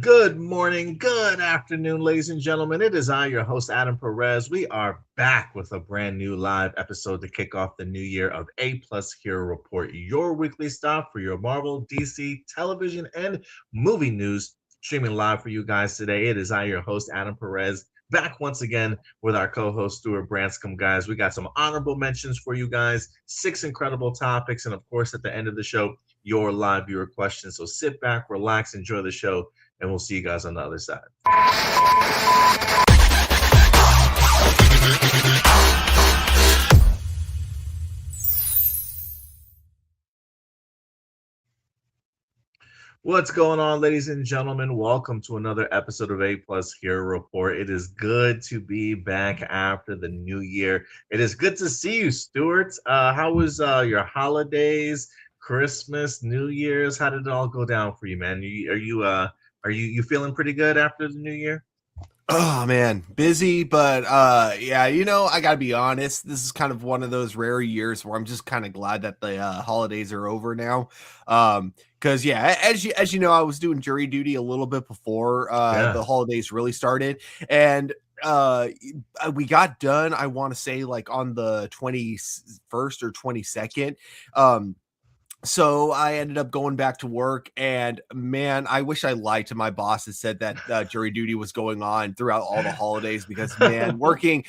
Good morning, good afternoon, ladies and gentlemen. It is I, your host, Adam Perez. We are back with a brand new live episode to kick off the new year of A Plus Hero Report, your weekly stop for your Marvel, DC, television, and movie news. Streaming live for you guys today. It is I, your host, Adam Perez, back once again with our co-host, Stuart Branscombe. Guys, we got some honorable mentions for you guys, 6 incredible topics, and of course, at the end of the show, your live viewer questions. So sit back, relax, enjoy the show, and we'll see you guys on the other side. What's going on, ladies and gentlemen? Welcome to another episode of A Plus Hero Report. It is good to be back after the new year. It is good to see you, Stuart. How was your holidays, Christmas, New Year's? How did it all go down for you, man? Are you feeling pretty good after the new year? Oh man, busy, but yeah, I gotta be honest. This is kind of one of those rare years where I'm just kind of glad that the holidays are over now. Because yeah, as you know, I was doing jury duty a little bit before Yeah. the holidays really started, and we got done. I want to say like on the 21st or 22nd. So I ended up going back to work, and man, I wish I lied to my boss and said that jury duty was going on throughout all the holidays, because man, working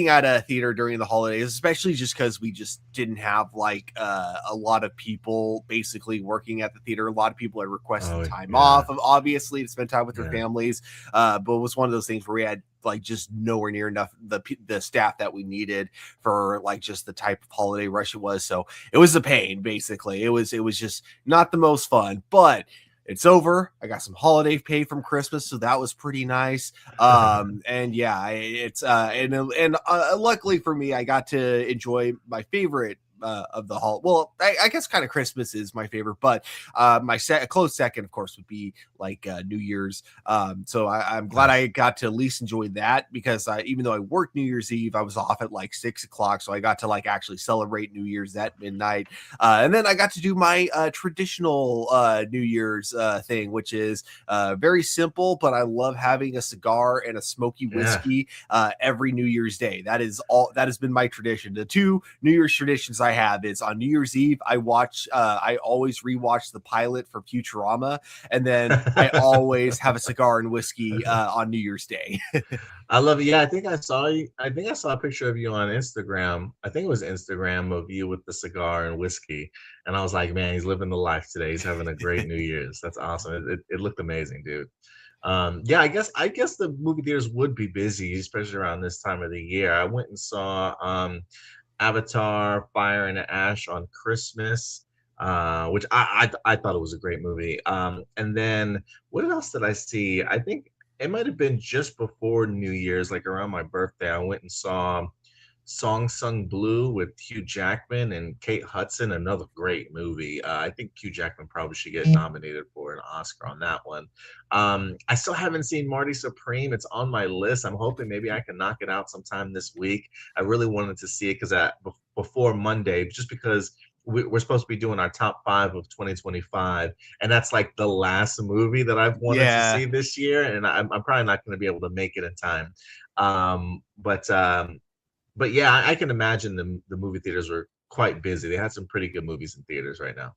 at a theater during the holidays, especially just because we just didn't have like a lot of people basically working at the theater. A lot of people had requested time off, obviously, to spend time with their families. But it was one of those things where we had like just nowhere near enough the staff that we needed for like just the type of holiday rush it was. So it was a pain. Basically, it was just not the most fun, but it's over. I got some holiday pay from Christmas, so that was pretty nice. And yeah, it's and luckily for me, I got to enjoy my favorite of the hall. Well, I guess kind of Christmas is my favorite, but my close second, of course, would be like New Year's. So I'm glad I got to at least enjoy that, because even though I worked New Year's Eve, I was off at like 6 o'clock, so I got to like actually celebrate New Year's at midnight. And then I got to do my traditional New Year's thing, which is very simple, but I love having a cigar and a smoky whiskey every New Year's Day. That has been my tradition. The two New Year's traditions I have is on New Year's Eve, I always rewatch the pilot for Futurama, and then I always have a cigar and whiskey on New Year's Day. I love it. Yeah, I think I saw you. I think I saw a picture of you on Instagram. I think it was Instagram of you with the cigar and whiskey. And I was like, man, he's living the life today. He's having a great New Year's. That's awesome. It looked amazing, dude. Yeah, I guess the movie theaters would be busy, especially around this time of the year. I went and saw Avatar: Fire and Ash on Christmas, which I thought it was a great movie. And then what else did I see? I think it might have been just before New Year's, like around my birthday. I went and saw Song Sung Blue with Hugh Jackman and Kate Hudson, another great movie. I think Hugh Jackman probably should get nominated for an Oscar on that one. I still haven't seen Marty Supreme. It's on my list. I'm hoping maybe I can knock it out sometime this week. I really wanted to see it before Monday, just because we're supposed to be doing our top 5 of 2025, and that's like the last movie that I've wanted to see this year, and I'm probably not going to be able to make it in time. But yeah, I can imagine the movie theaters were quite busy. They had some pretty good movies in theaters right now.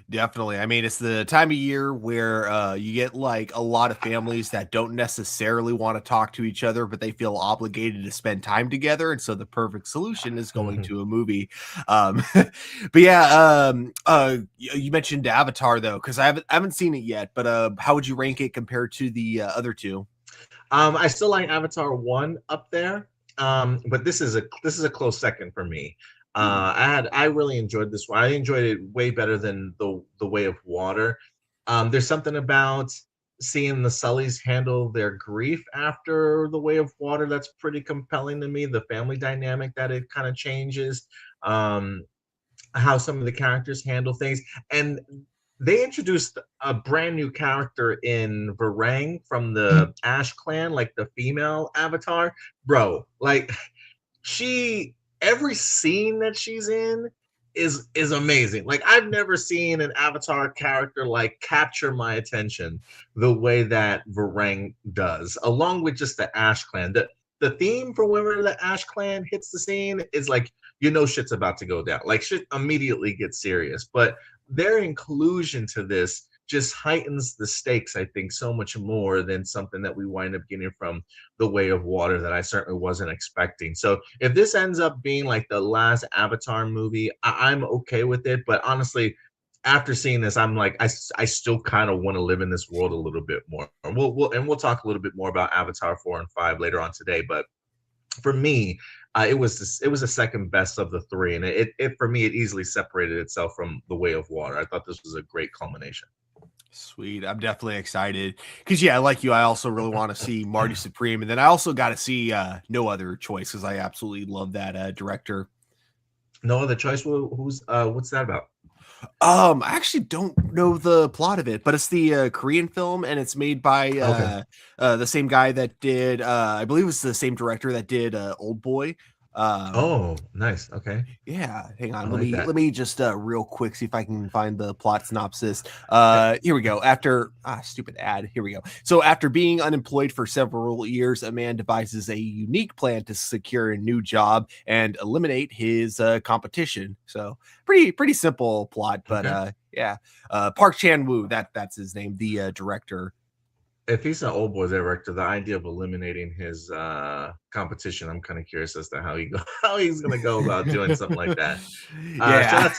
Definitely. I mean, it's the time of year where you get like a lot of families that don't necessarily want to talk to each other, but they feel obligated to spend time together. And so the perfect solution is going to a movie. But yeah, you mentioned Avatar though, because I haven't seen it yet. But how would you rank it compared to the other two? I still like Avatar 1 up there. But this is a close second for me. I really enjoyed this one. I enjoyed it way better than the Way of Water. There's something about seeing the Sullys handle their grief after the Way of Water that's pretty compelling to me. The family dynamic that it kind of changes, how some of the characters handle things, and they introduced a brand new character in Varang from the Ash clan, like the female avatar. Bro, like every scene that she's in is amazing. Like I've never seen an Avatar character like capture my attention the way that Varang does, along with just the Ash Clan. The theme for whenever the Ash Clan hits the scene is like shit's about to go down. Like shit immediately gets serious. But their inclusion to this just heightens the stakes, I think, so much more than something that we wind up getting from The Way of Water that I certainly wasn't expecting. So if this ends up being like the last Avatar movie, I'm okay with it. But honestly, after seeing this, I'm like, I still kind of want to live in this world a little bit more. And we'll talk a little bit more about Avatar 4 and 5 later on today. But for me, it was a second best of the three, and it for me it easily separated itself from The Way of Water. I thought this was a great culmination. Sweet. I'm definitely excited because, yeah, like you, I also really want to see Marty Supreme. And then I also got to see No Other Choice because I absolutely love that director. No Other Choice? Who's what's that about? I actually don't know the plot of it, but it's the Korean film and it's made by the same guy that did, I believe it's the same director that did Old Boy. Oh, nice. Okay. Yeah, hang on. Like Let me just real quick see if I can find the plot synopsis. Yeah. Here we go. After stupid ad. Here we go. So after being unemployed for several years, a man devises a unique plan to secure a new job and eliminate his competition. So pretty simple plot, but yeah. Park Chan-wook, that's his name, the director. If he's an Old Boy director, the idea of eliminating his competition, I'm kind of curious as to how he's going to go about doing something like that. Yeah.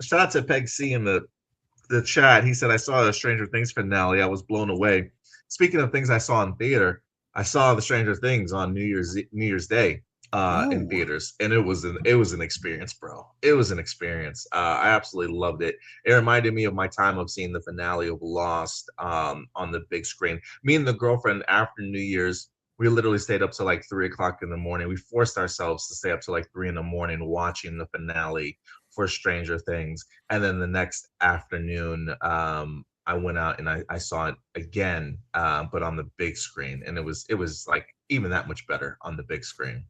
Shout out to Peg C in the chat. He said, "I saw the Stranger Things finale. I was blown away." Speaking of things I saw in theater, I saw the Stranger Things on New Year's Day in theaters, and it was an experience, bro. It was an experience. I absolutely loved it. It reminded me of my time of seeing the finale of Lost on the big screen. Me and the girlfriend after New Year's, we literally stayed up till like 3 o'clock in the morning. We forced ourselves to stay up till like 3 in the morning watching the finale for Stranger Things, and then the next afternoon, I went out and I saw it again, but on the big screen, and it was like even that much better on the big screen.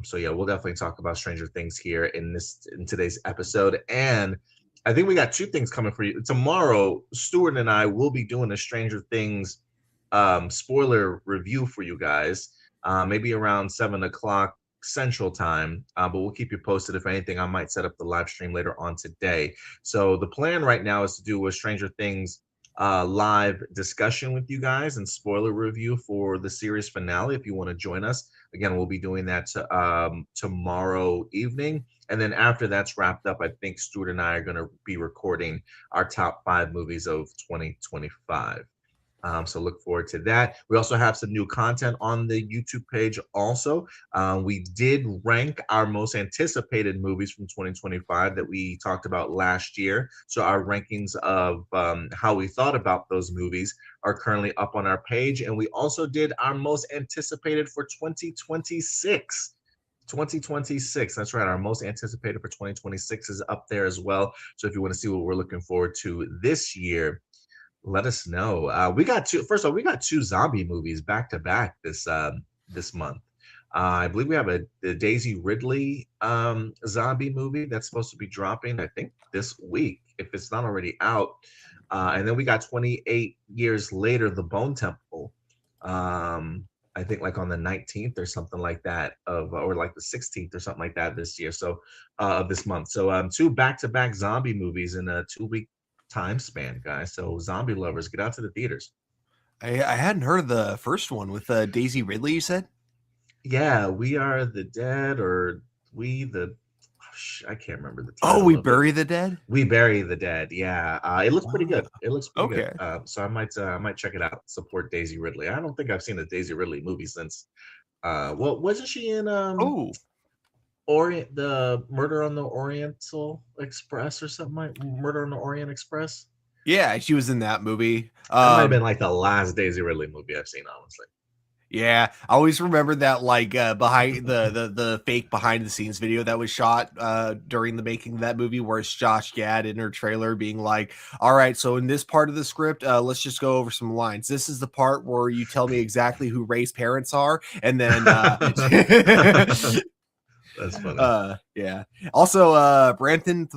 So yeah, we'll definitely talk about Stranger Things here in today's episode. And I think we got two things coming for you. Tomorrow, Stuart and I will be doing a Stranger Things spoiler review for you guys, maybe around 7 o'clock Central Time. But we'll keep you posted. If anything, I might set up the live stream later on today. So the plan right now is to do a Stranger Things live discussion with you guys and spoiler review for the series finale. If you want to join us, again, we'll be doing that tomorrow evening. And then after that's wrapped up, I think Stuart and I are going to be recording our top 5 movies of 2025. So look forward to that. We also have some new content on the YouTube page also. We did rank our most anticipated movies from 2025 that we talked about last year. So our rankings of how we thought about those movies are currently up on our page. And we also did our most anticipated for 2026. 2026, that's right. Our most anticipated for 2026 is up there as well. So if you want to see what we're looking forward to this year, let us know. We got two zombie movies back to back this month. I believe we have the Daisy Ridley zombie movie that's supposed to be dropping, I think, this week, if it's not already out. And then we got 28 years later, The Bone Temple. I think like on the 19th or something like that or like the 16th or something like that this year. So of this month. So two back-to-back zombie movies in a 2-week time span, guys. So zombie lovers, get out to the theaters. I hadn't heard of the first one with Daisy Ridley, you said? Yeah, We Are the Dead, or I can't remember the title. Oh, We Bury the Dead? We Bury the Dead. Yeah. It looks pretty good. It looks pretty okay. good. So I might check it out. Support Daisy Ridley. I don't think I've seen a Daisy Ridley movie since well, wasn't she in the Murder on the Oriental Express or something like Murder on the Orient Express? Yeah, she was in that movie. That might have been like the last Daisy Ridley movie I've seen, honestly. Yeah, I always remember that like behind the fake behind the scenes video that was shot during the making of that movie, where it's Josh Gad in her trailer being like, "All right, so in this part of the script, let's just go over some lines. This is the part where you tell me exactly who Ray's parents are, and then." That's funny. Yeah. Also, Brenton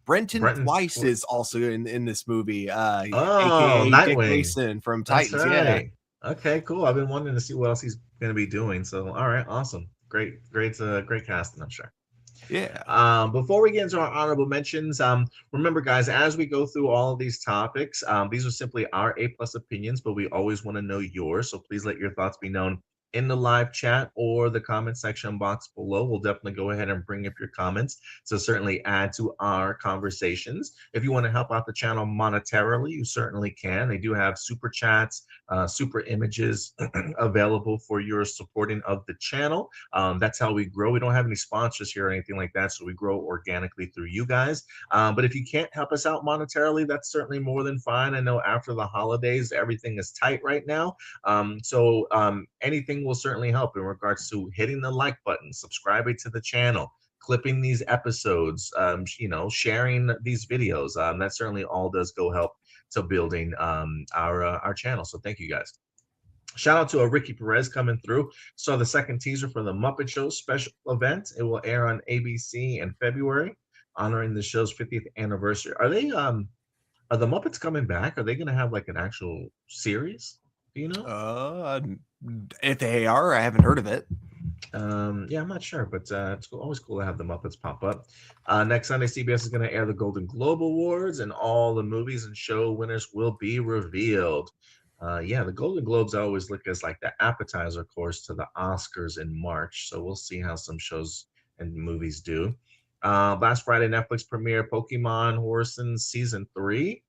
Brenton. Thwaites is also in this movie, Oh, aka Dick Nightwing. Grayson from That's Titans. Yeah. right. Okay, cool. I've been wanting to see what else he's going to be doing. So, all right, awesome. Great casting, I'm sure. Yeah. Before we get into our honorable mentions, remember, guys, as we go through all of these topics, these are simply our A+ opinions, but we always want to know yours. So please let your thoughts be known in the live chat or the comment section box below. We'll definitely go ahead and bring up your comments to certainly add to our conversations. If you want to help out the channel monetarily, you certainly can. They do have super chats, super images available for your supporting of the channel. That's how we grow. We don't have any sponsors here or anything like that, so we grow organically through you guys. But if you can't help us out monetarily, that's certainly more than fine. I know after the holidays, everything is tight right now. So anything will certainly help in regards to hitting the like button, subscribing to the channel, clipping these episodes, sharing these videos. That certainly all does go help to building our channel. So thank you guys. Shout out to Ricky Perez coming through. Saw the second teaser for the Muppet Show special event. It will air on ABC in February, honoring the show's 50th anniversary. Are the Muppets coming back? Are they going to have like an actual series? Do you know? If they are, I haven't heard of it. Yeah, I'm not sure, but it's always cool to have the Muppets pop up. Next Sunday, CBS is going to air the Golden Globe Awards, and all the movies and show winners will be revealed. Yeah, the Golden Globes I always look as like the appetizer course to the Oscars in March. So we'll see how some shows and movies do. Last Friday, Netflix premiere Pokemon Horizons Season 3.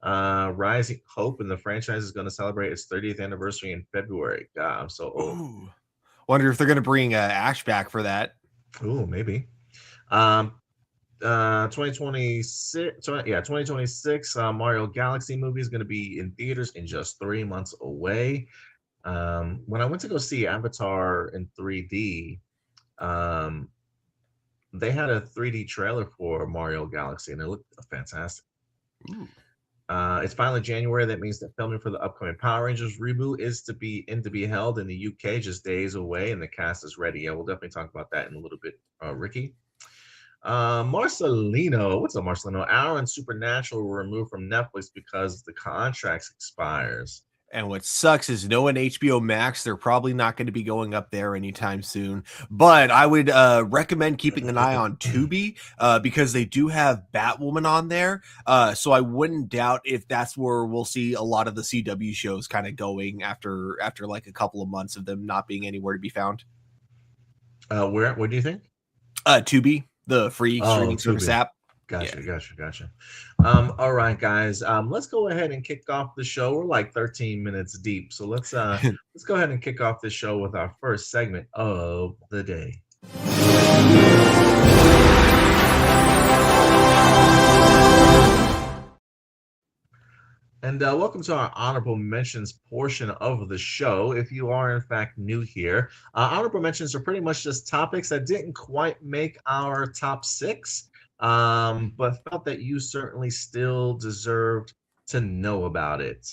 Rising Hope, and the franchise is going to celebrate its 30th anniversary in February. God, I'm so old. Ooh. Wonder if they're going to bring Ash back for that. Ooh, maybe. 2026 Mario Galaxy movie is going to be in theaters in just 3 months away. When I went to go see Avatar in 3D, they had a 3D trailer for Mario Galaxy and it looked fantastic. It's finally January. That means that filming for the upcoming Power Rangers reboot is to be held in the UK, just days away, and the cast is ready. Yeah, we'll definitely talk about that in a little bit, Ricky. Marcelino, what's up, Marcelino? Arrow and Supernatural were removed from Netflix because the contracts expires. And what sucks is knowing HBO Max, they're probably not going to be going up there anytime soon. But I would recommend keeping an eye on Tubi because they do have Batwoman on there. So I wouldn't doubt if that's where we'll see a lot of the CW shows kind of going after like a couple of months of them not being anywhere to be found. What do you think? Tubi, the free streaming service app. Gotcha. All right, guys. Let's go ahead and kick off the show. We're like 13 minutes deep, so let's go ahead and kick off the show with our first segment of the day. And welcome to our honorable mentions portion of the show. If you are in fact new here, honorable mentions are pretty much just topics that didn't quite make our top 6. But felt that you certainly still deserved to know about it.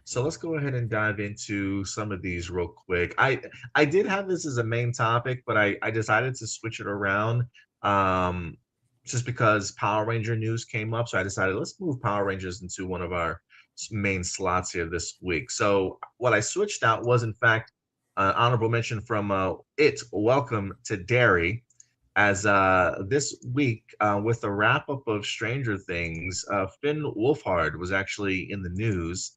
So let's go ahead and dive into some of these real quick. I did have this as a main topic, but I decided to switch it around just because Power Ranger news came up. So I decided let's move Power Rangers into one of our main slots here this week. So what I switched out was in fact honorable mention from Welcome to Derry. As this week, with the wrap up of Stranger Things, Finn Wolfhard was actually in the news.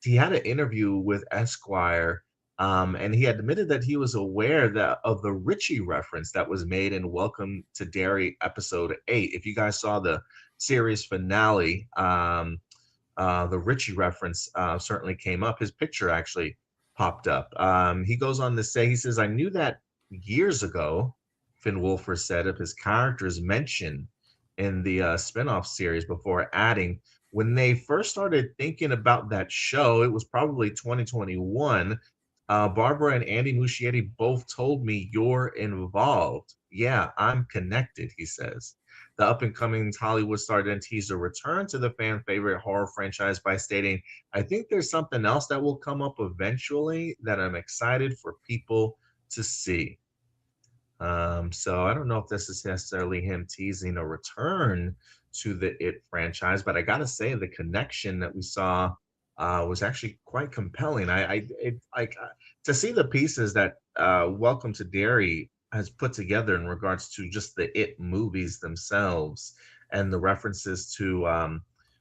He had an interview with Esquire, and he admitted that he was aware of the Richie reference that was made in Welcome to Derry episode 8. If you guys saw the series finale, the Richie reference certainly came up. His picture actually popped up. He goes on to say, he says, "I knew that years ago." Finn Wolfhard said of his characters mentioned in the spinoff series before adding, when they first started thinking about that show, it was probably 2021. Barbara and Andy Muschietti both told me you're involved. Yeah, I'm connected, he says. The up-and-coming Hollywood star then teased a return to the fan favorite horror franchise by stating, "I think there's something else that will come up eventually that I'm excited for people to see. So I don't know if this is necessarily him teasing a return to the It franchise, but I gotta say the connection that we saw was actually quite compelling. To see the pieces that Welcome to Derry has put together in regards to just the It movies themselves and the references to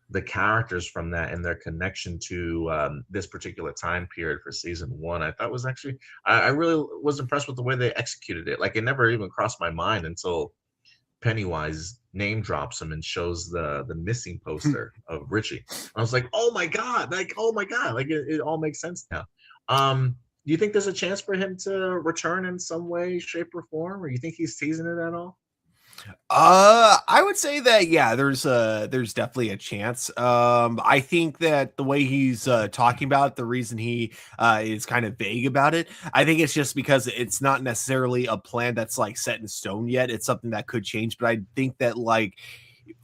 the characters from that and their connection to this particular time period for season one. I thought was actually I really was impressed with the way they executed it. Like it never even crossed my mind until Pennywise name drops him and shows the missing poster of Richie. I was like, oh my god, like it all makes sense now. Do you think there's a chance for him to return in some way, shape, or form, or you think he's teasing it at all? I would say that yeah, there's definitely a chance. I think that the way he's talking about it, the reason he is kind of vague about it, I think it's just because it's not necessarily a plan that's like set in stone yet. It's something that could change, but I think that like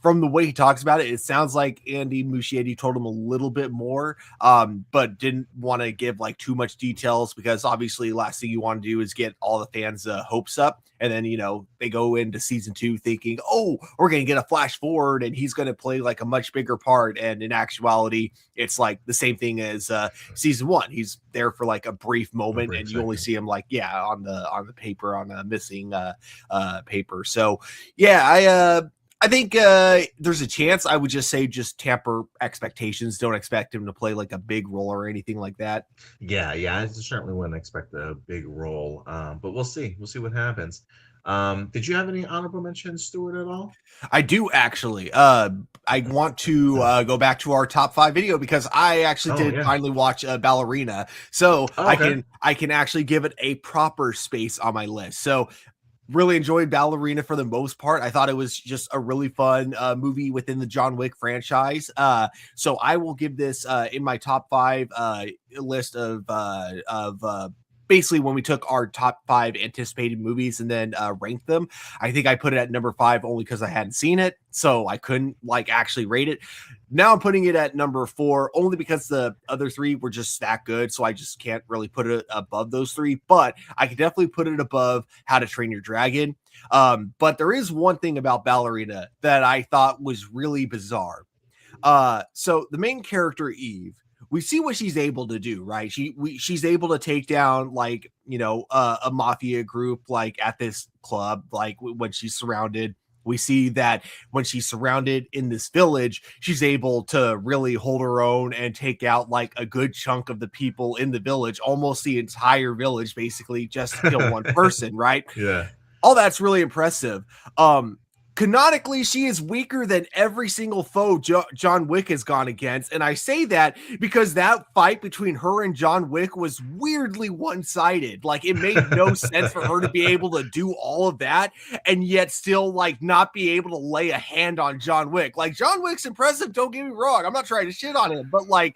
from the way he talks about it, it sounds like Andy Muschietti told him a little bit more, but didn't want to give like too much details because obviously last thing you want to do is get all the fans' hopes up. And then, you know, they go into season 2 thinking, oh, we're going to get a flash forward and he's going to play like a much bigger part. And in actuality, it's like the same thing as season 1. He's there for like a brief moment and you only see him like, yeah, on the paper, on a missing paper. So, yeah, I think there's a chance. I would just say just tamper expectations. Don't expect him to play like a big role or anything like that. Yeah, I certainly wouldn't expect a big role, but we'll see. We'll see what happens. Did you have any honorable mentions, Stuart, at all? I do actually. I want to go back to our top 5 video because I actually did finally watch Ballerina, so I can actually give it a proper space on my list. So really enjoyed Ballerina for the most part. I thought it was just a really fun movie within the John Wick franchise. So I will give this in my top 5 list of basically when we took our top 5 anticipated movies and then ranked them. I think I put it at number 5 only because I hadn't seen it, so I couldn't like actually rate it. Now I'm putting it at number 4 only because the other 3 were just that good, so I just can't really put it above those 3, but I could definitely put it above How to Train Your Dragon. But there is one thing about Ballerina that I thought was really bizarre. So the main character, Eve, we see what she's able to do, right? She's able to take down like, you know, a mafia group like at this club, like when she's surrounded. We see that when she's surrounded in this village, she's able to really hold her own and take out like a good chunk of the people in the village, almost the entire village, basically, just to kill one person, right? Yeah. All that's really impressive. Canonically, she is weaker than every single foe John Wick has gone against. And I say that because that fight between her and John Wick was weirdly one-sided. Like, it made no sense for her to be able to do all of that and yet still, like, not be able to lay a hand on John Wick. Like, John Wick's impressive, don't get me wrong. I'm not trying to shit on him, but, like,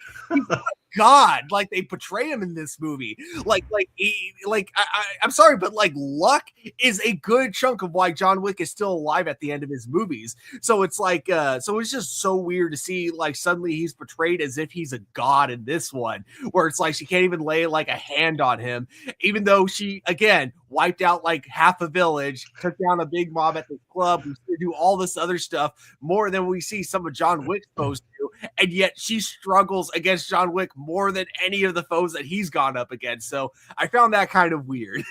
God, like they portray him in this movie. I'm sorry, but like luck is a good chunk of why John Wick is still alive at the end of his movies. So it's like, so it's just so weird to see like suddenly he's portrayed as if he's a god in this one, where it's like she can't even lay like a hand on him, even though she again wiped out like half a village, took down a big mob at the club, we do all this other stuff more than we see some of John Wick's foes do, and yet she struggles against John Wick more than any of the foes that he's gone up against. So I found that kind of weird.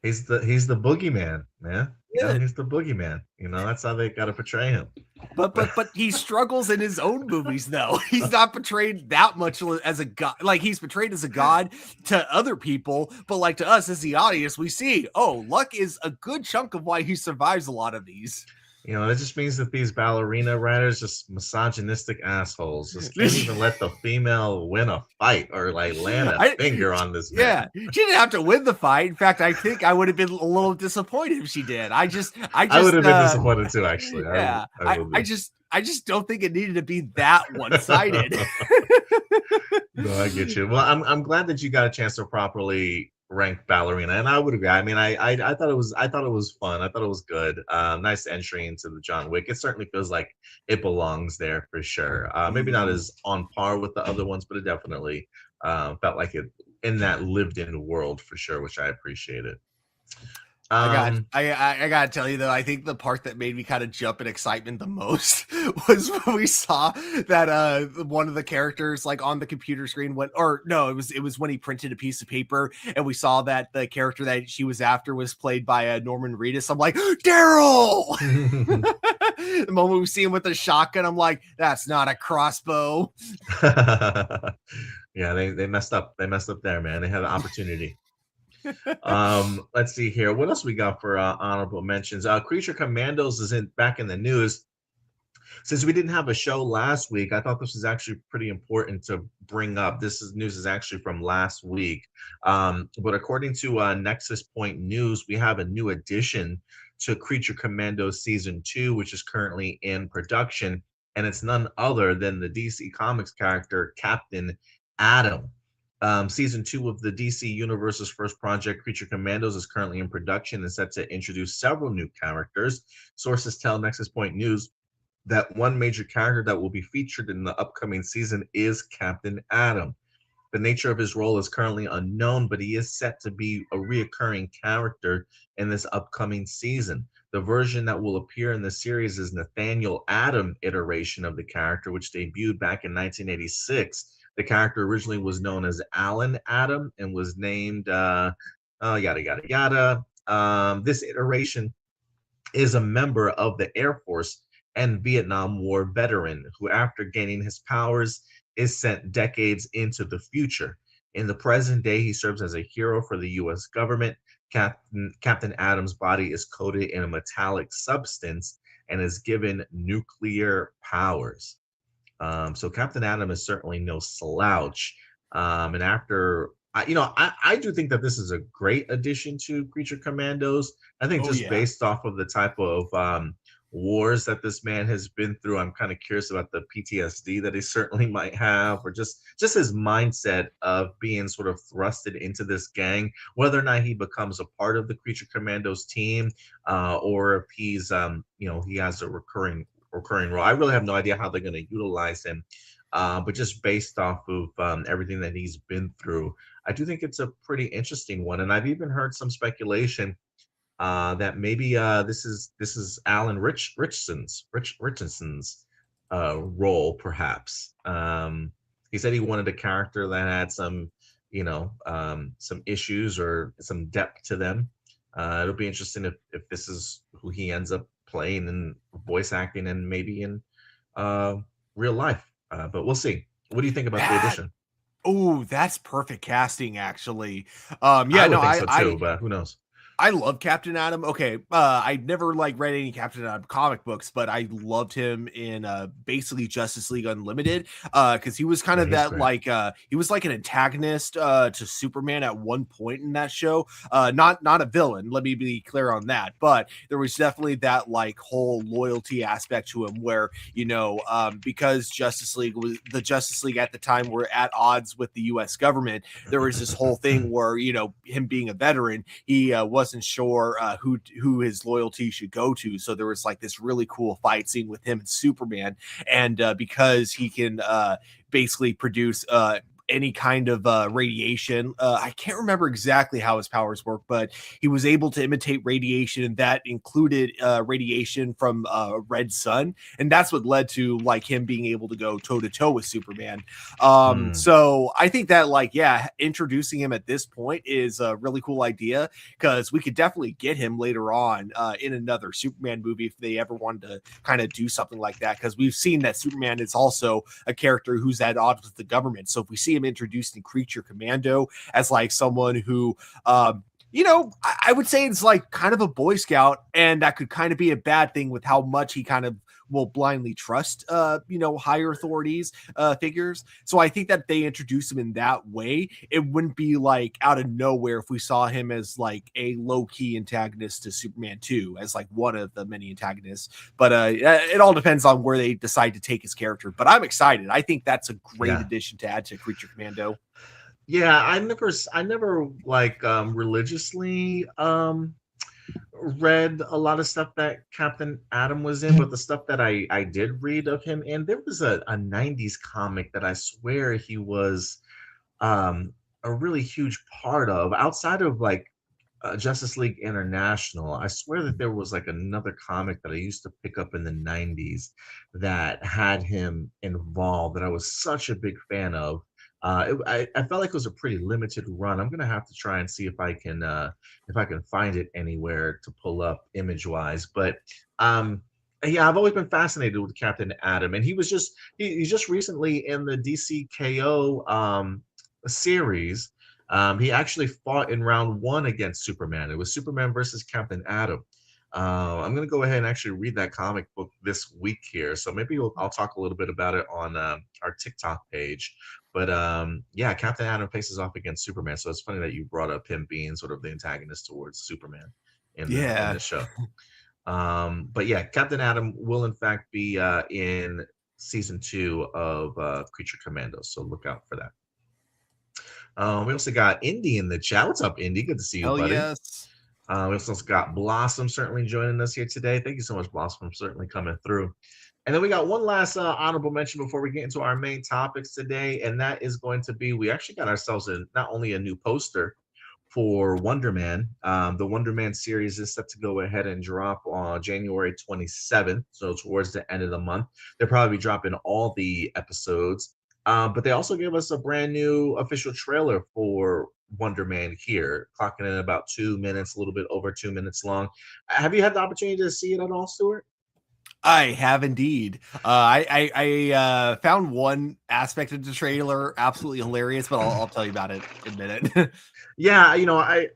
He's the boogeyman, man. Yeah, he's the boogeyman. You know, that's how they got to portray him. But he struggles in his own movies, though. He's not portrayed that much as a god. Like, he's portrayed as a god to other people, but like to us as the audience, we see, oh, luck is a good chunk of why he survives a lot of these. You know, it just means that these ballerina writers just misogynistic assholes. Just can't even let the female win a fight or like land a finger on this man. Yeah, she didn't have to win the fight. In fact, I think I would have been a little disappointed if she did. I would have been disappointed too, actually. Yeah, I just don't think it needed to be that one-sided. No, I get you. Well, I'm glad that you got a chance to properly rank Ballerina, and I would agree. I mean, I thought it was fun. I thought it was good. Nice entry into the John Wick. It certainly feels like it belongs there for sure. Maybe not as on par with the other ones, but it definitely felt like it in that lived in world for sure, which I appreciated. I got Um, I gotta tell you though, I think the part that made me kind of jump in excitement the most was when we saw that one of the characters like on the computer screen went, or no, it was when he printed a piece of paper and we saw that the character that she was after was played by Norman Reedus. I'm like, Daryl. The moment we see him with the shotgun, I'm like, that's not a crossbow. yeah, they messed up. They messed up there, man. They had an opportunity. Let's see here. What else we got for honorable mentions? Creature Commandos is back in the news. Since we didn't have a show last week, I thought this was actually pretty important to bring up. News is actually from last week. But according to Nexus Point News, we have a new addition to Creature Commandos Season 2, which is currently in production. And it's none other than the DC Comics character Captain Atom. Season 2 of the DC Universe's first project, Creature Commandos, is currently in production and set to introduce several new characters. Sources tell Nexus Point News that one major character that will be featured in the upcoming season is Captain Atom. The nature of his role is currently unknown, but he is set to be a reoccurring character in this upcoming season. The version that will appear in the series is Nathaniel Adam iteration of the character, which debuted back in 1986. The character originally was known as Alan Adam and was named yada yada yada. This iteration is a member of the Air Force and Vietnam War veteran who, after gaining his powers, is sent decades into the future. In the present day, he serves as a hero for the U.S. government. Captain Adam's body is coated in a metallic substance and is given nuclear powers. So Captain Atom is certainly no slouch. And after, I do think that this is a great addition to Creature Commandos. I think Oh just yeah. based off of the type of wars that this man has been through, I'm kind of curious about the PTSD that he certainly might have, or just his mindset of being sort of thrusted into this gang, whether or not he becomes a part of the Creature Commandos team, or if he's he has a recurring role. I really have no idea how they're going to utilize him, but just based off of everything that he's been through, I do think it's a pretty interesting one. And I've even heard some speculation that maybe this is Alan Richardson's role, perhaps. He said he wanted a character that had some, some issues or some depth to them. It'll be interesting if this is who he ends up playing in voice acting and maybe in uh, real life. But we'll see. What do you think about the That addition? Oh, that's perfect casting, actually. I Yeah, would no, think I so I too, but who knows? I love Captain Atom. Okay, I never like read any Captain Atom comic books, but I loved him in basically Justice League Unlimited, because he was kind Yeah, of he's that great. like he was like an antagonist to Superman at one point in that show. Not a villain. Let me be clear on that, but there was definitely that like whole loyalty aspect to him, where because the Justice League at the time were at odds with the U.S. government. There was this whole thing where him being a veteran, he wasn't sure who his loyalty should go to. So there was like this really cool fight scene with him and Superman, and because he can basically produce any kind of radiation. I can't remember exactly how his powers work, but he was able to imitate radiation, and that included radiation from red sun, and that's what led to like him being able to go toe to toe with Superman. Hmm. So I think that like introducing him at this point is a really cool idea, because we could definitely get him later on in another Superman movie if they ever wanted to kind of do something like that, because we've seen that Superman is also a character who's at odds with the government. So if we see him introduced in Creature Commando as like someone who I would say it's like kind of a Boy Scout, and that could kind of be a bad thing with how much he kind of will blindly trust higher authorities figures. So I think that they introduce him in that way. It wouldn't be like out of nowhere if we saw him as like a low-key antagonist to Superman 2, as like one of the many antagonists. But it all depends on where they decide to take his character. But I'm excited. I think that's a great Yeah. addition to add to Creature Commando. Yeah, I never like religiously read a lot of stuff that Captain Atom was in, but the stuff that I did read of him in, there was a 90s comic that I swear he was um a really huge part of outside of like Justice League International. I swear that there was like another comic that I used to pick up in the 90s that had him involved that I was such a big fan of. I felt like it was a pretty limited run. I'm gonna have to try and see if I can find it anywhere to pull up image wise. But um, yeah, I've always been fascinated with Captain Atom, and he's just recently in the DCKO series. He actually fought in round one against Superman. It was Superman versus Captain Atom. I'm going to go ahead and actually read that comic book this week here. So maybe I'll talk a little bit about it on our TikTok page. But yeah, Captain Atom faces off against Superman. So it's funny that you brought up him being sort of the antagonist towards Superman in Yeah. the show. But yeah, Captain Atom will in fact be in season 2 of Creature Commandos. So look out for that. We also got Indy in the chat. What's up, Indy? Good to see you, Hell buddy. yes. We also got Blossom certainly joining us here today. Thank you so much, Blossom, for certainly coming through. And then we got one last honorable mention before we get into our main topics today, and that is going to be we actually got ourselves not only a new poster for Wonder Man. The Wonder Man series is set to go ahead and drop on January 27th, so towards the end of the month. They'll probably be dropping all the episodes. But they also gave us a brand new official trailer for Wonder Man here, clocking in about 2 minutes, a little bit over 2 minutes long. Have you had the opportunity to see it at all, Stuart? I have indeed. I found one aspect of the trailer absolutely hilarious, but I'll tell you about it in a minute. Yeah, I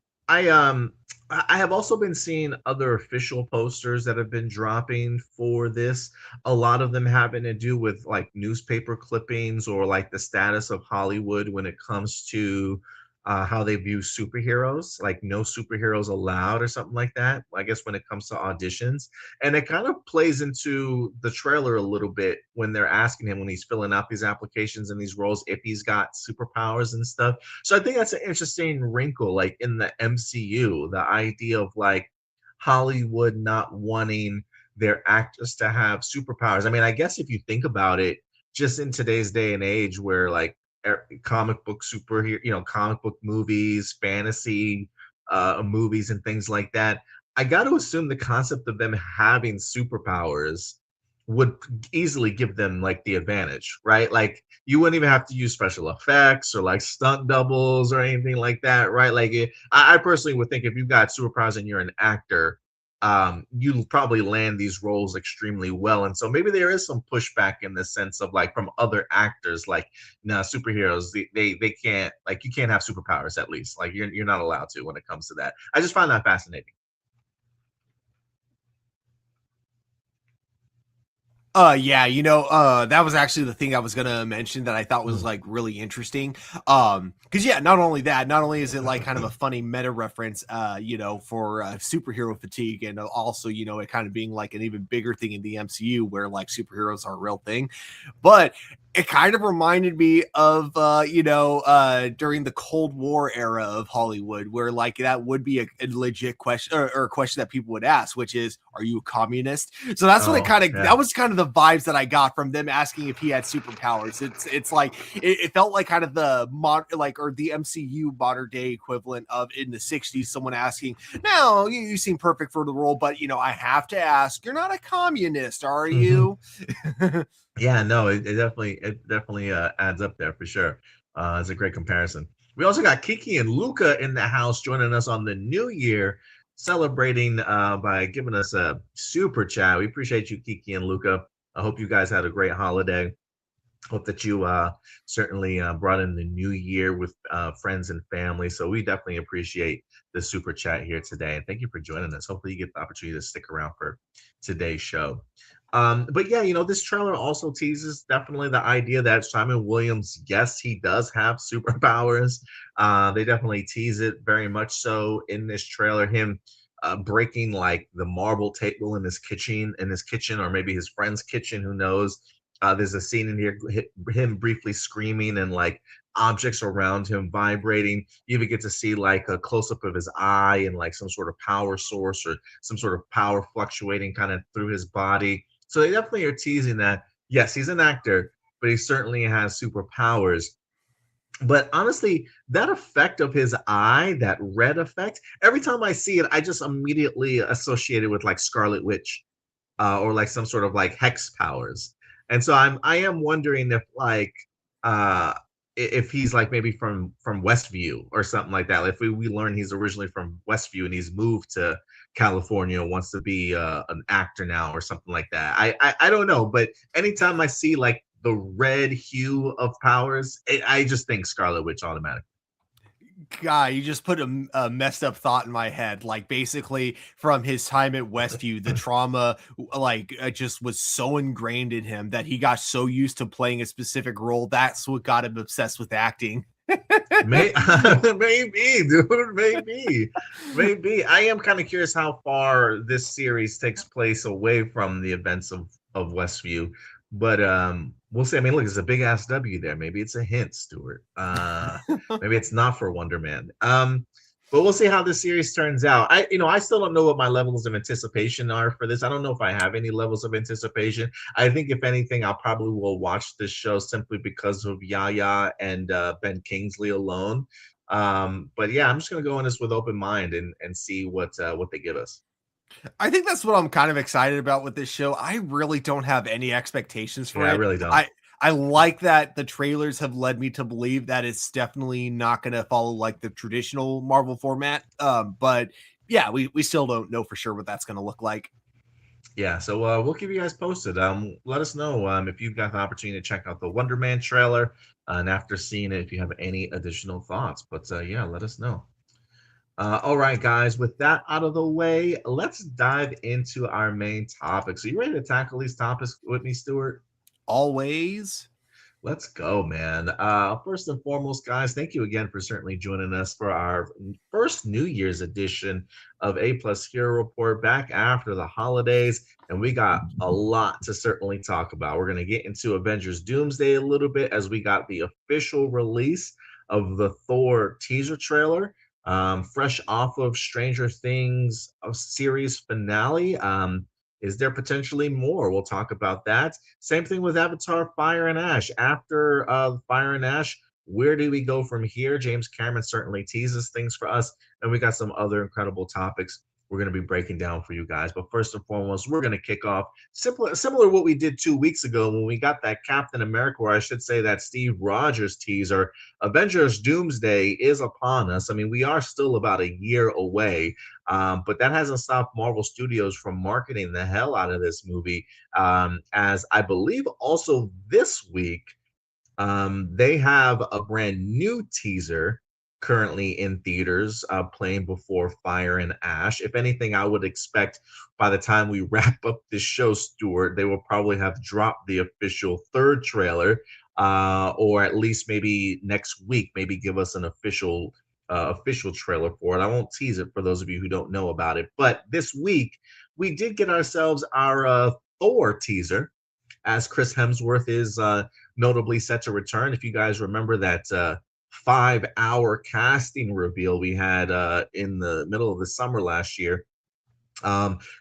have also been seeing other official posters that have been dropping for this. A lot of them having to do with like newspaper clippings or like the status of Hollywood when it comes to how they view superheroes, like no superheroes allowed or something like that. I guess when it comes to auditions, and it kind of plays into the trailer a little bit when they're asking him when he's filling out these applications and these roles if he's got superpowers and stuff. So I think that's an interesting wrinkle, like in the MCU, the idea of like Hollywood not wanting their actors to have superpowers. I mean, I guess if you think about it, just in today's day and age where like comic book superhero, comic book movies, fantasy movies, and things like that, I got to assume the concept of them having superpowers would easily give them like the advantage, right? Like you wouldn't even have to use special effects or like stunt doubles or anything like that, right? Like I personally would think if you've got superpowers and you're an actor, you'll probably land these roles extremely well. And so maybe there is some pushback in the sense of like from other actors, like now superheroes, they can't, like you can't have superpowers, at least like you're not allowed to when it comes to that. I just find that fascinating. Yeah, that was actually the thing I was gonna mention that I thought was like really interesting. Because yeah, not only is it like kind of a funny meta reference, for superhero fatigue, and also it kind of being like an even bigger thing in the MCU where like superheroes are a real thing, but it kind of reminded me of during the Cold War era of Hollywood, where like that would be a legit question or a question that people would ask, which is, are you a communist? So that's what it Oh, kind of yeah. that was kind of the vibes that I got from them asking if he had superpowers. It's like it felt like kind of the or the MCU modern day equivalent of in the 60s, someone asking, no, you seem perfect for the role, but I have to ask, you're not a communist, are you? Yeah, no, it definitely adds up there for sure. It's a great comparison. We also got Kiki and Luca in the house joining us on the new year, celebrating by giving us a super chat. We appreciate you, Kiki and Luca. I hope you guys had a great holiday. Hope that you certainly brought in the new year with friends and family. So we definitely appreciate the super chat here today. And thank you for joining us. Hopefully you get the opportunity to stick around for today's show. But yeah, this trailer also teases definitely the idea that Simon Williams, yes, he does have superpowers. They definitely tease it very much so in this trailer. Him breaking like the marble table in his kitchen, or maybe his friend's kitchen, who knows. There's a scene in here, him briefly screaming and like objects around him vibrating. You even get to see like a close up of his eye and like some sort of power source or some sort of power fluctuating kind of through his body. So they definitely are teasing that. Yes, he's an actor, but he certainly has superpowers. But honestly, that effect of his eye, that red effect, every time I see it, I just immediately associate it with like Scarlet Witch, or like some sort of like hex powers. And so I am wondering if like uh if he's like maybe from Westview or something like that. If we learn he's originally from Westview and he's moved to California and wants to be an actor now or something like that. I don't know, but anytime I see like the red hue of powers, I just think Scarlet Witch automatically. God, you just put a messed up thought in my head. Like basically, from his time at Westview, the trauma just was so ingrained in him that he got so used to playing a specific role. That's what got him obsessed with acting. Maybe, dude, maybe. I am kind of curious how far this series takes place away from the events of Westview, but we'll see. I mean, look, it's a big ass W there. Maybe it's a hint, Stuart. Maybe it's not for Wonder Man. But we'll see how this series turns out. I still don't know what my levels of anticipation are for this. I don't know if I have any levels of anticipation. I think if anything, I'll probably will watch this show simply because of Yaya and Ben Kingsley alone. But yeah, I'm just gonna go in this with open mind and see what they give us. I think that's what I'm kind of excited about with this show. I really don't have any expectations for Yeah, I it. really don't. I like that the trailers have led me to believe that it's definitely not going to follow like the traditional Marvel format. But yeah, we still don't know for sure what that's going to look like. Yeah, so we'll keep you guys posted. Let us know if you've got the opportunity to check out the Wonder Man trailer, and after seeing it, if you have any additional thoughts. But yeah, let us know. All right, guys, with that out of the way, let's dive into our main topics. Are you ready to tackle these topics with me, Stuart? Always. Let's go, man. First and foremost, guys, thank you again for certainly joining us for our first New Year's edition of A Plus Hero Report back after the holidays. And we got a lot to certainly talk about. We're going to get into Avengers Doomsday a little bit as we got the official release of the Thor teaser trailer, fresh off of Stranger Things series finale. Is there potentially more? We'll talk about that. Same thing with Avatar Fire and Ash. After Fire and Ash, where do we go from here? James Cameron certainly teases things for us, and we got some other incredible topics we're going to be breaking down for you guys. But first and foremost, we're going to kick off similar to what we did 2 weeks ago when we got that Captain America, or I should say that Steve Rogers teaser. Avengers Doomsday is upon us. I mean, we are still about a year away, but that hasn't stopped Marvel Studios from marketing the hell out of this movie. As I believe also this week, they have a brand new teaser currently in theaters, playing before Fire and Ash. If anything, I would expect by the time we wrap up this show, Stuart, they will probably have dropped the official third trailer, or at least maybe next week, maybe give us an official trailer for it. I won't tease it for those of you who don't know about it, but this week we did get ourselves our Thor teaser, as Chris Hemsworth is notably set to return. If you guys remember that 5-hour casting reveal we had in the middle of the summer last year,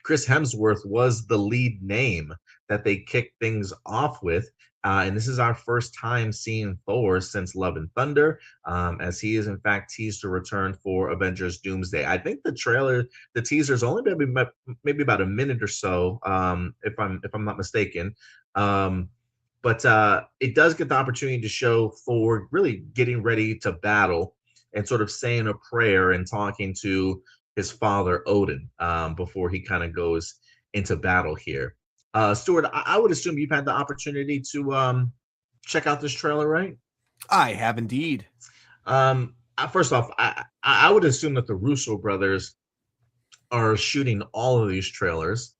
Chris Hemsworth was the lead name that they kicked things off with. And this is our first time seeing Thor since Love and Thunder, as he is in fact teased to return for Avengers Doomsday. I think the teaser's only maybe about a minute or so, if I'm not mistaken. But it does get the opportunity to show Thor really getting ready to battle and sort of saying a prayer and talking to his father Odin, before he kind of goes into battle here. Stuart, I would assume you've had the opportunity to check out this trailer, right? I have indeed. First off, I would assume that the Russo brothers are shooting all of these trailers.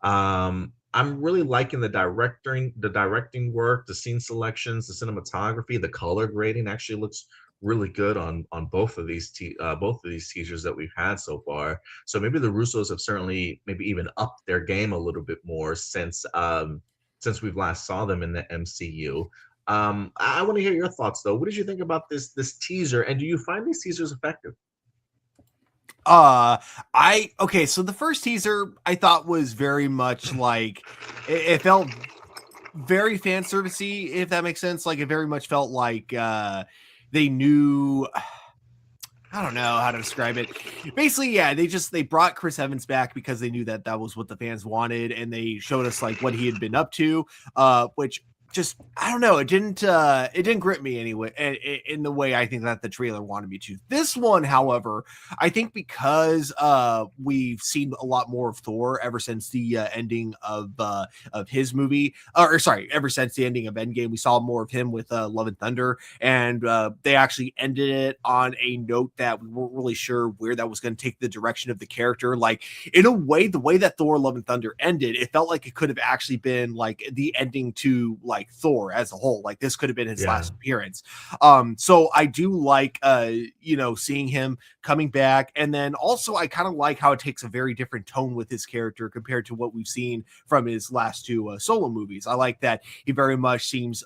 I'm really liking the directing work, the scene selections, the cinematography, the color grading actually looks really good on both of these teasers that we've had so far. So maybe the Russos have certainly maybe even upped their game a little bit more since we've last saw them in the MCU. I want to hear your thoughts though. What did you think about this teaser, and do you find these teasers effective? So the first teaser I thought was very much like it felt very fan servicey, if that makes sense. Like it very much felt like they knew. I don't know how to describe it. Basically, yeah, they brought Chris Evans back because they knew that that was what the fans wanted, and they showed us like what he had been up to, which just I don't know, it didn't grip me anyway in the way I think that the trailer wanted me to. This one, however, I think because we've seen a lot more of Thor ever since the ending of his movie, or sorry, ever since the ending of Endgame, we saw more of him with Love and Thunder, and they actually ended it on a note that we weren't really sure where that was going to take the direction of the character. Like in a way, the way that Thor Love and Thunder ended, it felt like it could have actually been like the ending to like Thor as a whole. Like this could have been his last appearance. So I do like seeing him coming back, and then also I kind of like how it takes a very different tone with his character compared to what we've seen from his last two solo movies. I like that he very much seems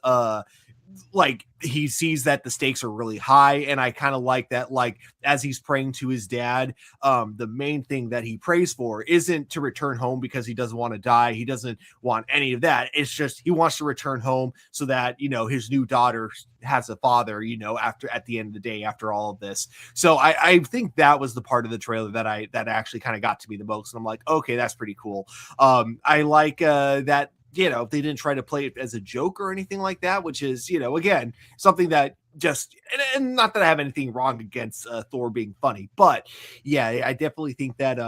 like he sees that the stakes are really high, and I kind of like that, like as he's praying to his dad, the main thing that he prays for isn't to return home because he doesn't want to die, he doesn't want any of that. It's just he wants to return home so that his new daughter has a father after, at the end of the day, after all of this. So I think that was the part of the trailer that actually kind of got to me the most, and I'm like, okay, that's pretty cool. I like that they didn't try to play it as a joke or anything like that, which is, again, something that just, and not that I have anything wrong against Thor being funny, but yeah, I definitely think that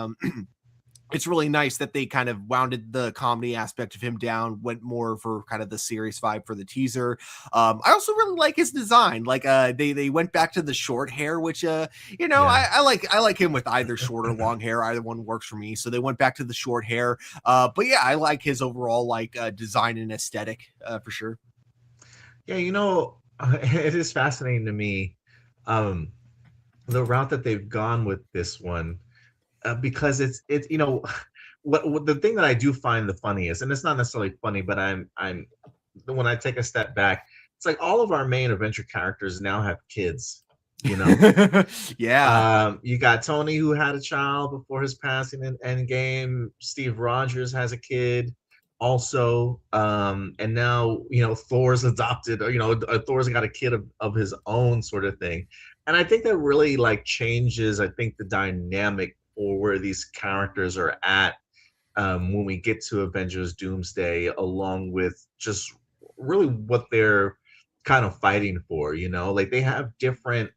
it's really nice that they kind of wounded the comedy aspect of him down, went more for kind of the serious vibe for the teaser. I also really like his design. Like they went back to the short hair, which I like him with either short or long hair. Either one works for me. So they went back to the short hair. But yeah, I like his overall like design and aesthetic for sure. Yeah, it is fascinating to me, the route that they've gone with this one, because it's what the thing that I do find the funniest, and it's not necessarily funny, but I'm when I take a step back, it's like all of our main adventure characters now have kids. Yeah. You got Tony, who had a child before his passing in Endgame. Steve Rogers has a kid also, and now Thor's adopted, or Thor's got a kid of his own, sort of thing. And I think that really like changes, I think, the dynamic for where these characters are at, when we get to Avengers Doomsday, along with just really what they're kind of fighting for. Like they have different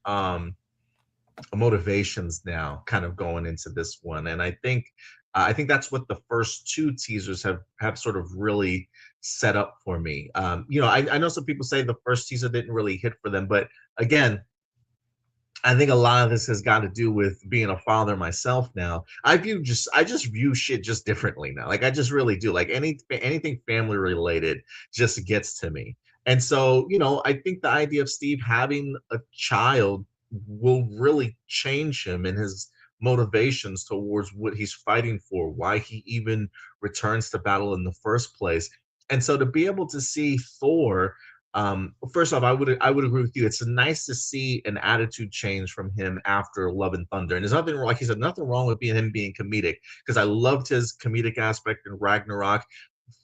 motivations now kind of going into this one, and I think that's what the first two teasers have sort of really set up for me. I know some people say the first teaser didn't really hit for them, but again, I think a lot of this has got to do with being a father myself now. I just view shit just differently now. Like I just really do. Like anything family related just gets to me. And so, I think the idea of Steve having a child will really change him and his motivations towards what he's fighting for, why he even returns to battle in the first place. And so to be able to see Thor, first off, I would agree with you. It's nice to see an attitude change from him after Love and Thunder, and there's nothing, like he said, nothing wrong with him being comedic, because I loved his comedic aspect in Ragnarok.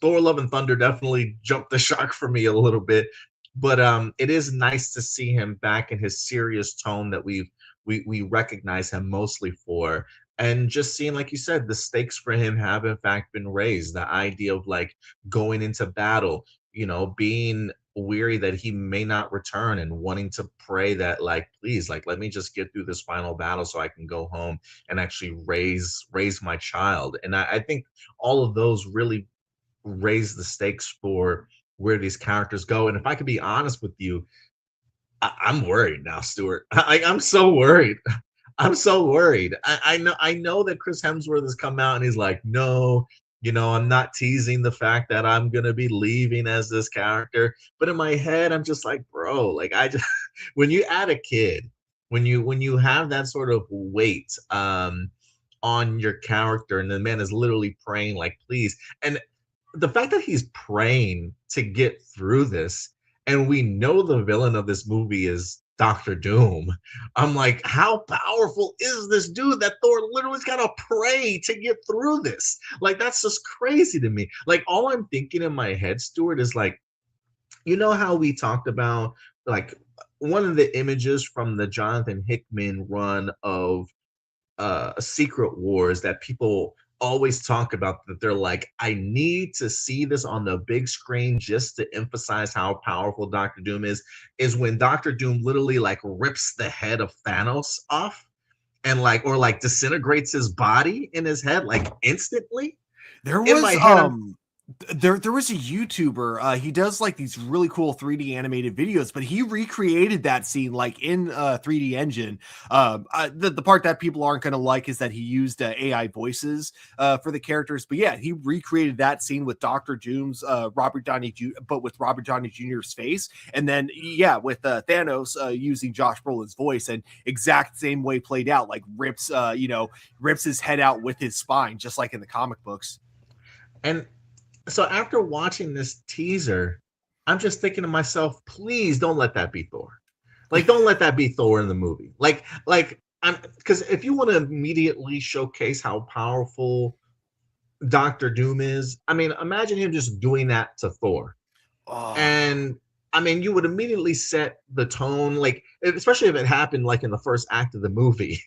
Thor: Love and Thunder definitely jumped the shark for me a little bit, but it is nice to see him back in his serious tone that we recognize him mostly for. And just seeing, like you said, the stakes for him have in fact been raised. The idea of like going into battle, being weary that he may not return, and wanting to pray that, like, please, like, let me just get through this final battle so I can go home and actually raise my child. And I think all of those really raise the stakes for where these characters go. And if I could be honest with you, I'm worried now, Stuart. I'm so worried. I'm so worried. I know that Chris Hemsworth has come out and he's like, no, I'm not teasing the fact that I'm gonna be leaving as this character. But in my head, I'm just like, bro, like I just when you add a kid, when you have that sort of weight on your character, and the man is literally praying, like, please. And the fact that he's praying to get through this, and we know the villain of this movie is Doctor Doom. I'm like, how powerful is this dude that Thor literally's got to pray to get through this? Like, that's just crazy to me. Like, all I'm thinking in my head, Stuart, is like, how we talked about, like, one of the images from the Jonathan Hickman run of Secret Wars that people always talk about, that they're like, I need to see this on the big screen just to emphasize how powerful Doctor Doom is when Doctor Doom literally like rips the head of Thanos off and like, or like disintegrates his body in his head like instantly. There In my was head, I'm there was a YouTuber. He does like these really cool 3D animated videos, but he recreated that scene like in 3D Engine. The part that people aren't going to like is that he used AI voices for the characters. But yeah, he recreated that scene with Doctor Doom's Robert Downey Jr., but with Robert Downey Jr.'s face, and then yeah, with Thanos using Josh Brolin's voice, and exact same way played out. Like rips his head out with his spine, just like in the comic books. and so after watching this teaser, I'm just thinking to myself, please don't let that be Thor. Like, don't let that be Thor in the movie. Like I'm because if you want to immediately showcase how powerful Doctor Doom is, I mean, imagine him just doing that to Thor. Oh. And I mean, you would immediately set the tone, like especially if it happened like in the first act of the movie.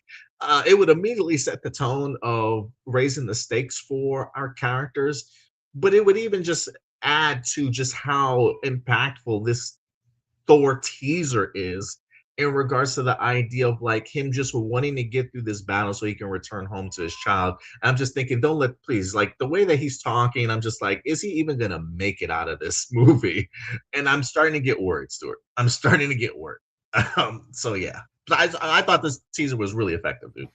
It would immediately set the tone of raising the stakes for our characters, but it would even just add to just how impactful this Thor teaser is in regards to the idea of like him just wanting to get through this battle so he can return home to his child. I'm just thinking, don't let, please, like the way that he's talking, I'm just like, is he even gonna make it out of this movie? And I'm starting to get worried, Stuart. I'm starting to get worried. So yeah, but I thought this teaser was really effective, dude.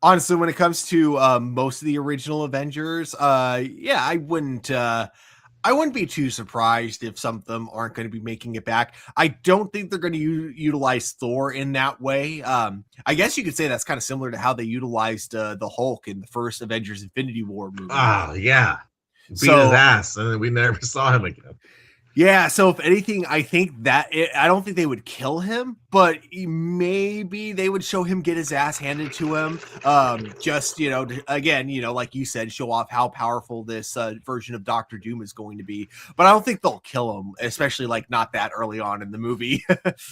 Honestly, when it comes to most of the original Avengers, yeah, I wouldn't be too surprised if some of them aren't going to be making it back. I don't think they're going to utilize Thor in that way. I guess you could say that's kind of similar to how they utilized the Hulk in the first Avengers Infinity War movie. Oh yeah, beat his So ass, and then we never saw him again. yeah, so if anything, I think I don't think they would kill him, but maybe they would show him get his ass handed to him. Just again, like you said, show off how powerful this version of Doctor Doom is going to be. But I don't think they'll kill him, especially like not that early on in the movie.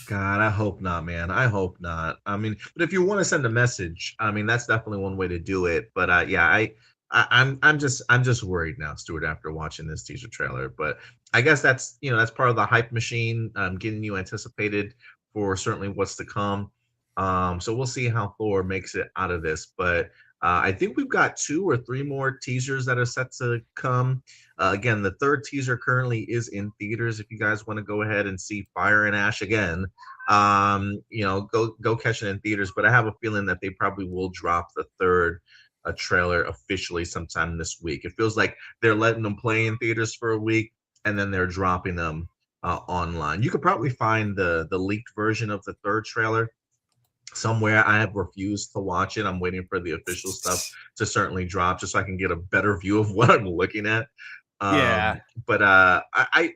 God, I hope not, man. I hope not. I mean, but if you want to send a message, I mean, that's definitely one way to do it. But yeah, I'm just worried now, Stuart, after watching this teaser trailer. But I guess that's part of the hype machine, getting you anticipated for certainly what's to come. So we'll see how Thor makes it out of this. But I think we've got 2 or 3 more teasers that are set to come. Again, the third teaser currently is in theaters. If you guys want to go ahead and see Fire and Ash again, go catch it in theaters. But I have a feeling that they probably will drop the third trailer officially sometime this week. It feels like they're letting them play in theaters for a week and then they're dropping them online. You could probably find the leaked version of the third trailer somewhere. I have refused to watch it. I'm waiting for the official stuff to certainly drop just so I can get a better view of what I'm looking at. Yeah. But I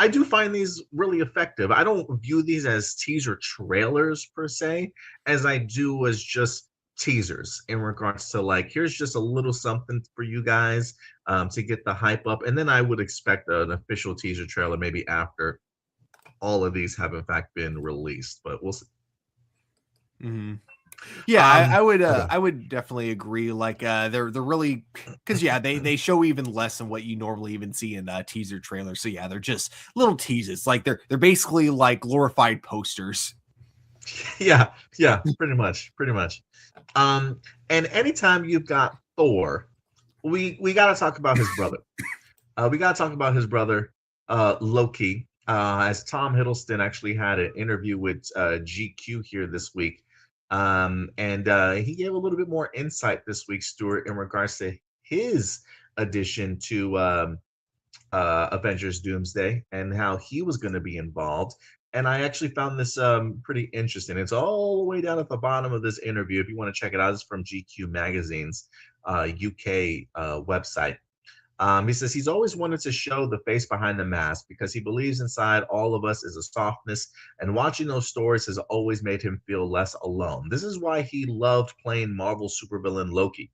do find these really effective. I don't view these as teaser trailers per se, as I do as just teasers in regards to like, here's just a little something for you guys to get the hype up. And then I would expect an official teaser trailer maybe after all of these have in fact been released, but we'll see. Mm-hmm. Yeah, Okay. I would definitely agree. Like they're really, because yeah, they show even less than what you normally even see in teaser trailers. So yeah, they're just little teases. Like they're basically like glorified posters. Yeah, pretty much. And anytime you've got Thor, we got to talk about his brother. We got to talk about his brother, Loki. As Tom Hiddleston actually had an interview with GQ here this week, and he gave a little bit more insight this week, Stuart, in regards to his addition to Avengers Doomsday and how he was going to be involved. And I actually found this pretty interesting. It's all the way down at the bottom of this interview. If you want to check it out, it's from GQ Magazine's UK website. He says he's always wanted to show the face behind the mask because he believes inside all of us is a softness, and watching those stories has always made him feel less alone. This is why he loved playing Marvel supervillain Loki,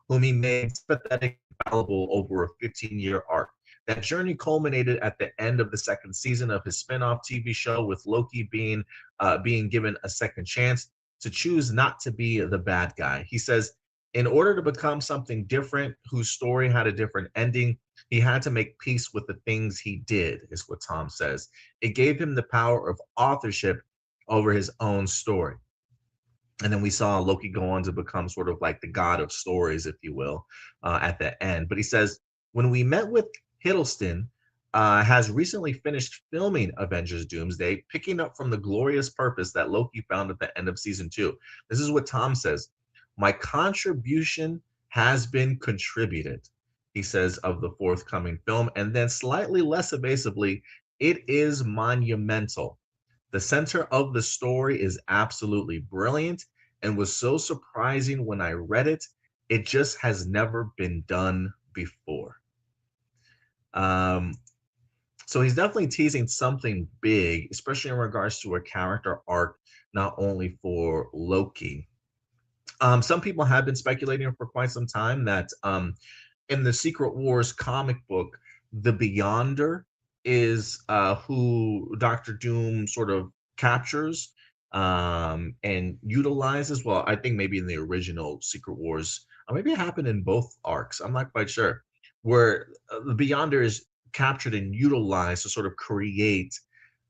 whom he made sympathetic and valuable over a 15-year arc. That journey culminated at the end of the second season of his spin-off TV show, with Loki being given a second chance to choose not to be the bad guy. He says, in order to become something different, whose story had a different ending, he had to make peace with the things he did, is what Tom says. It gave him the power of authorship over his own story. And then we saw Loki go on to become sort of like the god of stories, if you will, at the end. But he says, when we met with Hiddleston, has recently finished filming Avengers Doomsday, picking up from the glorious purpose that Loki found at the end of season 2. This is what Tom says. My contribution has been contributed, he says, of the forthcoming film. And then slightly less evasively, it is monumental. The center of the story is absolutely brilliant and was so surprising when I read it. It just has never been done before. So he's definitely teasing something big, especially in regards to a character arc, not only for Loki. Some people have been speculating for quite some time that in the Secret Wars comic book, the Beyonder is who Doctor Doom sort of captures and utilizes. Well, I think maybe in the original Secret Wars, or maybe it happened in both arcs. I'm not quite sure. Where the Beyonder is captured and utilized to sort of create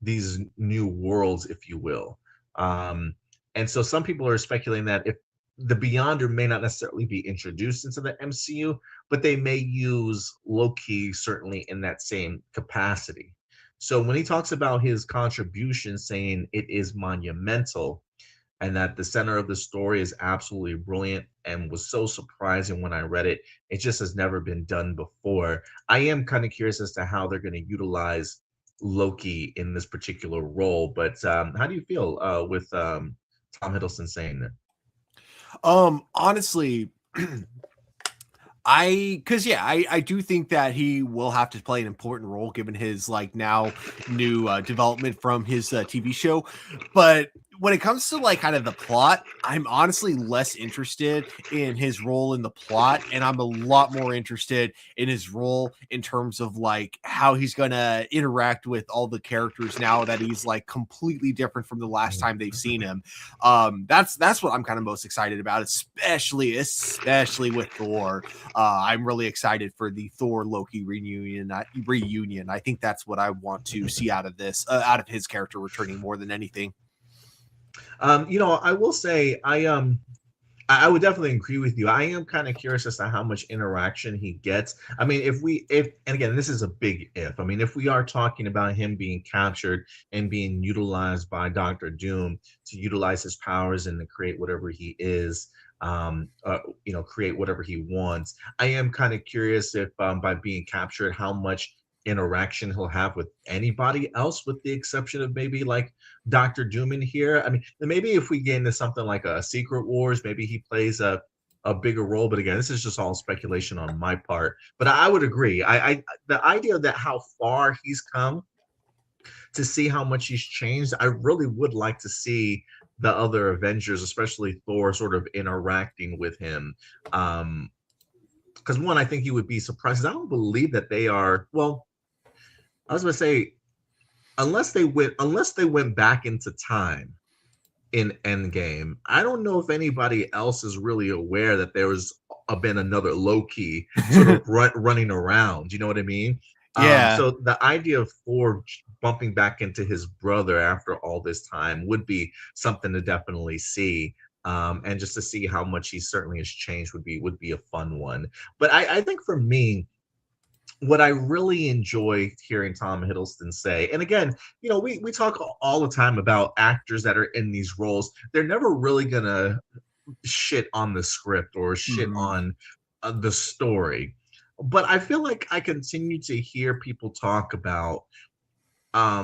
these new worlds, if you will. And so some people are speculating that if the Beyonder may not necessarily be introduced into the MCU, but they may use Loki certainly in that same capacity. So when he talks about his contribution, saying it is monumental and that the center of the story is absolutely brilliant and was so surprising when I read it, it just has never been done before. I am kind of curious as to how they're going to utilize Loki in this particular role. But how do you feel with Tom Hiddleston saying that? Honestly, I do think that he will have to play an important role given his like now new development from his TV show. But when it comes to like kind of the plot, I'm honestly less interested in his role in the plot, and I'm a lot more interested in his role in terms of like how he's gonna interact with all the characters now that he's like completely different from the last time they've seen him. That's what I'm kind of most excited about, especially with Thor. I'm really excited for the Thor Loki reunion. I think that's what I want to see out of this, out of his character returning more than anything. I will say I would definitely agree with you. I am kind of curious as to how much interaction he gets. I mean, if and again, this is a big if. I mean, if we are talking about him being captured and being utilized by Doctor Doom to utilize his powers and to create whatever he is, create whatever he wants. I am kind of curious if by being captured, how much interaction he'll have with anybody else, with the exception of maybe like Doctor Doom in here. I mean, maybe if we get into something like a Secret Wars, maybe he plays a bigger role. But again, this is just all speculation on my part. But I would agree. I the idea that how far he's come, to see how much he's changed, I really would like to see the other Avengers, especially Thor, sort of interacting with him. Because one, I think he would be surprised. I don't believe that they are. Well, I was going to say, unless they went back into time in Endgame, I don't know if anybody else is really aware that there was been another Loki sort of running around. You know what I mean? Yeah. So the idea of Thor bumping back into his brother after all this time would be something to definitely see. And just to see how much he certainly has changed would be a fun one. But I think for me, what I really enjoy hearing Tom Hiddleston say, and again, we talk all the time about actors that are in these roles. They're never really gonna shit on the script or shit on the story. But I feel like I continue to hear people talk about, I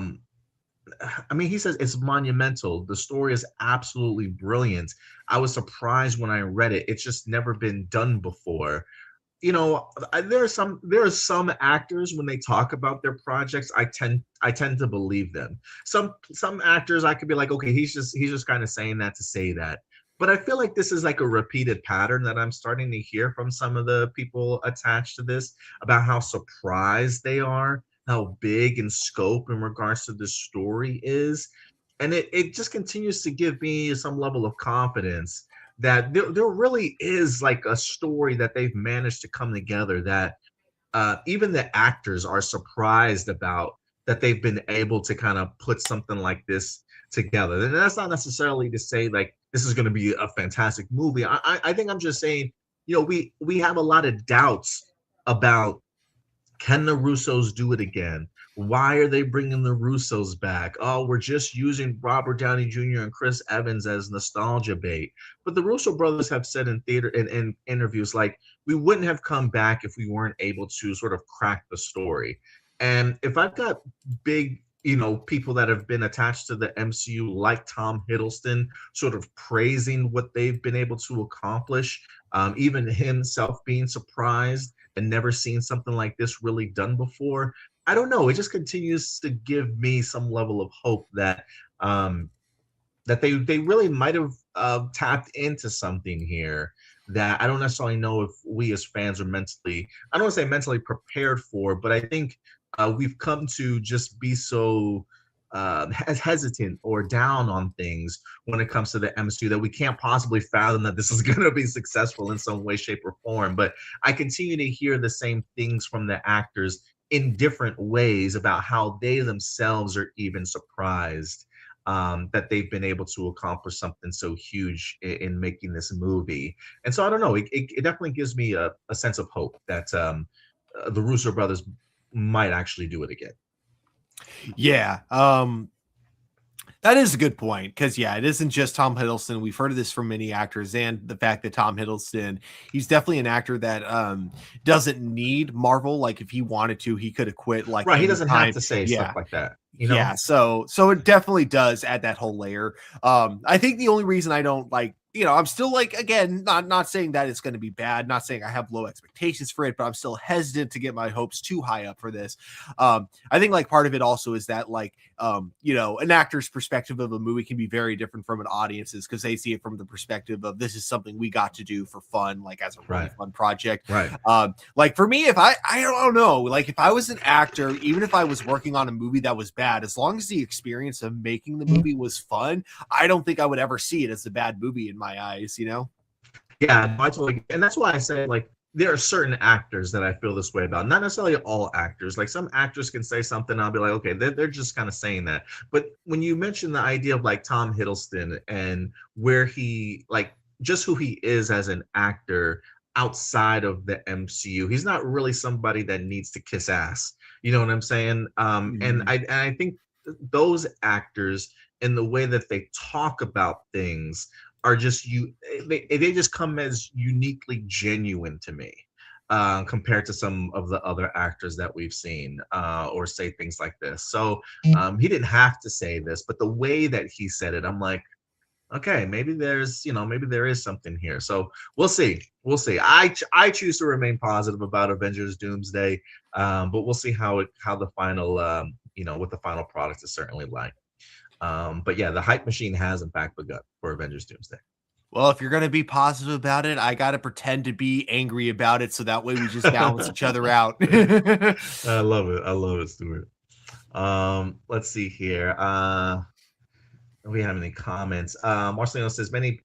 mean, he says it's monumental. The story is absolutely brilliant. I was surprised when I read it. It's just never been done before. There are some actors, when they talk about their projects, I tend to believe them. Some actors I could be like, okay, he's just kind of saying that to say that. But I feel like this is like a repeated pattern that I'm starting to hear from some of the people attached to this about how surprised they are, how big in scope in regards to the story is. And it just continues to give me some level of confidence that there really is like a story that they've managed to come together that even the actors are surprised about, that they've been able to kind of put something like this together. And that's not necessarily to say like this is going to be a fantastic movie. I think I'm just saying, you know, we have a lot of doubts about, can the Russos do it again? Why are they bringing the Russos back? Oh, we're just using Robert Downey Jr. and Chris Evans as nostalgia bait. But the Russo brothers have said in theater in interviews, like, we wouldn't have come back if we weren't able to sort of crack the story. And if I've got big, you know, people that have been attached to the MCU, like Tom Hiddleston, sort of praising what they've been able to accomplish, even himself being surprised and never seen something like this really done before. I don't know. It just continues to give me some level of hope that that they really might have tapped into something here that I don't necessarily know if we as fans are mentally, I don't want to say mentally prepared for, but I think we've come to just be so hesitant or down on things when it comes to the MCU that we can't possibly fathom that this is going to be successful in some way, shape, or form. But I continue to hear the same things from the actors in different ways about how they themselves are even surprised that they've been able to accomplish something so huge in making this movie. And so I don't know, it definitely gives me a sense of hope that the Russo brothers might actually do it again. Yeah. That is a good point, because yeah, it isn't just Tom Hiddleston. We've heard of this from many actors, and the fact that Tom Hiddleston, he's definitely an actor that doesn't need Marvel. Like if he wanted to, he could have quit like Right, he doesn't have anytime. to say stuff Yeah. like that, you Yeah, know? so it definitely does add that whole layer. I think the only reason I don't like, I'm still like, again, not saying that it's going to be bad, not saying I have low expectations for it, but I'm still hesitant to get my hopes too high up for this. I think like part of it also is that like an actor's perspective of a movie can be very different from an audience's, because they see it from the perspective of, this is something we got to do for fun, like as a really Right. fun project. Right. Like for me, if I don't know, like if I was an actor, even if I was working on a movie that was bad, as long as the experience of making the movie was fun, I don't think I would ever see it as a bad movie in my eyes, Yeah, no, I totally, and that's why I say like there are certain actors that I feel this way about. Not necessarily all actors. Like some actors can say something, I'll be like, okay, they're just kind of saying that. But when you mention the idea of like Tom Hiddleston and where he like just who he is as an actor outside of the MCU, he's not really somebody that needs to kiss ass. You know what I'm saying? And I think those actors in the way that they talk about things are just they just come as uniquely genuine to me compared to some of the other actors that we've seen or say things like this. So he didn't have to say this, but the way that he said it, I'm like, okay, maybe maybe there is something here. So we'll see. We'll see. I choose to remain positive about Avengers Doomsday, but we'll see how the final what the final product is certainly like. But yeah, the hype machine has in fact begun for Avengers Doomsday. Well, if you're going to be positive about it, I got to pretend to be angry about it, so that way we just balance each other out. I love it. I love it, Stuart. Let's see here. Do we have any comments? Marcelino says many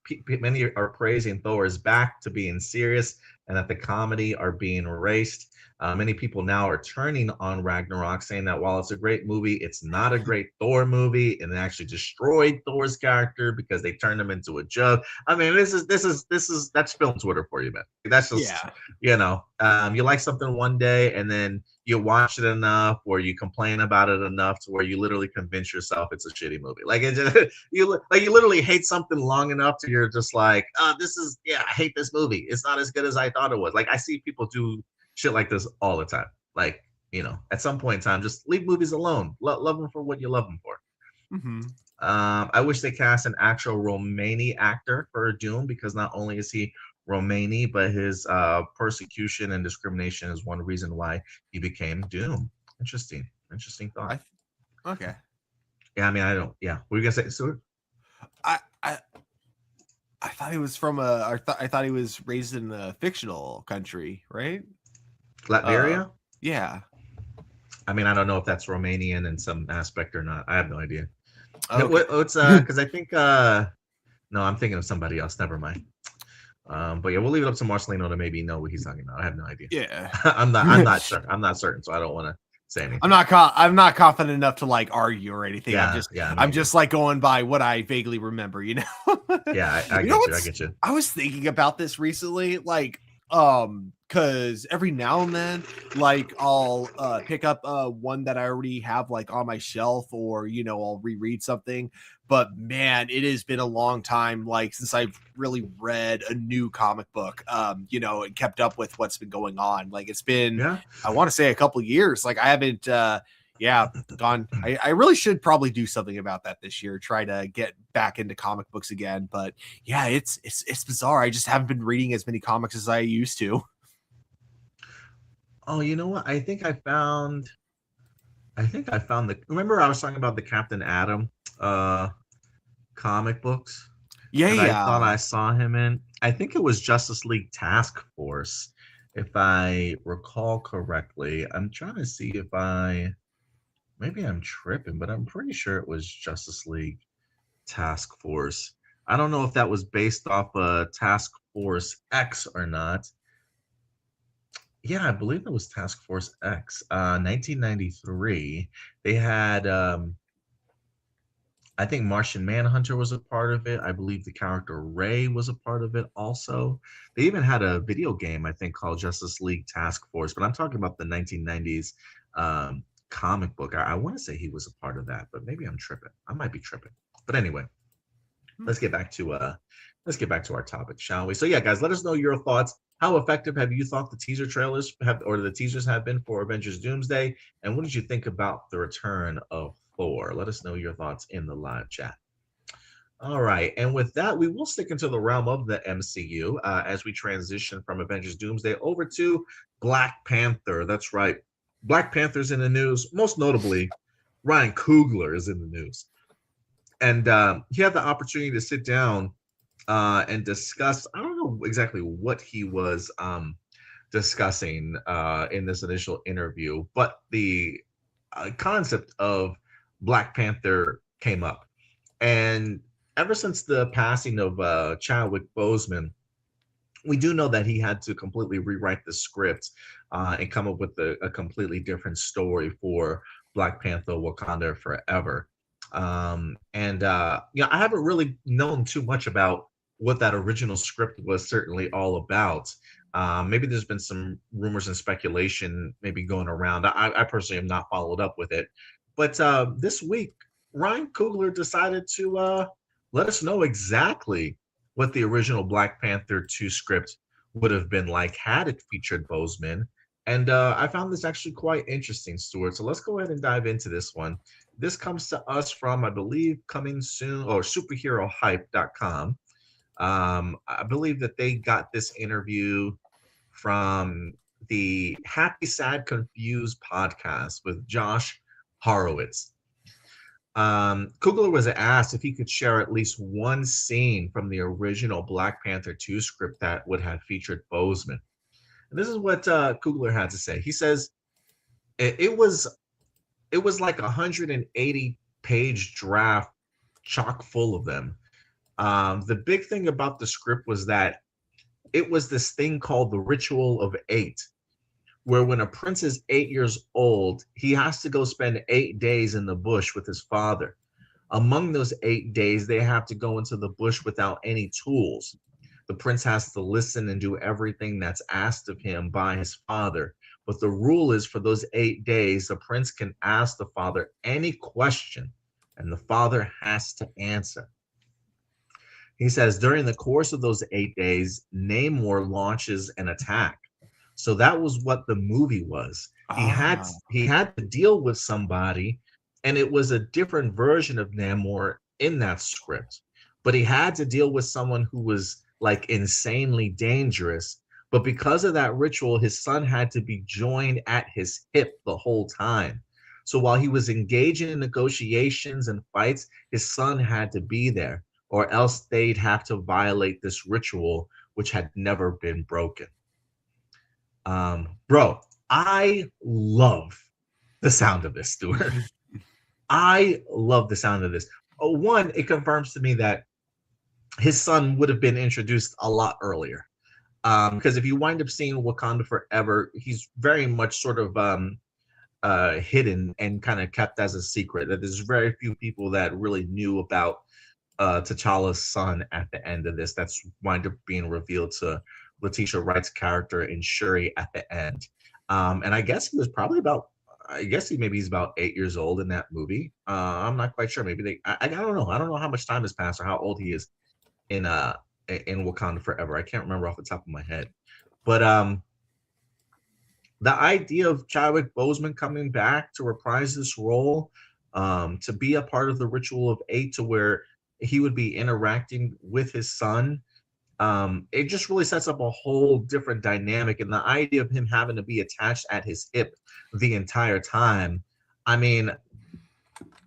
are praising Thor is back to being serious and that the comedy are being erased. Many people now are turning on Ragnarok, saying that while it's a great movie, it's not a great Thor movie, and it actually destroyed Thor's character because they turned him into a jug. I mean, this is that's film Twitter for you, man. That's just you like something one day and then you watch it enough or you complain about it enough to where you literally convince yourself it's a shitty movie. Like it just, you literally hate something long enough to you're just like, I hate this movie. It's not as good as I thought it was. Like I see people do shit like this all the time. Like, at some point in time, just leave movies alone. Love them for what you love them for. Mm-hmm. I wish they cast an actual Romani actor for Doom, because not only is he Romani, but his persecution and discrimination is one reason why he became Doom. Interesting thought. Okay. Yeah, I mean, I don't. Yeah, what are you gonna say, Stuart? I I thought he was from I thought he was raised in a fictional country, right? Uh, Latveria? yeah. I mean, I don't know if that's Romanian in some aspect or not. I have no idea. No, Okay. what's because I think no, I'm thinking of somebody else. Never mind. But yeah, we'll leave it up to Marcelino to maybe know what he's talking about. I have no idea. Yeah. I'm not sure. I'm not certain, so I don't want to say anything. I'm not confident enough to like argue or anything. Yeah, yeah, me I'm either. just like going by what I vaguely remember, you know. Yeah, I You know get you. I what's get you. I was thinking about this recently, like because every now and then like I'll pick up one that I already have like on my shelf, or you know, I'll reread something. But man, it has been a long time like since I've really read a new comic book, you know, and kept up with what's been going on. Like it's been, Yeah. I want to say, a couple years. Like I haven't yeah, gone. I really should probably do something about that this year, try to get back into comic books again. But yeah, it's bizarre. I just haven't been reading as many comics as I used to. Oh, you know what? I think I found the. Remember, I was talking about the Captain Atom uh comic books Yeah, that I thought yeah. I saw him in. I think it was Justice League Task Force, if I recall correctly. I'm trying to see if I maybe I'm tripping, but I'm pretty sure it was Justice League Task Force. I don't know if that was based off Task Force X or not. Yeah, I believe it was Task Force X. 1993. They had I think Martian Manhunter was a part of it. I believe the character Ray was a part of it also. They even had a video game, I think, called Justice League Task Force, but I'm talking about the 1990s comic book. I want to say he was a part of that, but maybe I'm tripping. I might be tripping. But anyway, let's get back to our topic, shall we? So yeah, guys, let us know your thoughts. How effective have you thought the teaser trailers have, or the teasers have been for Avengers Doomsday? And what did you think about the return of Thor? Let us know your thoughts in the live chat. All right, and with that, we will stick into the realm of the MCU as we transition from Avengers Doomsday over to Black Panther. That's right, Black Panther's in the news. Most notably, Ryan Coogler is in the news, and he had the opportunity to sit down and discuss. I don't know exactly what he was discussing in this initial interview, but the concept of Black Panther came up. And ever since the passing of Chadwick Boseman, we do know that he had to completely rewrite the script and come up with a completely different story for Black Panther Wakanda Forever. And I haven't really known too much about what that original script was certainly all about. Maybe there's been some rumors and speculation maybe going around. I personally have not followed up with it. But this week, Ryan Coogler decided to let us know exactly what the original Black Panther 2 script would have been like had it featured Boseman. And I found this actually quite interesting, Stuart. So let's go ahead and dive into this one. This comes to us from, I believe, coming soon, or superherohype.com. I believe that they got this interview from the Happy, Sad, Confused podcast with Josh Horowitz. Coogler was asked if he could share at least one scene from the original Black Panther 2 script that would have featured Boseman. And this is what Coogler had to say. He says it was like a 180-page draft, chock full of them. The big thing about the script was that it was this thing called the Ritual of Eight, where when a prince is 8 years old, he has to go spend 8 days in the bush with his father. Among those 8 days, they have to go into the bush without any tools. The prince has to listen and do everything that's asked of him by his father. But the rule is for those 8 days, the prince can ask the father any question, and the father has to answer. He says during the course of those 8 days, Namor launches an attack. So that was what the movie was. He had Ah. he had to deal with somebody, and it was a different version of Namor in that script. But he had to deal with someone who was like insanely dangerous. But because of that ritual, his son had to be joined at his hip the whole time. So while he was engaging in negotiations and fights, his son had to be there. or else they'd have to violate this ritual which had never been broken. Bro, I love the sound of this, Stuart. I love the sound of this. One, it confirms to me that his son would have been introduced a lot earlier. Because if you wind up seeing Wakanda Forever, he's very much sort of hidden and kind of kept as a secret. That there's very few people that really knew about T'Challa's son at the end of this. That's wind up being revealed to Letitia Wright's character in Shuri at the end. And I guess he was probably about, I guess he's about 8 years old in that movie. I'm not quite sure. Maybe I don't know. I don't know how much time has passed or how old he is in Wakanda Forever. I can't remember off the top of my head. But the idea of Chadwick Boseman coming back to reprise this role, to be a part of the Ritual of Eight, to where he would be interacting with his son, it just really sets up a whole different dynamic. And the idea of him having to be attached at his hip the entire time, I mean,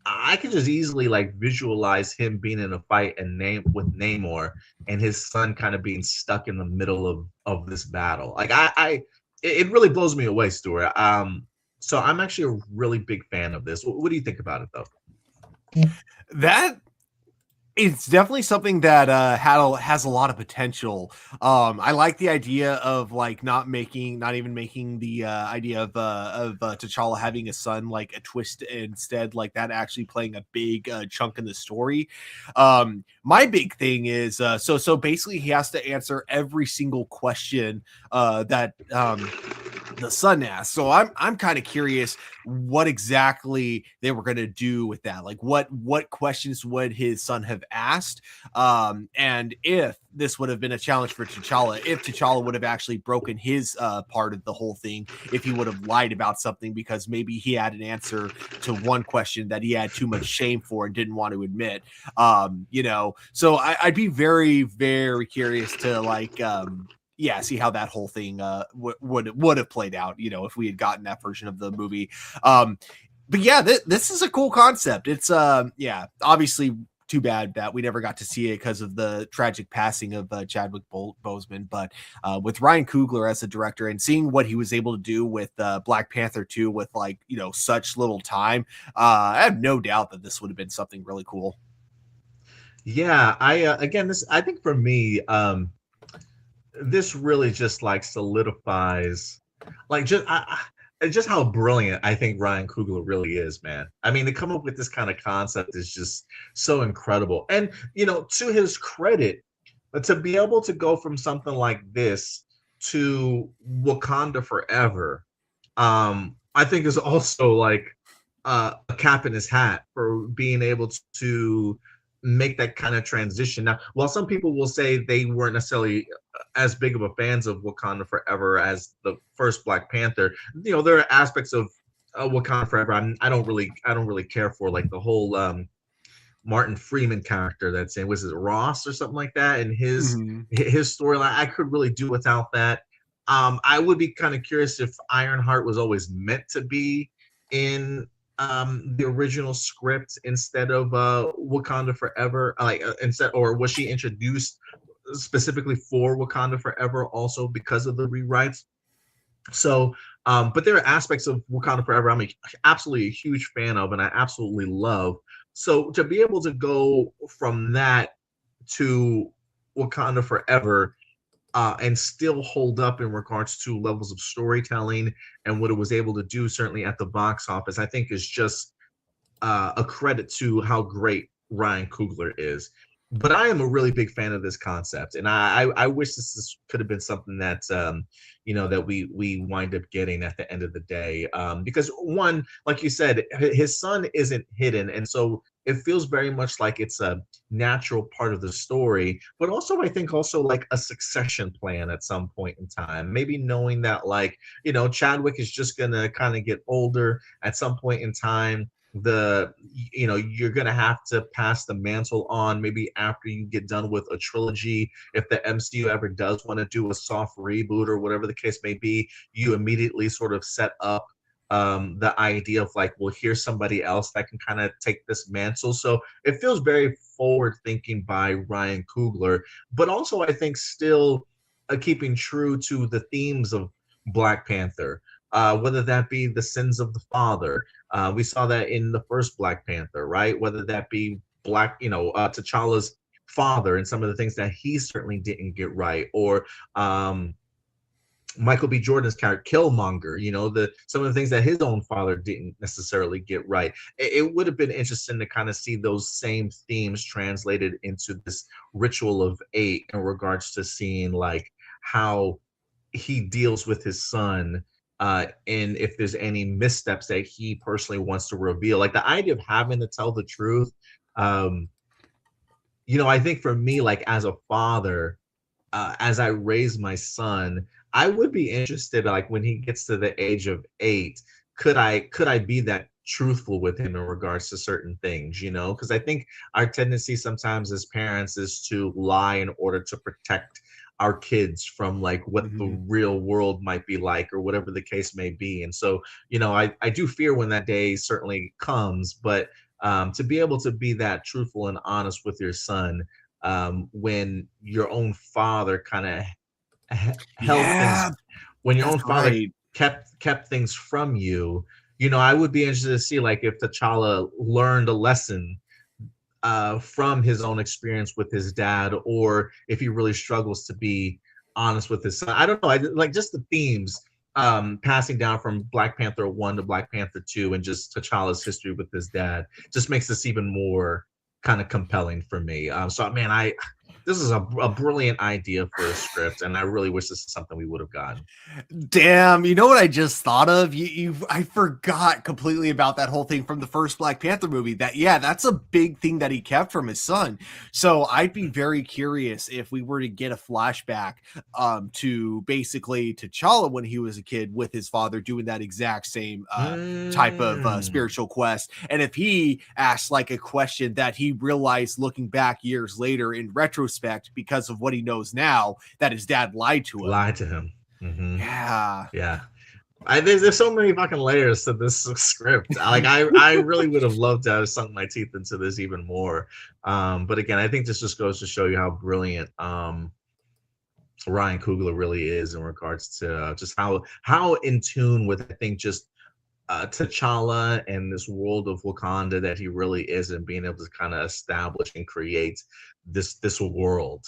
I could just easily like visualize him being in a fight with Namor, and his son kind of being stuck in the middle of this battle. Like it really blows me away, Stuart. So I'm actually a really big fan of this. What do you think about it, though? That it's definitely something that has a lot of potential. I like the idea of like not even making the idea of T'Challa having a son like a twist, instead like that actually playing a big chunk in the story. My big thing is so basically he has to answer every single question that the son asks. So I'm kind of curious what exactly they were going to do with that. Like what questions would his son have asked, and if this would have been a challenge for T'Challa, if T'Challa would have actually broken his part of the whole thing, if he would have lied about something because maybe he had an answer to one question that he had too much shame for and didn't want to admit. So I'd be very, very curious to like see how that whole thing would have played out, if we had gotten that version of the movie. But yeah, this is a cool concept. It's obviously too bad that we never got to see it because of the tragic passing of Chadwick Boseman. But with Ryan Coogler as the director and seeing what he was able to do with Black Panther 2 with such little time, I have no doubt that this would have been something really cool. Yeah, I think for me, this really just like solidifies like just how brilliant I think Ryan Coogler really is, man. I mean, to come up with this kind of concept is just so incredible. And to his credit, to be able to go from something like this to Wakanda Forever, I think is also like a cap in his hat for being able to make that kind of transition. Now, while some people will say they weren't necessarily as big of a fans of Wakanda Forever as the first Black Panther, there are aspects of Wakanda Forever I don't really care for, like the whole Martin Freeman character that's in, was it Ross or something like that, and his storyline. I could really do without that. I would be kind of curious if Ironheart was always meant to be in the original script instead of Wakanda Forever, or was she introduced specifically for Wakanda Forever also because of the rewrites? So, but there are aspects of Wakanda Forever I'm absolutely a huge fan of, and I absolutely love. So to be able to go from that to Wakanda Forever, and still hold up in regards to levels of storytelling and what it was able to do, certainly at the box office, I think is just a credit to how great Ryan Coogler is. But I am a really big fan of this concept, and I wish this could have been something that that we wind up getting at the end of the day, because one, like you said, his son isn't hidden, and so it feels very much like it's a natural part of the story. But also, I think also like a succession plan at some point in time, maybe knowing that Chadwick is just gonna kind of get older at some point in time. You're gonna have to pass the mantle on maybe after you get done with a trilogy. If the MCU ever does want to do a soft reboot or whatever the case may be, you immediately sort of set up the idea of like, well, here's somebody else that can kind of take this mantle. So it feels very forward thinking by Ryan Coogler, but also I think still keeping true to the themes of Black Panther, whether that be the sins of the father. We saw that in the first Black Panther, right? Whether that be T'Challa's father and some of the things that he certainly didn't get right, or Michael B. Jordan's character, Killmonger, some of the things that his own father didn't necessarily get right. It would have been interesting to kind of see those same themes translated into this ritual of 8 in regards to seeing like how he deals with his son, and if there's any missteps that he personally wants to reveal. Like the idea of having to tell the truth. I think for me, like as a father, as I raise my son, I would be interested, like when he gets to the age of 8, could I be that truthful with him in regards to certain things, because I think our tendency sometimes as parents is to lie in order to protect our kids from like what the real world might be like, or whatever the case may be. And so, I do fear when that day certainly comes, but to be able to be that truthful and honest with your son, when your own father kind of held things, Yeah, when your own that's father right. kept things from you, I would be interested to see like if T'Challa learned a lesson from his own experience with his dad, or if he really struggles to be honest with his son. I don't know. Like just the themes passing down from Black Panther 1 to Black Panther 2, and just T'Challa's history with his dad just makes this even more kind of compelling for me. So man, this is a brilliant idea for a script, and I really wish this is something we would have gotten. Damn, you know what I just thought of? I forgot completely about that whole thing from the first Black Panther movie. That's a big thing that he kept from his son. So I'd be very curious if we were to get a flashback to basically T'Challa when he was a kid with his father doing that exact same type of spiritual quest. And if he asked like a question that he realized looking back years later in retrospect because of what he knows now, that his dad lied to him. Lied to him. Mm-hmm. Yeah. Yeah. There's so many fucking layers to this script. Like I really would have loved to have sunk my teeth into this even more. But again, I think this just goes to show you how brilliant Ryan Coogler really is in regards to just how in tune with, I think, just T'Challa and this world of Wakanda that he really is, and being able to kind of establish and create this world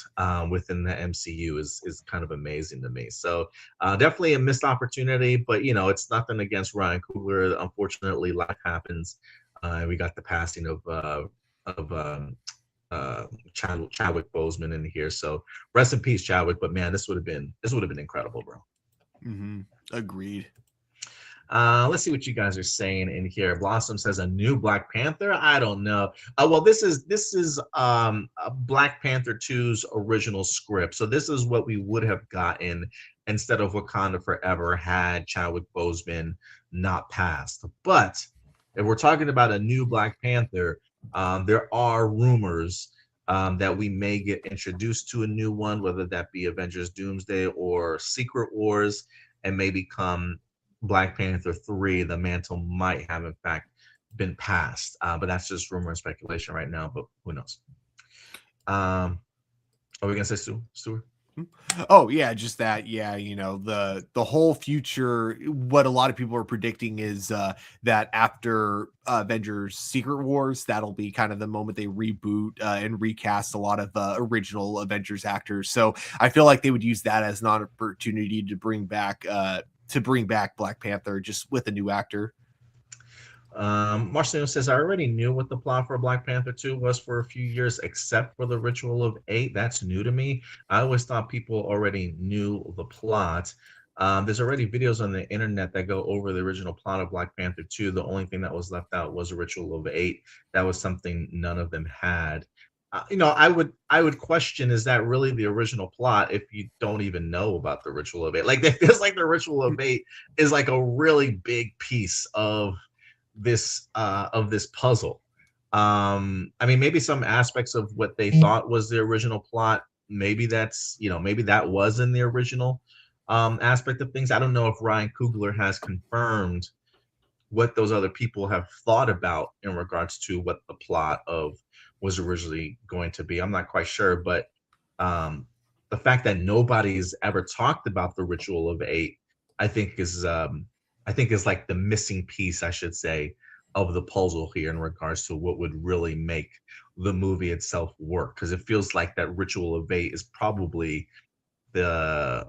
within the MCU is kind of amazing to me. So definitely a missed opportunity, but it's nothing against Ryan Coogler. Unfortunately, life happens. We got the passing of Chadwick Boseman in here, so rest in peace, Chadwick. But man, this would have been incredible, bro. Agreed. Let's see what you guys are saying in here. Blossom says a new Black Panther. I don't know. Well, this is Black Panther 2's original script. So this is what we would have gotten instead of Wakanda Forever had Chadwick Boseman not passed. But if we're talking about a new Black Panther, there are rumors that we may get introduced to a new one, whether that be Avengers Doomsday or Secret Wars, and may become Black Panther 3. The mantle might have in fact been passed, but that's just rumor and speculation right now, but who knows. Are we gonna say Stuart? Oh yeah, just that. Yeah, the whole future, what a lot of people are predicting is that after Avengers Secret Wars, that'll be kind of the moment they reboot and recast a lot of original Avengers actors. So I feel like they would use that as an opportunity to bring back Black Panther just with a new actor. Marcelino says, I already knew what the plot for Black Panther 2 was for a few years, except for the Ritual of 8. That's new to me. I always thought people already knew the plot. There's already videos on the internet that go over the original plot of Black Panther 2. The only thing that was left out was a Ritual of 8. That was something none of them had. I would question, is that really the original plot if you don't even know about the Ritual of 8? Like, it feels like the Ritual of 8 is like a really big piece of this puzzle. I mean, maybe some aspects of what they thought was the original plot, maybe that's maybe that was in the original aspect of things. I don't know if Ryan Coogler has confirmed what those other people have thought about in regards to what the plot of was originally going to be. I'm not quite sure, but um, the fact that nobody's ever talked about the Ritual of Eight, I think is like the missing piece, I should say, of the puzzle here in regards to what would really make the movie itself work. Because it feels like that Ritual of Eight is probably the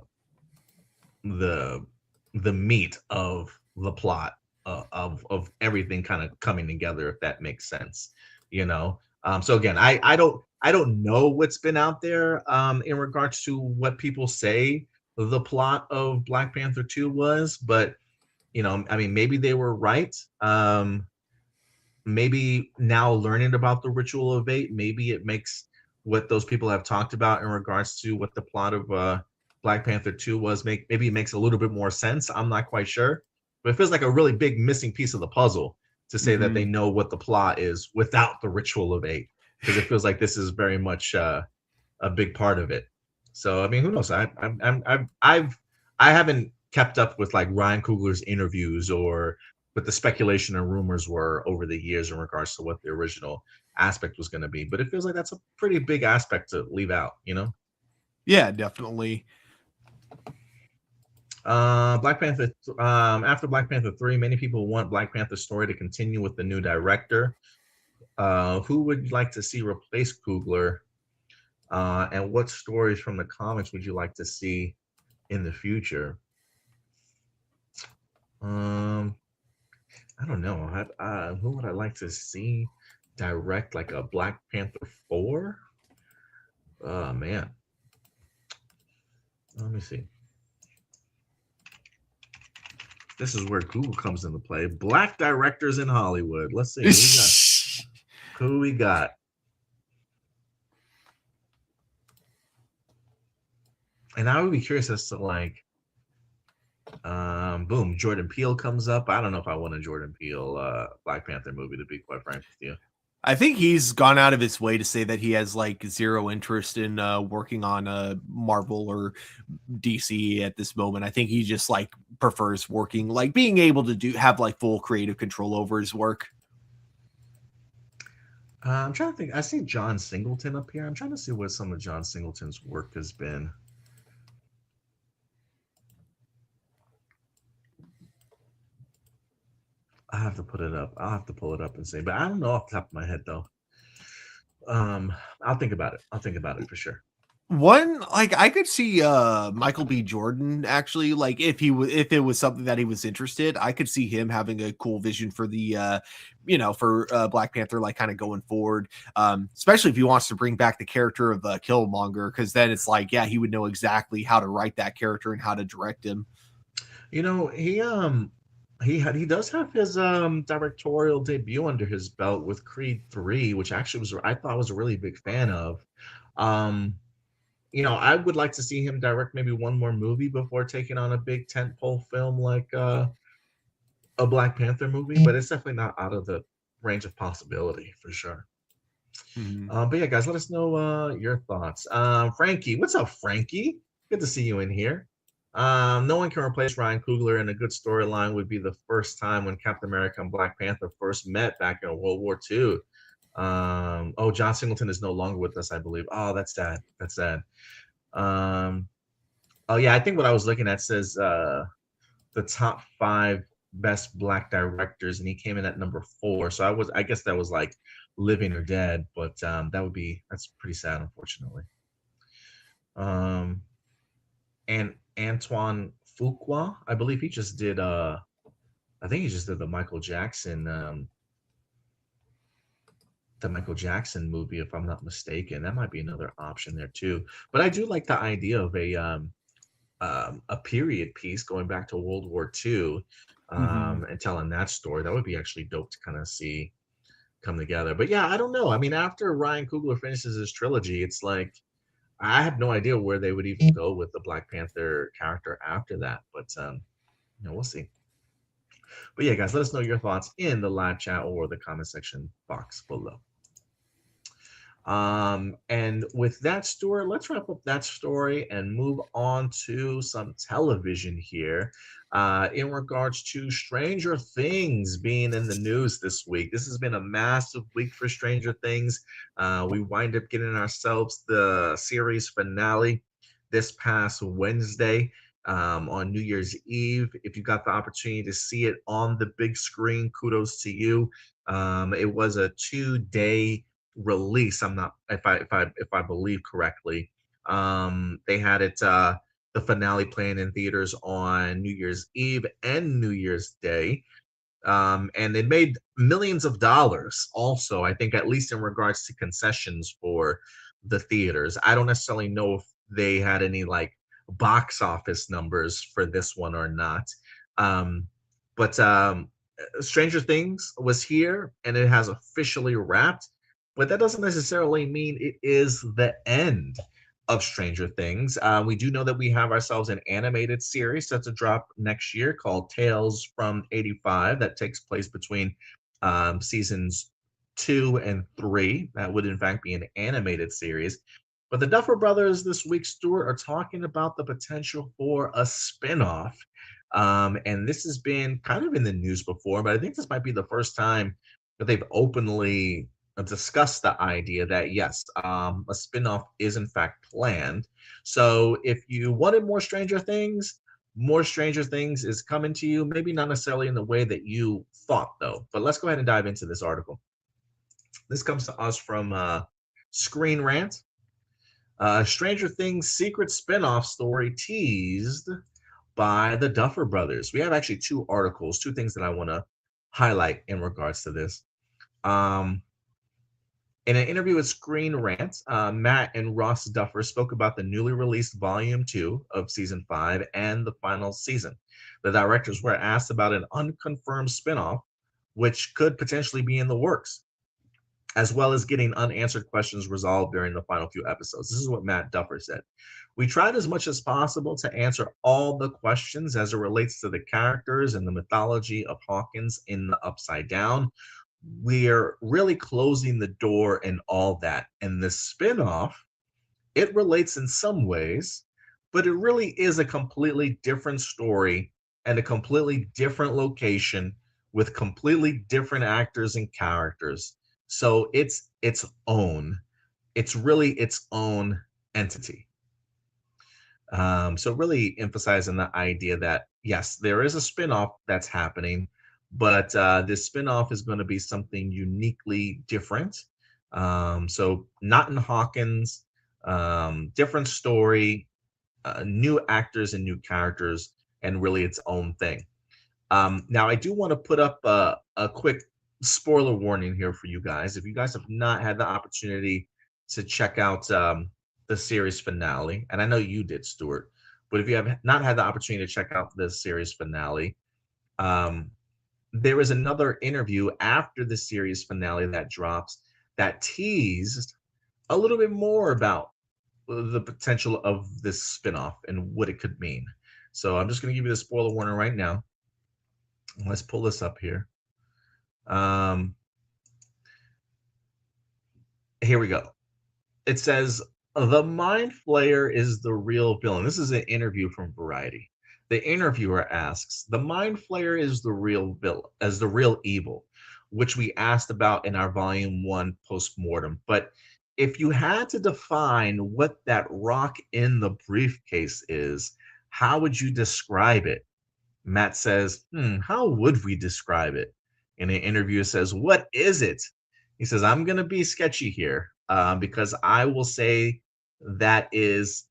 the the meat of the plot, of everything kind of coming together, if that makes sense, you know. So again, I don't know what's been out there in regards to what people say the plot of Black Panther 2 was, but I mean, maybe they were right. Maybe now learning about the Ritual of Eight, maybe it makes what those people have talked about in regards to what the plot of Black Panther 2 was, maybe it makes a little bit more sense. I'm not quite sure. But it feels like a really big missing piece of the puzzle to say that they Mhm. know what the plot is without the Ritual of Eight. Because it feels like this is very much a big part of it. So I mean, who knows? I haven't kept up with like Ryan Coogler's interviews or what the speculation and rumors were over the years in regards to what the original aspect was going to be. But it feels like that's a pretty big aspect to leave out, you know? Yeah, definitely. Black Panther. After Black Panther 3, many people want Black Panther's story to continue with the new director. Who would you like to see replace Coogler? And what stories from the comics would you like to see in the future? Um, I don't know. Who would I like to see direct like a Black Panther 4? Oh man. Let me see. This is where Google comes into play. Black directors in Hollywood. Let's see. Who we got? And I would be curious as to like boom, Jordan Peele comes up. I don't know if I want a Jordan Peele Black Panther movie, to be quite frank with you. I think he's gone out of his way to say that he has like zero interest in working on Marvel or DC at this moment. I think he just like prefers working, like being able to have like full creative control over his work. I'm trying to think. I see John Singleton up here. I'm trying to see what some of John Singleton's work has been. I have to put it up. I'll have to pull it up and say, but I don't know off the top of my head though. I'll think about it. I'll think about it for sure. One, like I could see Michael B. Jordan actually, like if it was something that he was interested, I could see him having a cool vision for the for Black Panther, like kind of going forward. Especially if he wants to bring back the character of Killmonger, because then it's like, yeah, he would know exactly how to write that character and how to direct him. You know, he does have his directorial debut under his belt with Creed 3, which actually was I thought was a really big fan of. Um I would like to see him direct maybe one more movie before taking on a big tentpole film like a Black Panther movie, but it's definitely not out of the range of possibility for sure. Mhm. But yeah, guys, let us know your thoughts. Frankie, what's up, Frankie? Good to see you in here. No one can replace Ryan Coogler, and a good storyline would be the first time when Captain America and Black Panther first met back in World War II. Oh, John Singleton is no longer with us, I believe. Oh, that's sad. That's sad. Um, oh yeah, I think what I was looking at says the top 5 best black directors, and he came in at number 4. So I guess that was like living or dead, but that's pretty sad, unfortunately. Um, and Antoine Fuqua, I believe he just did I think he just did the Michael Jackson movie, if I'm not mistaken. That might be another option there too. But I do like the idea of a period piece going back to World War II, Mhm. and telling that story. That would be actually dope to kind of see come together. But yeah, I don't know. I mean, after Ryan Coogler finishes his trilogy, it's like I have no idea where they would even go with the Black Panther character after that. But we'll see. But yeah, guys, let us know your thoughts in the live chat or the comment section box below. And with that, Stuart, let's wrap up that story and move on to some television here. in regards to Stranger Things being in the news this week. This has been a massive week for Stranger Things. We wind up getting ourselves the series finale this past Wednesday on New Year's Eve. If you got the opportunity to see it on the big screen, kudos to you. It was a 2-day release. I'm not if I believe correctly. They had it the finale playing in theaters on New Year's Eve and New Year's Day. And it made millions of dollars also, I think, at least in regards to concessions for the theaters. I don't necessarily know if they had any like box office numbers for this one or not. But Stranger Things was here and it has officially wrapped, but that doesn't necessarily mean it is the end of Stranger Things. We do know that we have ourselves an animated series set to drop next year called Tales from 85 that takes place between seasons 2 and 3. That would, in fact, be an animated series. But the Duffer brothers this week, Stuart, are talking about the potential for a spinoff. And this has been kind of in the news before, but I think this might be the first time that they've openly discussed the idea that yes, a spinoff is in fact planned. So if you wanted more Stranger Things is coming to you. Maybe not necessarily in the way that you thought, though. But let's go ahead and dive into this article. This comes to us from Screen Rant. Stranger Things secret spinoff story teased by the Duffer brothers. We have actually two articles, two things that I want to highlight in regards to this. In an interview with Screen Rant, Matt and Ross Duffer spoke about the newly released Volume 2 of Season 5 and the final season. The directors were asked about an unconfirmed spinoff, which could potentially be in the works, as well as getting unanswered questions resolved during the final few episodes. This is what Matt Duffer said. We tried as much as possible to answer all the questions as it relates to the characters and the mythology of Hawkins in the Upside Down. We're really closing the door and all that. And the spinoff, it relates in some ways, but it really is a completely different story and a completely different location with completely different actors and characters. So it's really its own entity. So really emphasizing the idea that yes, there is a spinoff that's happening, but this spinoff is going to be something uniquely different. So not in Hawkins, different story, new actors and new characters, and really its own thing. Now, I do want to put up a quick spoiler warning here for you guys. If you guys have not had the opportunity to check out the series finale, and I know you did, Stuart, but if you have not had the opportunity to check out the series finale, there is another interview after the series finale that drops that teased a little bit more about the potential of this spinoff and what it could mean. So I'm just going to give you the spoiler warning right now. Let's pull this up here. Here we go. It says, the Mind Flayer is the real villain. This is an interview from Variety. The interviewer asks, the Mind Flayer is the real villain, as the real evil, which we asked about in our Volume 1 postmortem. But if you had to define what that rock in the briefcase is, how would you describe it? Matt says, how would we describe it? And the interviewer says, what is it? He says, I'm going to be sketchy here because I will say that is,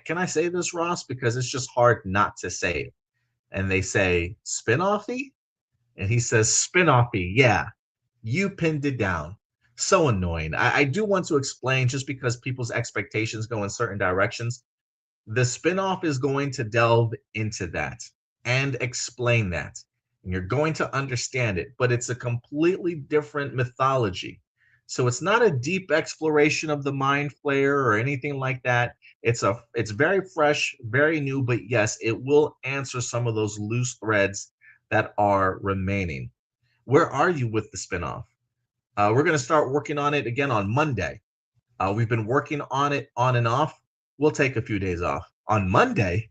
can I say this, Ross? Because it's just hard not to say it. And they say, spinoffy? And he says, spinoffy, yeah, you pinned it down. So annoying. I do want to explain, just because people's expectations go in certain directions. The spinoff is going to delve into that and explain that. And you're going to understand it, but it's a completely different mythology. So it's not a deep exploration of the Mind Flayer or anything like that. It's very fresh, very new, but yes, it will answer some of those loose threads that are remaining. Where are you with the spinoff? We're going to start working on it again on Monday. We've been working on it on and off. We'll take a few days off. On Monday,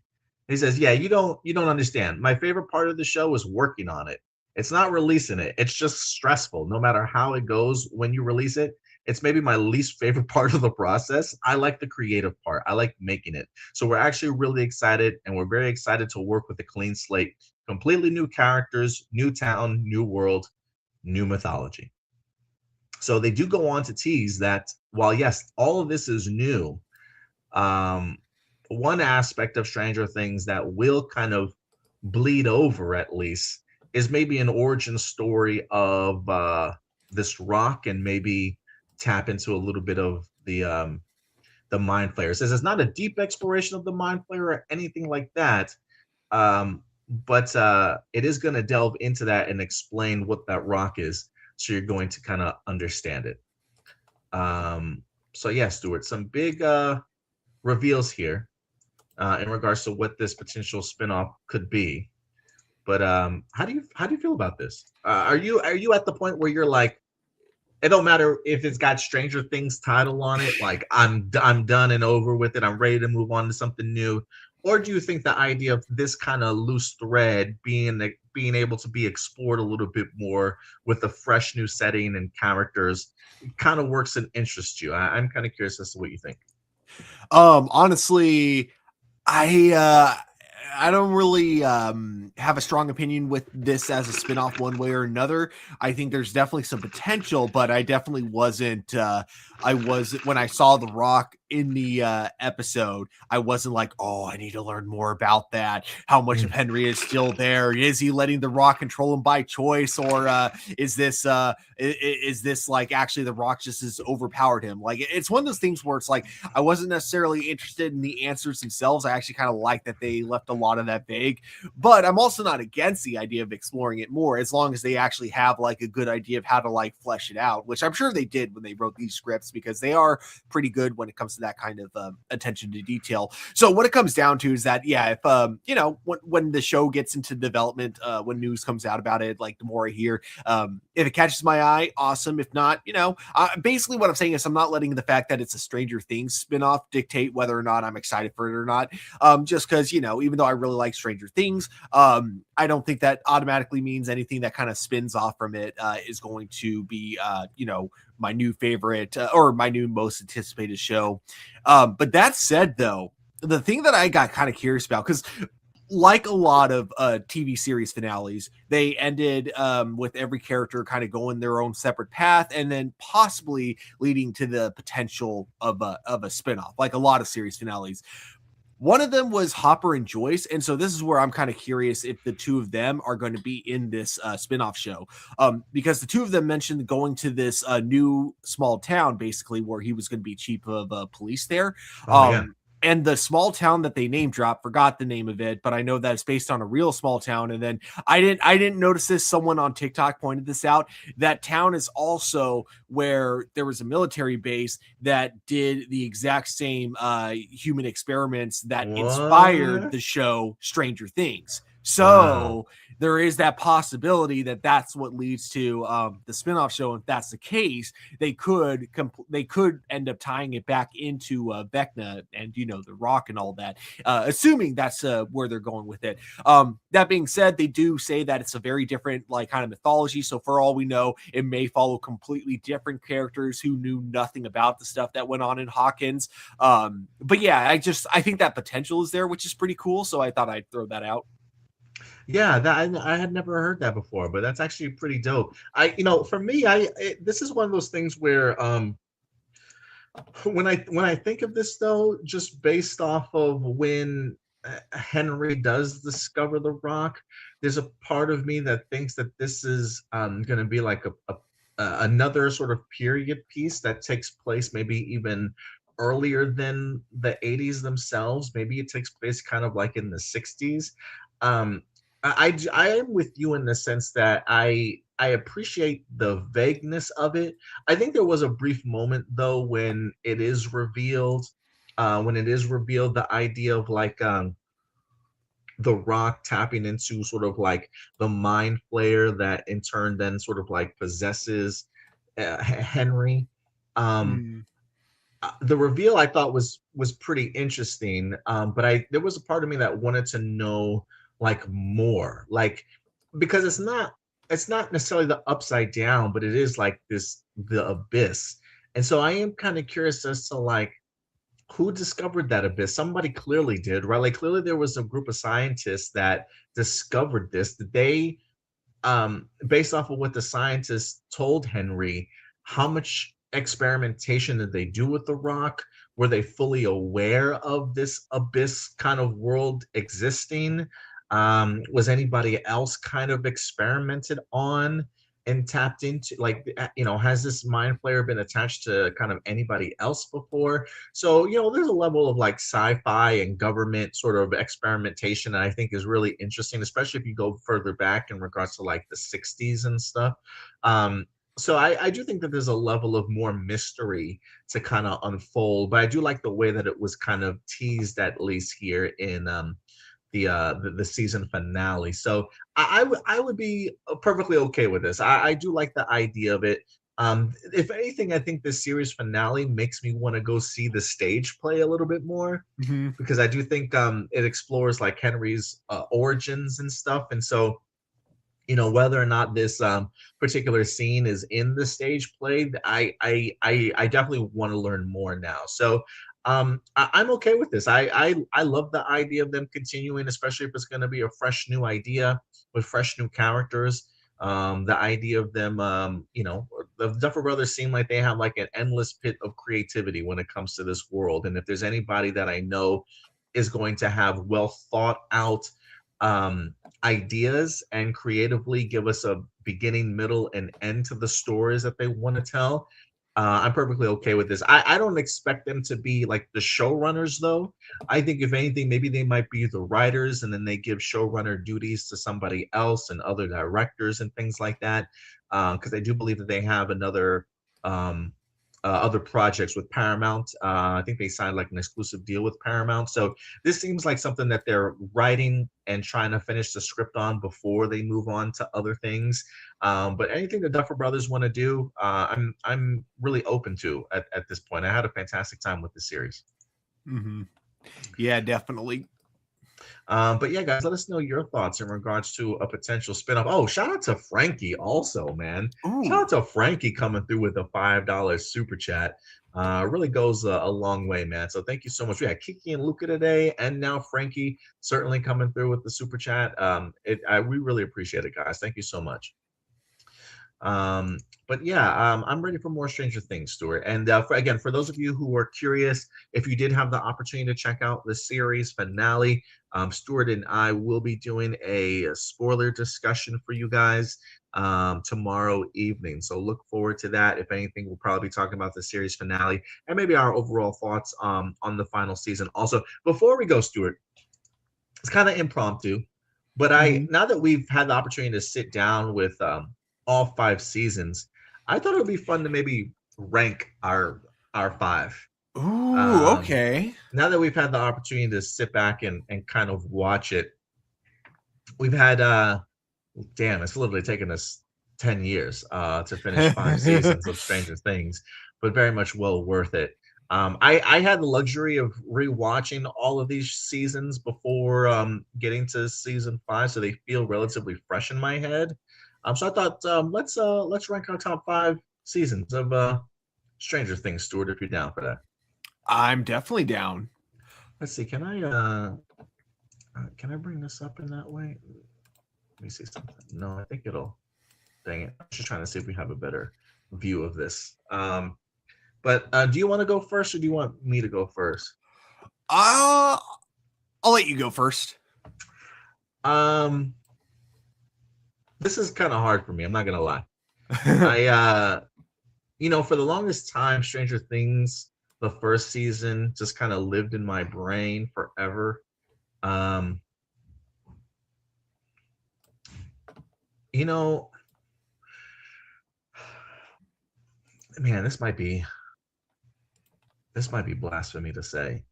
He says, "Yeah, you don't understand. My favorite part of the show is working on it. It's not releasing it. It's just stressful. No matter how it goes when you release it, it's maybe my least favorite part of the process. I like the creative part. I like making it. So we're actually really excited, and we're very excited to work with a clean slate, completely new characters, new town, new world, new mythology." So they do go on to tease that while yes, all of this is new, um, one aspect of Stranger Things that will kind of bleed over at least is maybe an origin story of this rock, and maybe tap into a little bit of the mind flayer. It says it's not a deep exploration of the mind flayer or anything like that, but it is going to delve into that and explain what that rock is, so you're going to kind of understand it. So yeah, Stuart, some big reveals here in regards to what this potential spinoff could be. But how do you feel about this? Are you at the point where you're like, it don't matter if it's got Stranger Things title on it, like I'm done and over with it, I'm ready to move on to something new? Or do you think the idea of this kind of loose thread being able to be explored a little bit more with a fresh new setting and characters kind of works and interests you? I'm kind of curious as to what you think. Honestly, I don't really have a strong opinion with this as a spinoff one way or another. I think there's definitely some potential, but I definitely wasn't. I was when I saw The Rock in the episode, I wasn't like, oh, I need to learn more about that. How much of Mm. Henry is still there? Is he letting The Rock control him by choice, or is this like actually The Rock just has overpowered him? Like it's one of those things where it's like I wasn't necessarily interested in the answers themselves. I actually kind of like that they left a lot of that vague, but I'm also not against the idea of exploring it more as long as they actually have like a good idea of how to like flesh it out, which I'm sure they did when they wrote these scripts because they are pretty good when it comes to that kind of attention to detail. So what it comes down to is that, yeah, if, when the show gets into development, when news comes out about it, like the more I hear, if it catches my eye, awesome. If not, basically what I'm saying is I'm not letting the fact that it's a Stranger Things spinoff dictate whether or not I'm excited for it or not. Just because, even though I really like Stranger Things, I don't think that automatically means anything that kind of spins off from it is going to be, my new favorite or my new most anticipated show. But that said, though, the thing that I got kind of curious about, because like a lot of TV series finales, they ended with every character kind of going their own separate path, and then possibly leading to the potential of a spinoff, like a lot of series finales. One of them was Hopper and Joyce, and so this is where I'm kind of curious if the two of them are going to be in this spinoff show, because the two of them mentioned going to this new small town, basically where he was going to be chief of police there. Oh yeah. And the small town that they name dropped, forgot the name of it, but I know that it's based on a real small town. And then I didn't notice this. Someone on TikTok pointed this out. That town is also where there was a military base that did the exact same human experiments that inspired What? the show Stranger Things. Wow. So there is that possibility that that's what leads to the spinoff show. If that's the case, they could end up tying it back into Vecna and the Rock and all that, assuming that's where they're going with it. That being said, they do say that it's a very different like kind of mythology. So for all we know, it may follow completely different characters who knew nothing about the stuff that went on in Hawkins. But yeah, I think that potential is there, which is pretty cool. So I thought I'd throw that out. Yeah, that I had never heard that before, but that's actually pretty dope. For me, this is one of those things where when I think of this though, just based off of when Henry does discover the rock, there's a part of me that thinks that this is going to be like another sort of period piece that takes place maybe even earlier than the 80s themselves. Maybe it takes place kind of like in the 60s. I am with you in the sense that I appreciate the vagueness of it. I think there was a brief moment though when it is revealed the idea of like the Rock tapping into sort of like the mind flayer that in turn then sort of like possesses Henry. Um, Mm. the reveal I thought was pretty interesting. But there was a part of me that wanted to know like more, like because it's not necessarily the upside down, but it is like the abyss. And so I am kind of curious as to like who discovered that abyss. Somebody clearly did, right? Like clearly there was a group of scientists that discovered this. That they based off of what the scientists told Henry, how much experimentation did they do with the rock? Were they fully aware of this abyss kind of world existing? Was anybody else kind of experimented on and tapped into? Like, has this mind flayer been attached to kind of anybody else before? So, there's a level of like sci-fi and government sort of experimentation that I think is really interesting, especially if you go further back in regards to like the 60s and stuff. So I do think that there's a level of more mystery to kind of unfold, but I do like the way that it was kind of teased, at least here in the season finale. So I would be perfectly okay with this. I do like the idea of it. If anything, I think this series finale makes me want to go see the stage play a little bit more, Mhm. because I do think it explores like Henry's origins and stuff. And so, whether or not this particular scene is in the stage play, I definitely want to learn more now. So I'm okay with this. I love the idea of them continuing, especially if it's going to be a fresh new idea with fresh new characters. The idea of them, the Duffer Brothers seem like they have like an endless pit of creativity when it comes to this world. And if there's anybody that I know is going to have well thought out ideas and creatively give us a beginning, middle, and end to the stories that they want to tell, I'm perfectly okay with this. I don't expect them to be like the showrunners, though. I think if anything, maybe they might be the writers, and then they give showrunner duties to somebody else and other directors and things like that. Because I do believe that they have um, other projects with Paramount. I think they signed like an exclusive deal with Paramount. So this seems like something that they're writing and trying to finish the script on before they move on to other things. But anything the Duffer Brothers want to do, I'm really open to at this point. I had a fantastic time with the series. Mhm. Yeah, definitely. But yeah, guys, let us know your thoughts in regards to a potential spinoff. Oh, shout out to Frankie also, man. Shout Ooh. out to Frankie coming through with a $5 super chat. Really goes a long way, man. So thank you so much. We had Kiki and Luca today, and now Frankie certainly coming through with the super chat. We really appreciate it, guys. Thank you so much. Um, but yeah, I'm ready for more Stranger Things, Stuart. And again, for those of you who are curious, if you did have the opportunity to check out the series finale, Stuart and I will be doing a spoiler discussion for you guys tomorrow evening. So look forward to that. If anything, we'll probably be talking about the series finale and maybe our overall thoughts on the final season. Also, before we go, Stuart, it's kind of impromptu, but Mhm. now that we've had the opportunity to sit down with all 5 seasons, I thought it would be fun to maybe rank our five. Ooh, Um, okay. Now that we've had the opportunity to sit back and kind of watch it, we've had damn, it's literally taken us 10 years to finish 5 seasons of Stranger Things, but very much well worth it. I had the luxury of rewatching all of these seasons before getting to season 5, so they feel relatively fresh in my head. So I thought let's rank our top 5 seasons of Stranger Things, Stuart, if you're down for that. I'm definitely down. Let's see, can I bring this up in that way? Let me see something. No, I think it'll. Dang it! I'm just trying to see if we have a better view of this. But do you want to go first, or do you want me to go first? Uh, I'll let you go first. Um, this is kind of hard for me. I'm not gonna lie. I for the longest time, Stranger Things, the first season, just kind of lived in my brain forever. Um, you know, man, this might be blasphemy to say.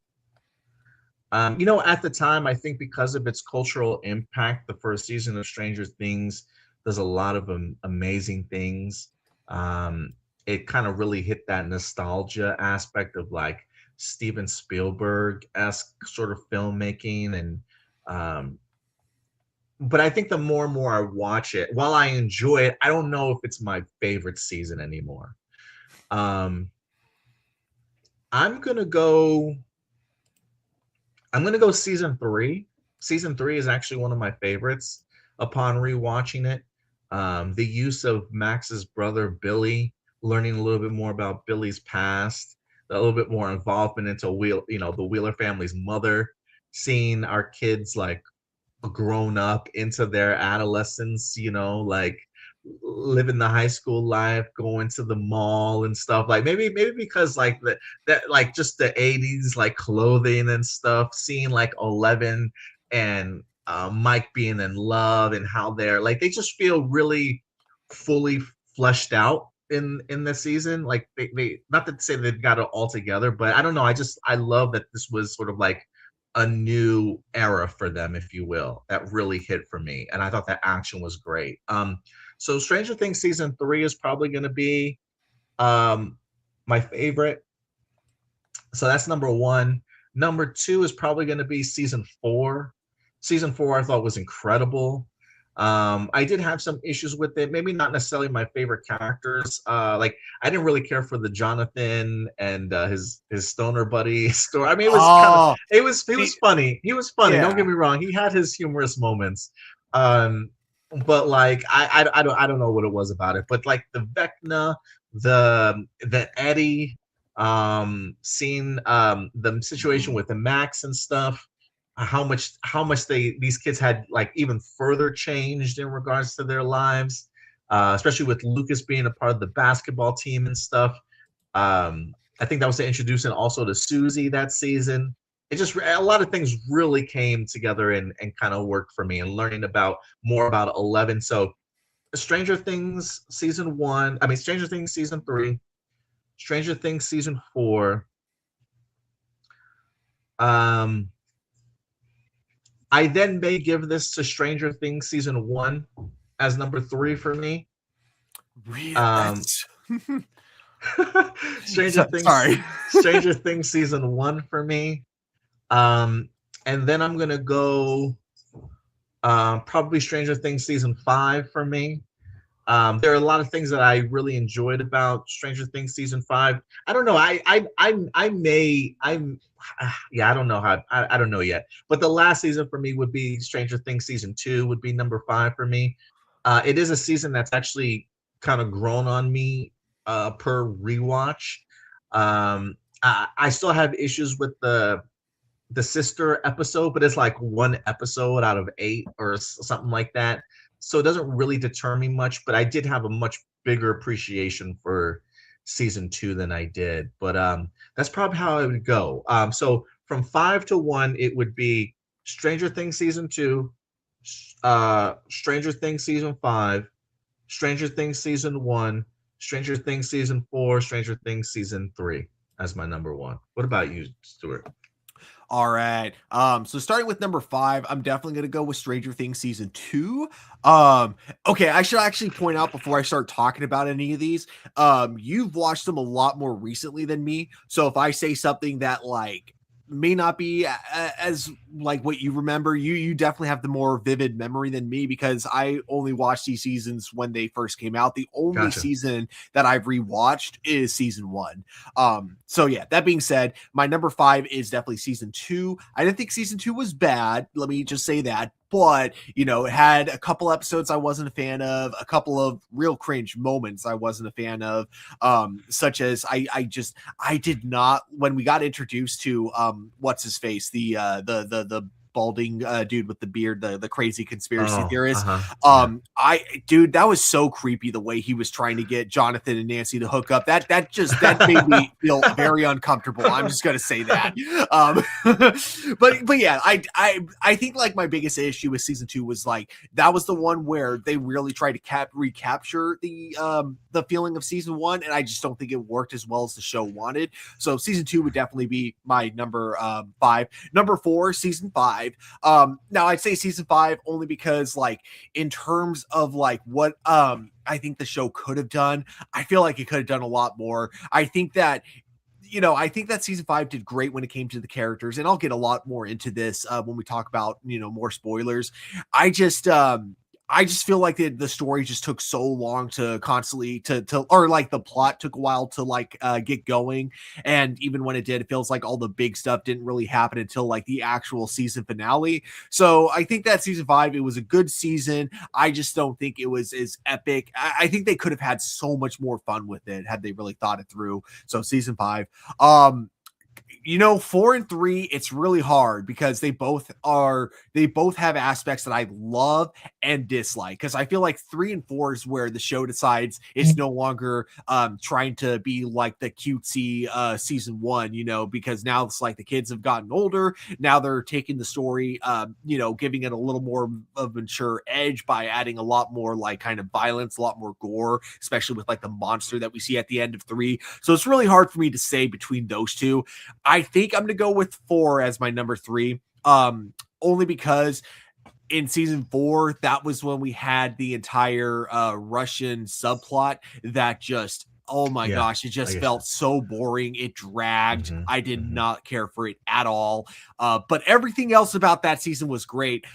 At the time, I think because of its cultural impact, the first season of Stranger Things does a lot of amazing things. Um, it kind of really hit that nostalgia aspect of like Steven Spielberg-esque sort of filmmaking. And but I think the more and more I watch it, while I enjoy it, I don't know if it's my favorite season anymore. um I'm gonna go. I'm gonna go season three. Season three is actually one of my favorites upon rewatching it. The use of Max's brother Billy, learning a little bit more about Billy's past, a little bit more involvement into the Wheeler family's mother, seeing our kids like grown up into their adolescence, like living the high school life, going to the mall and stuff. Like maybe because like that like just the 80s like clothing and stuff, seeing like 11 and Mike being in love, and how they're like they just feel really fully fleshed out in this season. Like they not to say they've got it all together, but I don't know. I love that this was sort of like a new era for them, if you will, that really hit for me. And I thought that action was great. So Stranger Things season three is probably going to be my favorite. So that's number one. Number two is probably going to be season four. Season four I thought was incredible. I did have some issues with it, maybe not necessarily my favorite characters. Like I didn't really care for the Jonathan and his stoner buddy story. I mean, it was kind of he was funny. He was funny. Yeah. Don't get me wrong. He had his humorous moments. But like I don't know what it was about it. But like the Vecna, the Eddie, seeing the situation with the Max and stuff, how much these kids had like even further changed in regards to their lives, especially with Lucas being a part of the basketball team and stuff. I think that was to introducing also to Susie that season. It just a lot of things really came together and kind of worked for me, and learning more about 11. So Stranger Things season one, I mean Stranger Things season three, Stranger Things season four. I then may give this to Stranger Things season one as number three for me. Stranger Things season one for me. And then I'm gonna go probably Stranger Things season five for me. There are a lot of things that I really enjoyed about Stranger Things season five. I don't know. I don't know how. I don't know yet. But the last season for me would be Stranger Things season two. Would be number five for me. It is a season that's actually kind of grown on me per rewatch. I still have issues with the sister episode, but it's like one episode out of 8 or something like that. So it doesn't really deter me much, but I did have a much bigger appreciation for season 2 than I did. But that's probably how I would go. So from 5 to 1, it would be Stranger Things season 2, Stranger Things season 5, Stranger Things season 1, Stranger Things season 4, Stranger Things season 3 as my number 1. What about you, Stuart? All right. So starting with number 5, I'm definitely going to go with Stranger Things season 2. Okay, I should actually point out before I start talking about any of these, you've watched them a lot more recently than me. So if I say something that like may not be as like what you remember, you definitely have the more vivid memory than me, because I only watched these seasons when they first came out. The only season that I've rewatched is season 1. So yeah, that being said, my number 5 is definitely season 2. I didn't think season 2 was bad, let me just say that, but you know, it had a couple episodes I wasn't a fan of, a couple of real cringe moments I wasn't a fan of, such as I did not, when we got introduced to what's his face, the balding dude with the beard, the crazy conspiracy theorist. Dude, that was so creepy, the way he was trying to get Jonathan and Nancy to hook up. That made me feel very uncomfortable. I'm just gonna say that. But yeah, I think like my biggest issue with season 2 was like that was the one where they really tried to recapture the feeling of season 1, and I just don't think it worked as well as the show wanted. So season 2 would definitely be my number 5. Number 4, season 5 5. Now I'd say season 5 only because like in terms of like what I think the show could have done, I feel like it could have done a lot more. I think that I think that season 5 did great when it came to the characters, and I'll get a lot more into this when we talk about more spoilers. I just I just feel like the story just took so long to constantly to or like the plot took a while to like get going, and even when it did, it feels like all the big stuff didn't really happen until like the actual season finale. So I think that season 5, it was a good season. I just don't think it was as epic. I think they could have had so much more fun with it had they really thought it through. So season 5. 4 and 3, it's really hard because they both have aspects that I love and dislike, because I feel like 3 and 4 is where the show decides it's no longer trying to be like the cutesy season 1, because now it's like the kids have gotten older. Now they're taking the story, giving it a little more of a mature edge by adding a lot more like kind of violence, a lot more gore, especially with like the monster that we see at the end of 3. So it's really hard for me to say between those two. I think I'm going to go with 4 as my number 3, only because in season 4, that was when we had the entire Russian subplot that just, oh my gosh, it just felt so boring. It dragged. I did not care for it at all. But everything else about that season was great.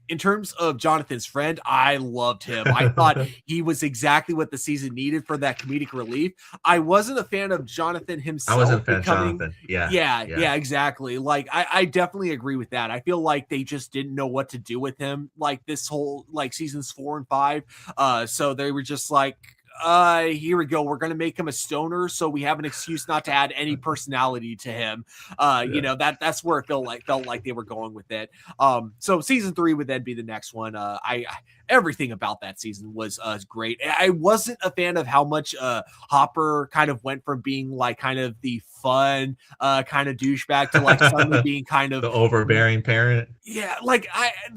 In terms of Jonathan's friend, I loved him. I thought he was exactly what the season needed for that comedic relief. I wasn't a fan of Jonathan himself. I wasn't a fan of Jonathan. Yeah, exactly. Like I definitely agree with that. I feel like they just didn't know what to do with him, like this whole like seasons 4 and 5. So they were just like, here we go, we're gonna make him a stoner, so we have an excuse not to add any personality to him. That's where it felt like they were going with it. So season 3 would then be the next one. I everything about that season was great. I wasn't a fan of how much Hopper kind of went from being like kind of the fun kind of douchebag to like suddenly being kind of the overbearing parent. Yeah, like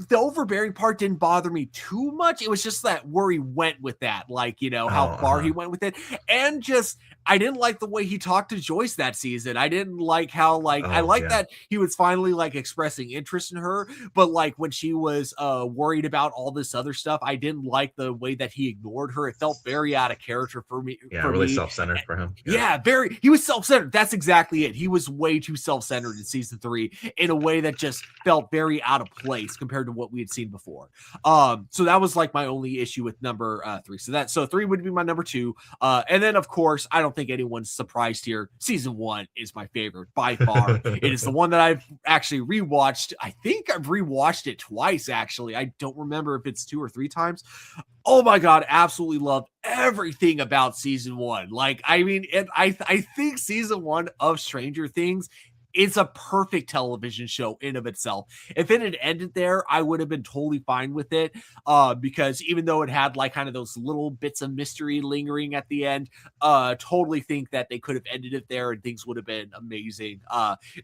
the overbearing part didn't bother me too much. It was just that where he went with that, like, how far he went with it. And just, I didn't like the way he talked to Joyce that season. I didn't like how, like, I like that he was finally like expressing interest in her, but like when she was worried about all this other stuff, I didn't like the way that he ignored her. It felt very out of character for me. Yeah, really self-centered for him. Yeah, he was self-centered. That's exactly it. He was way too self-centered in season 3 in a way that just felt very out of place compared to what we had seen before. So that was like my only issue with number 3. So 3 would be my number 2. And then of course, I don't think anyone's surprised here. Season 1 is my favorite by far. It is the one that I've actually rewatched. I think I've rewatched it twice, actually. I don't remember if it's 2 or 3 times. Oh my God, absolutely loved everything about season 1. Like, I mean, I think season 1 of Stranger Things, it's a perfect television show in of itself. If it had ended there, I would have been totally fine with it, because even though it had like kind of those little bits of mystery lingering at the end, totally think that they could have ended it there and things would have been amazing.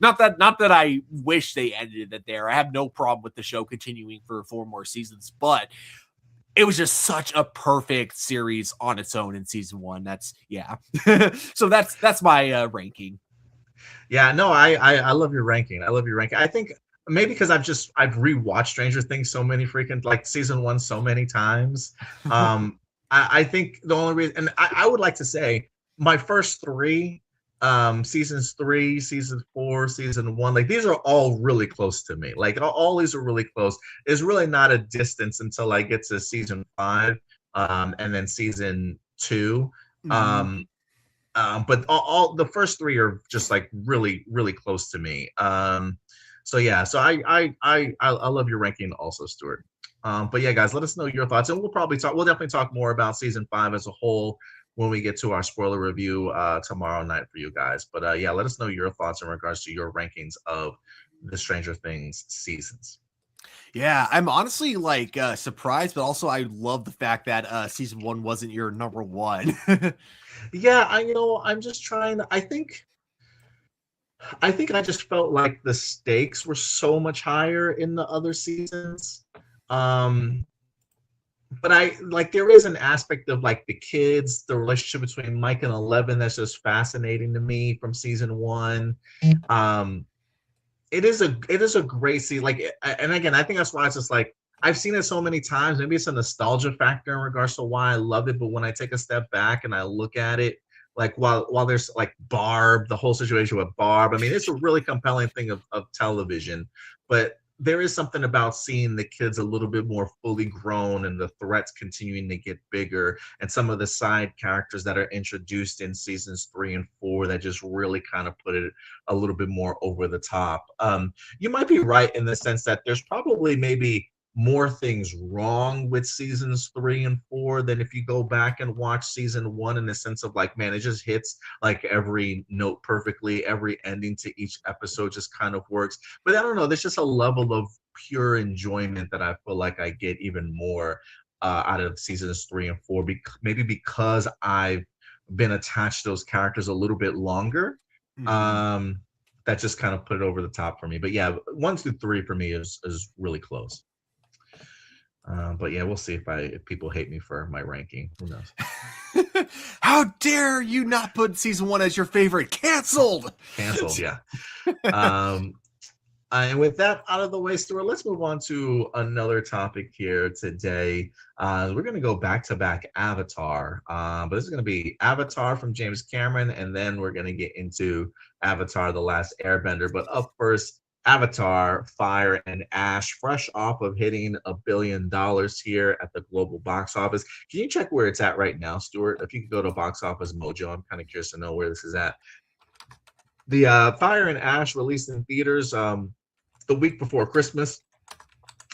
Not that I wish they ended it there. I have no problem with the show continuing for 4 more seasons, but it was just such a perfect series on its own in season 1. So that's my ranking. Yeah, no, I love your ranking. I love your ranking. I think maybe because I've rewatched Stranger Things so many freaking, like, season 1 so many times. I think the only reason, and I would like to say my first 3 seasons 3, season 4, season 1, like, these are all really close to me. Like, all these are really close. There's really not a distance until I get to season 5, and then season 2. But all the first 3 are just like really, really close to me. So yeah, so I love your ranking also, Stuart. But yeah, guys, let us know your thoughts, and we'll definitely talk more about season 5 as a whole when we get to our spoiler review tomorrow night for you guys. But yeah, let us know your thoughts in regards to your rankings of the Stranger Things seasons. Yeah, I'm honestly like surprised, but also I love the fact that season 1 wasn't your number 1. Yeah, I'm just trying to, I think I just felt like the stakes were so much higher in the other seasons. But there is an aspect of like the kids, the relationship between Mike and Eleven, that's just fascinating to me from season 1. it is a great scene. Like, and again, I think that's why it's just like I've seen it so many times. Maybe it's a nostalgia factor in regards to why I love it. But when I take a step back and I look at it, like while there's like Barb, the whole situation with Barb, I mean, it's a really compelling thing of television. But there is something about seeing the kids a little bit more fully grown and the threats continuing to get bigger, and some of the side characters that are introduced in seasons 3 and 4 that just really kind of put it a little bit more over the top. You might be right in the sense that there's probably maybe more things wrong with seasons 3 and 4 than if you go back and watch season 1, in the sense of like, man, it just hits like every note perfectly, every ending to each episode just kind of works. But I don't know, there's just a level of pure enjoyment that I feel like I get even more out of seasons 3 and 4, maybe because I've been attached to those characters a little bit longer. um that just kind of put it over the top for me. But yeah, 1 through 3 for me is really close. But yeah, we'll see if people hate me for my ranking. Who knows? How dare you not put season 1 as your favorite? Canceled. Yeah. And with that out of the way, Stuart, let's move on to another topic here today. We're going to go back to back Avatar, but this is going to be Avatar from James Cameron, and then we're going to get into Avatar: The Last Airbender. But up first, Avatar: Fire and Ash, fresh off of hitting $1 billion here at the global box office. Can you check where it's at right now, Stuart? If you could go to Box Office Mojo, I'm kind of curious to know where this is at. The Fire and Ash released in theaters the week before Christmas.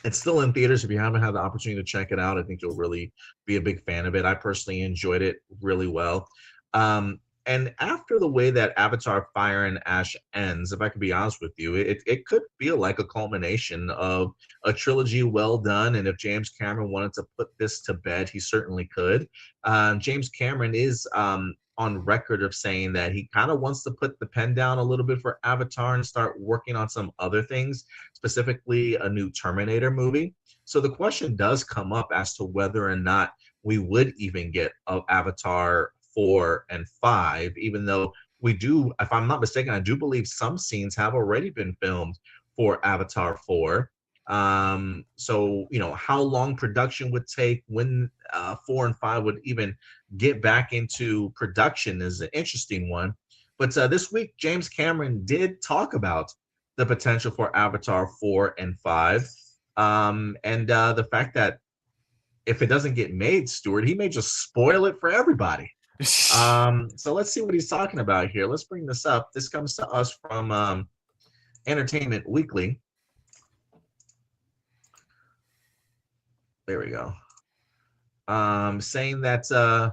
It's still in theaters. If you haven't had the opportunity to check it out, I think you'll really be a big fan of it. I personally enjoyed it really well. And after the way that Avatar: Fire and Ash ends, if I could be honest with you, it could feel like a culmination of a trilogy well done. And if James Cameron wanted to put this to bed, he certainly could. James Cameron is on record of saying that he kind of wants to put the pen down a little bit for Avatar and start working on some other things, specifically a new Terminator movie. So the question does come up as to whether or not we would even get Avatar 4 and 5, even though we do, if I'm not mistaken, I do believe some scenes have already been filmed for Avatar 4. So, how long production would take, when 4 and 5 would even get back into production is an interesting one. But this week, James Cameron did talk about the potential for Avatar 4 and 5. And the fact that if it doesn't get made, Stuart, he may just spoil it for everybody. So let's see what he's talking about here. Let's bring this up. This comes to us from Entertainment Weekly. There we go. Saying that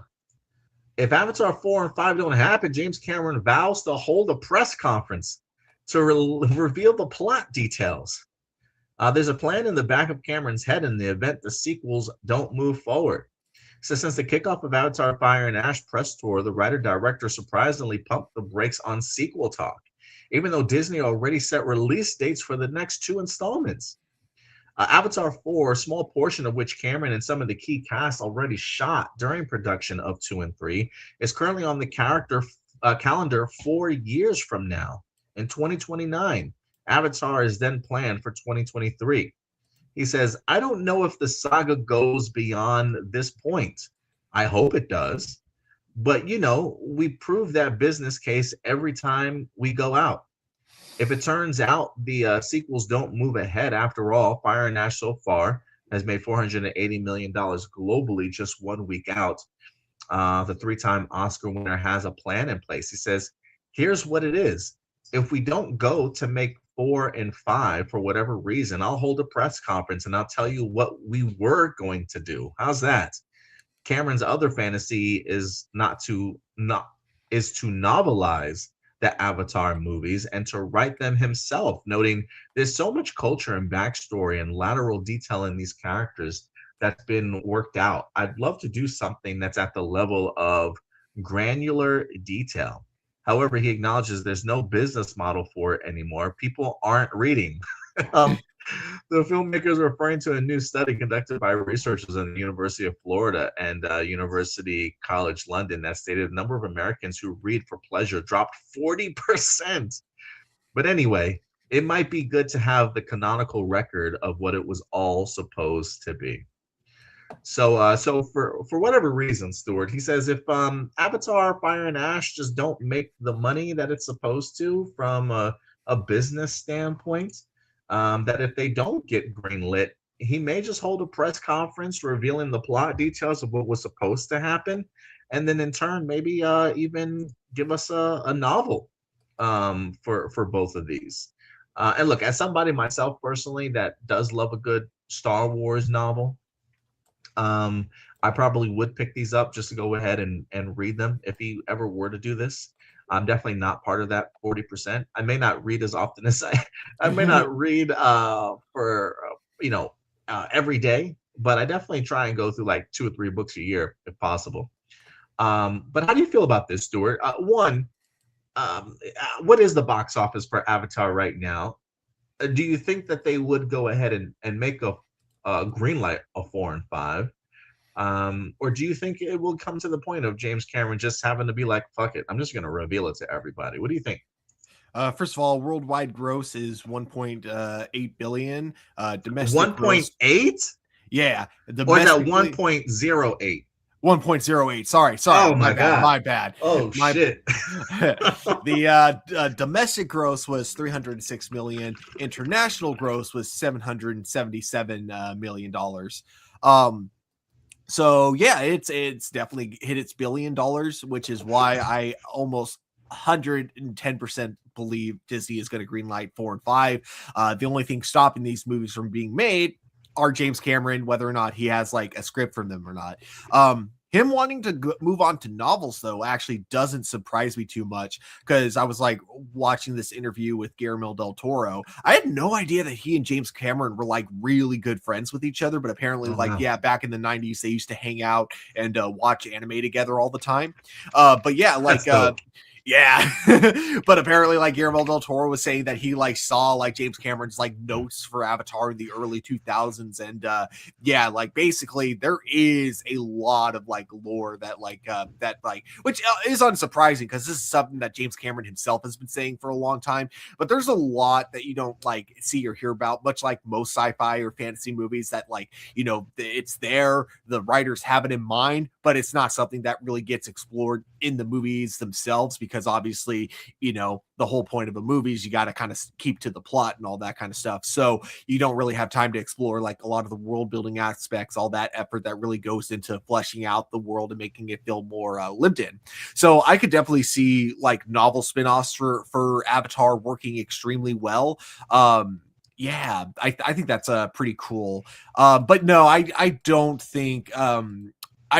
if Avatar 4 and 5 don't happen, James Cameron vows to hold a press conference to reveal the plot details. There's a plan in the back of Cameron's head in the event the sequels don't move forward. So since the kickoff of Avatar: Fire and Ash press tour, the writer-director surprisingly pumped the brakes on sequel talk, even though Disney already set release dates for the next 2 installments. Avatar 4, a small portion of which Cameron and some of the key cast already shot during production of 2 and 3, is currently on the calendar 4 years from now, in 2029. Avatar is then planned for 2023. He says, I don't know if the saga goes beyond this point. I hope it does. But, we prove that business case every time we go out. If it turns out the sequels don't move ahead after all, Fire and Ash so far has made $480 million globally just 1 week out. The 3-time Oscar winner has a plan in place. He says, here's what it is. If we don't go to make 4 and 5 for whatever reason, I'll hold a press conference and I'll tell you what we were going to do. How's that? Cameron's other fantasy is to novelize the Avatar movies and to write them himself, noting there's so much culture and backstory and lateral detail in these characters that's been worked out. I'd love to do something that's at the level of granular detail. However, he acknowledges there's no business model for it anymore. People aren't reading. The filmmaker is referring to a new study conducted by researchers at the University of Florida and University College London that stated the number of Americans who read for pleasure dropped 40%. But anyway, it might be good to have the canonical record of what it was all supposed to be. So for whatever reason, Stuart, he says if Avatar, Fire and Ash just don't make the money that it's supposed to from a business standpoint, that if they don't get greenlit, he may just hold a press conference revealing the plot details of what was supposed to happen, and then in turn maybe even give us a novel for both of these. And look, as somebody myself personally that does love a good Star Wars novel, I probably would pick these up just to go ahead and read them if he ever were to do this. I'm definitely not part of that 40%. I may not read as often as I may not read for every day, but I definitely try and go through like 2 or 3 books a year if possible. But how do you feel about this, Stuart? One, what is the box office for Avatar right now? Do you think that they would go ahead and make a green light a 4 and 5? Or do you think it will come to the point of James Cameron just having to be like, fuck it, I'm just going to reveal it to everybody? What do you think? First of all, worldwide gross is 1.8 billion. Domestic gross, 1.8? yeah, Or is that 1.08? 1.08. Sorry, Oh my my bad, God. my bad. Oh My shit. the domestic gross was 306 million. International gross was 777 million dollars. So yeah, it's definitely hit its $1 billion, which is why I almost 110% believe Disney is going to greenlight 4 and 5. The only thing stopping these movies from being made are James Cameron, whether or not he has like a script from them or not. Him wanting to move on to novels, though, actually doesn't surprise me too much, because I was like watching this interview with Guillermo del Toro. I had no idea that he and James Cameron were like really good friends with each other, but apparently, Wow. yeah, back in the 90s, they used to hang out and watch anime together all the time. But yeah, like, yeah, but apparently, like Guillermo del Toro was saying that he like saw like James Cameron's like notes for Avatar in the early 2000s, and yeah, like basically there is a lot of like lore that which is unsurprising because this is something that James Cameron himself has been saying for a long time. But there's a lot that you don't like see or hear about, much like most sci-fi or fantasy movies that it's there, the writers have it in mind, but it's not something that really gets explored in the movies themselves, because obviously, the whole point of a movie is you got to kind of keep to the plot and all that kind of stuff. So you don't really have time to explore like a lot of the world building aspects, all that effort that really goes into fleshing out the world and making it feel more lived in. So I could definitely see like novel spinoffs for Avatar working extremely well. Yeah, I think that's pretty cool. But no, I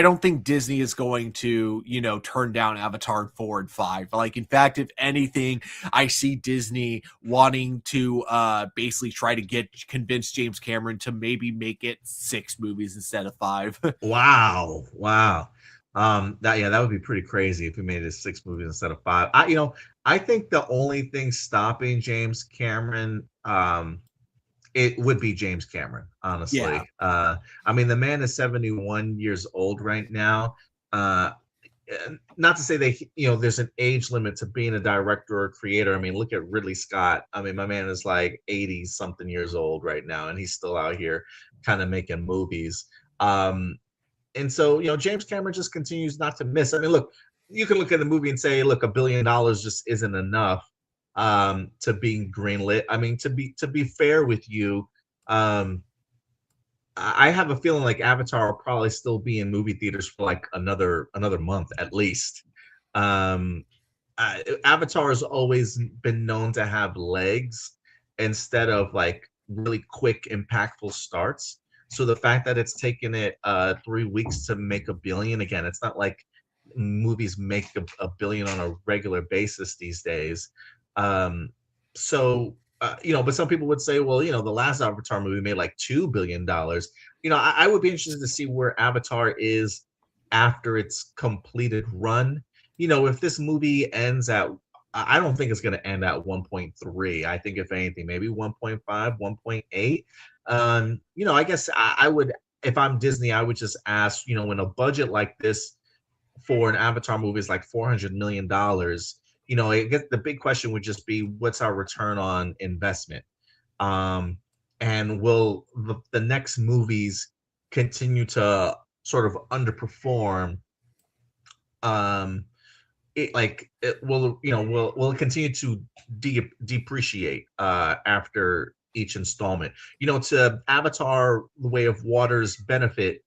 don't think Disney is going to, turn down Avatar 4 and 5. Like, in fact, if anything, I see Disney wanting to basically try to convince James Cameron to maybe make it 6 movies instead of 5. Wow. That would be pretty crazy if we made it 6 movies instead of 5. I think the only thing stopping James Cameron, it would be James Cameron, honestly. Yeah. I mean, the man is 71 years old right now. Not to say there's an age limit to being a director or creator. I mean, look at Ridley Scott. I mean, my man is like 80 something years old right now, and he's still out here kind of making movies. And so, James Cameron just continues not to miss. I mean, look, you can look at the movie and say, look, $1 billion just isn't enough to being greenlit. I mean, to be fair with you, I have a feeling like Avatar will probably still be in movie theaters for like another month at least. Avatar has always been known to have legs instead of like really quick, impactful starts. So the fact that it's taken it 3 weeks to make $1 billion, again, it's not like movies make a billion on a regular basis these days. But some people would say, well, the last Avatar movie made like $2 billion. I would be interested to see where Avatar is after its completed run. If this movie ends at, I don't think it's going to end at 1.3. I think if anything, maybe 1.5, 1.8. I guess I would, if I'm Disney, I would just ask, when a budget like this for an Avatar movie is like $400 million, I guess the big question would just be, what's our return on investment? Um, and will the next movies continue to sort of underperform? Um, it will, will continue to depreciate after each installment. To Avatar: The Way of Water's benefit,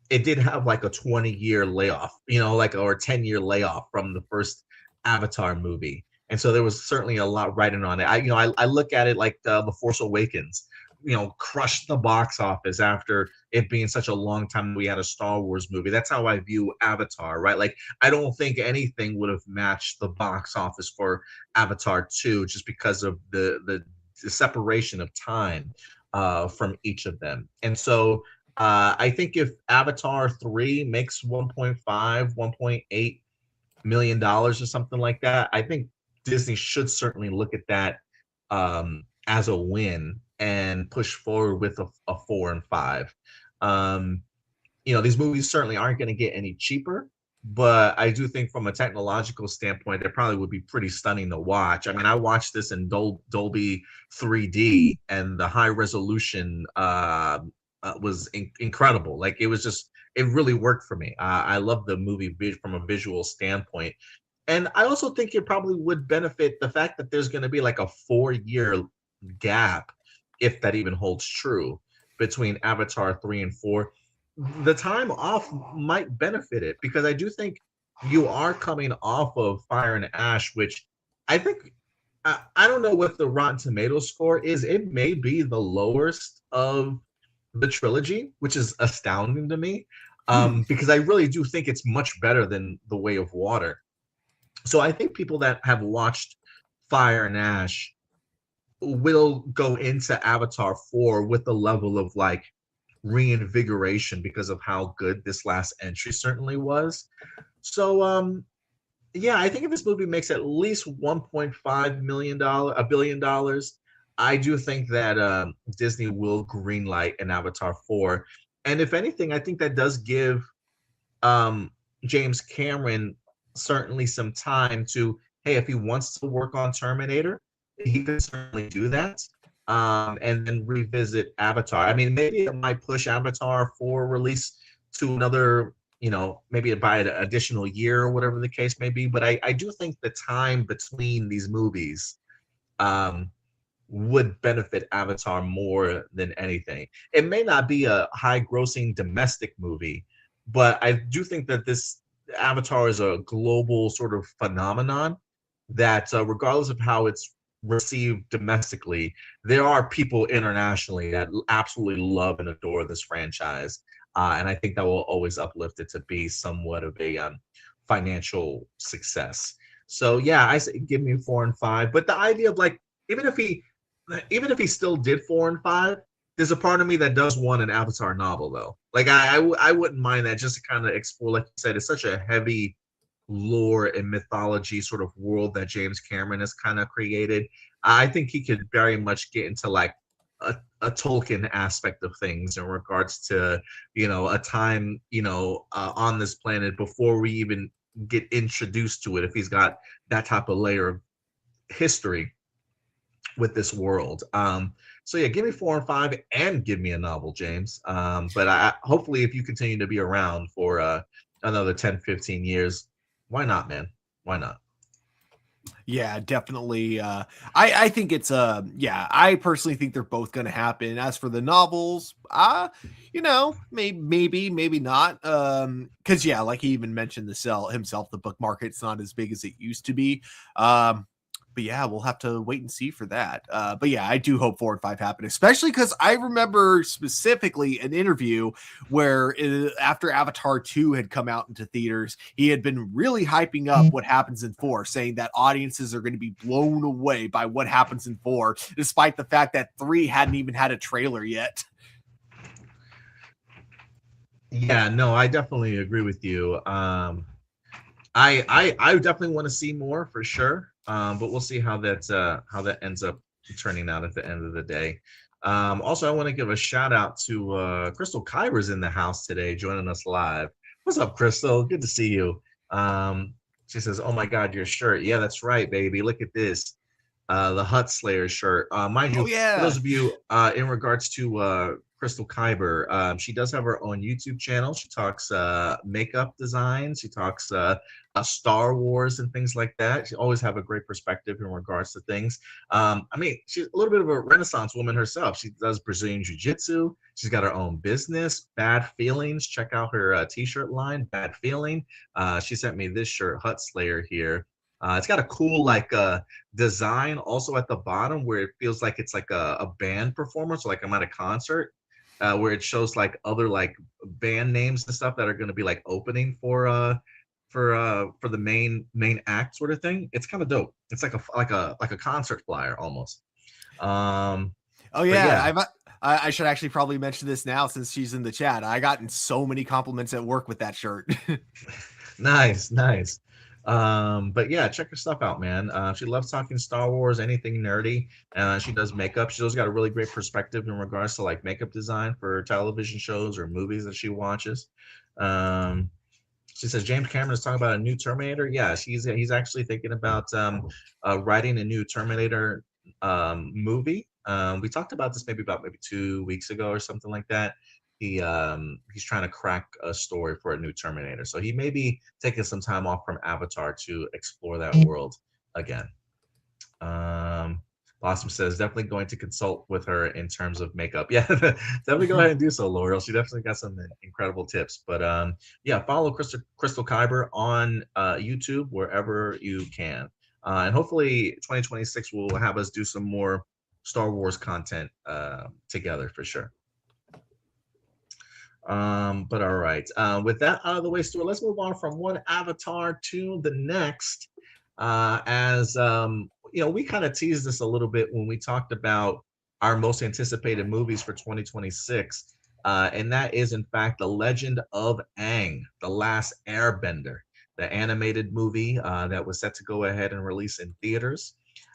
it did have like a 20-year layoff, or a 10-year layoff from the first Avatar movie. And so there was certainly a lot riding on it. I look at it like The Force Awakens, crushed the box office after it being such a long time we had a Star Wars movie. That's how I view Avatar, right? Like, I don't think anything would have matched the box office for Avatar 2 just because of the separation of time from each of them. And so I think if Avatar 3 makes 1.5, $1.8 million or something like that, I think Disney should certainly look at that as a win and push forward with a 4 and 5. These movies certainly aren't going to get any cheaper, but I do think from a technological standpoint, it probably would be pretty stunning to watch. I mean, I watched this in Dolby 3D, and the high resolution was incredible. Like, it really worked for me. I love the movie from a visual standpoint. And I also think it probably would benefit the fact that there's going to be like a 4-year gap, if that even holds true, between Avatar 3 and 4. The time off might benefit it, because I do think you are coming off of Fire and Ash, which I think, I don't know what the Rotten Tomatoes score is. It may be the lowest of the trilogy, which is astounding to me, because I really do think it's much better than The Way of Water. So I think people that have watched Fire and Ash will go into Avatar 4 with a level of like reinvigoration because of how good this last entry certainly was. So yeah, I think if this movie makes at least $1.5 billion, I do think that Disney will greenlight an Avatar 4. And if anything, I think that does give James Cameron certainly some time to, hey, if he wants to work on Terminator, he can certainly do that, and then revisit Avatar. I mean, maybe it might push Avatar 4 release to another, maybe by an additional year or whatever the case may be. But I do think the time between these movies would benefit Avatar more than anything. It may not be a high-grossing domestic movie, but I do think that this Avatar is a global sort of phenomenon that, regardless of how it's received domestically, there are people internationally that absolutely love and adore this franchise. And I think that will always uplift it to be somewhat of a financial success. So yeah, I say give me 4 and 5. But the idea of like, even if he still did 4 and 5, there's a part of me that does want an Avatar novel though. Like I wouldn't mind that, just to kind of explore, like you said, it's such a heavy lore and mythology sort of world that James Cameron has kind of created. I think he could very much get into like a Tolkien aspect of things in regards to, a time, on this planet before we even get introduced to it, if he's got that type of layer of history with this world. So yeah, give me 4 and 5 and give me a novel, James. But hopefully if you continue to be around for another 10, 15 years, why not, man? Why not? Yeah, definitely. I think it's yeah, I personally think they're both going to happen. As for the novels, maybe not. Because yeah, like he even mentioned himself, the book market's not as big as it used to be. But yeah, we'll have to wait and see for that. But yeah, I do hope 4 and 5 happen, especially because I remember specifically an interview where after Avatar 2 had come out into theaters, he had been really hyping up what happens in 4, saying that audiences are going to be blown away by what happens in 4, despite the fact that 3 hadn't even had a trailer yet. Yeah, no, I definitely agree with you. I definitely want to see more for sure. But we'll see how that ends up turning out at the end of the day. Also, I want to give a shout out to Crystal Kyber's in the house today, joining us live. What's up, Crystal? Good to see you. She says, "Oh my God, your shirt! Yeah, that's right, baby. Look at this, the Hut Slayer shirt. Mind Oh you, for yeah. those of you in regards to Crystal Kyber, she does have her own YouTube channel. She talks makeup design. She talks Star Wars and things like that. She always have a great perspective in regards to things. I mean, she's a little bit of a Renaissance woman herself. She does Brazilian Jiu Jitsu. She's got her own business, Bad Feelings. Check out her t-shirt line, Bad Feeling. She sent me this shirt, Hut Slayer here. It's got a cool like design also at the bottom where it feels like it's like a band performance, like I'm at a concert, where it shows like other like band names and stuff that are going to be like opening for the main act sort of thing. It's kind of dope. It's like a concert flyer almost. Um, Oh but yeah, yeah, I should actually probably mention this now since she's in the chat. I gotten so many compliments at work with that shirt. nice, nice. But yeah, check her stuff out, man. She loves talking Star Wars, anything nerdy. She does makeup. She's also got a really great perspective in regards to like makeup design for television shows or movies that she watches. Um, she says James Cameron is talking about a new Terminator. Yeah, he's actually thinking about writing a new Terminator movie. We talked about this maybe 2 weeks ago or something like that. He's trying to crack a story for a new Terminator, so he may be taking some time off from Avatar to explore that world again. Um, Blossom says definitely going to consult with her in terms of makeup. Yeah, definitely go ahead and do so, L'Oreal. She definitely got some incredible tips. But yeah, follow Crystal Kyber on YouTube wherever you can, and hopefully 2026 will have us do some more Star Wars content together for sure. But all right. With that out of the way, Stuart, let's move on from one avatar to the next. As you know, we kind of teased this a little bit when we talked about our most anticipated movies for 2026. And that is, in fact, The Legend of Aang, The Last Airbender, the animated movie that was set to go ahead and release in theaters.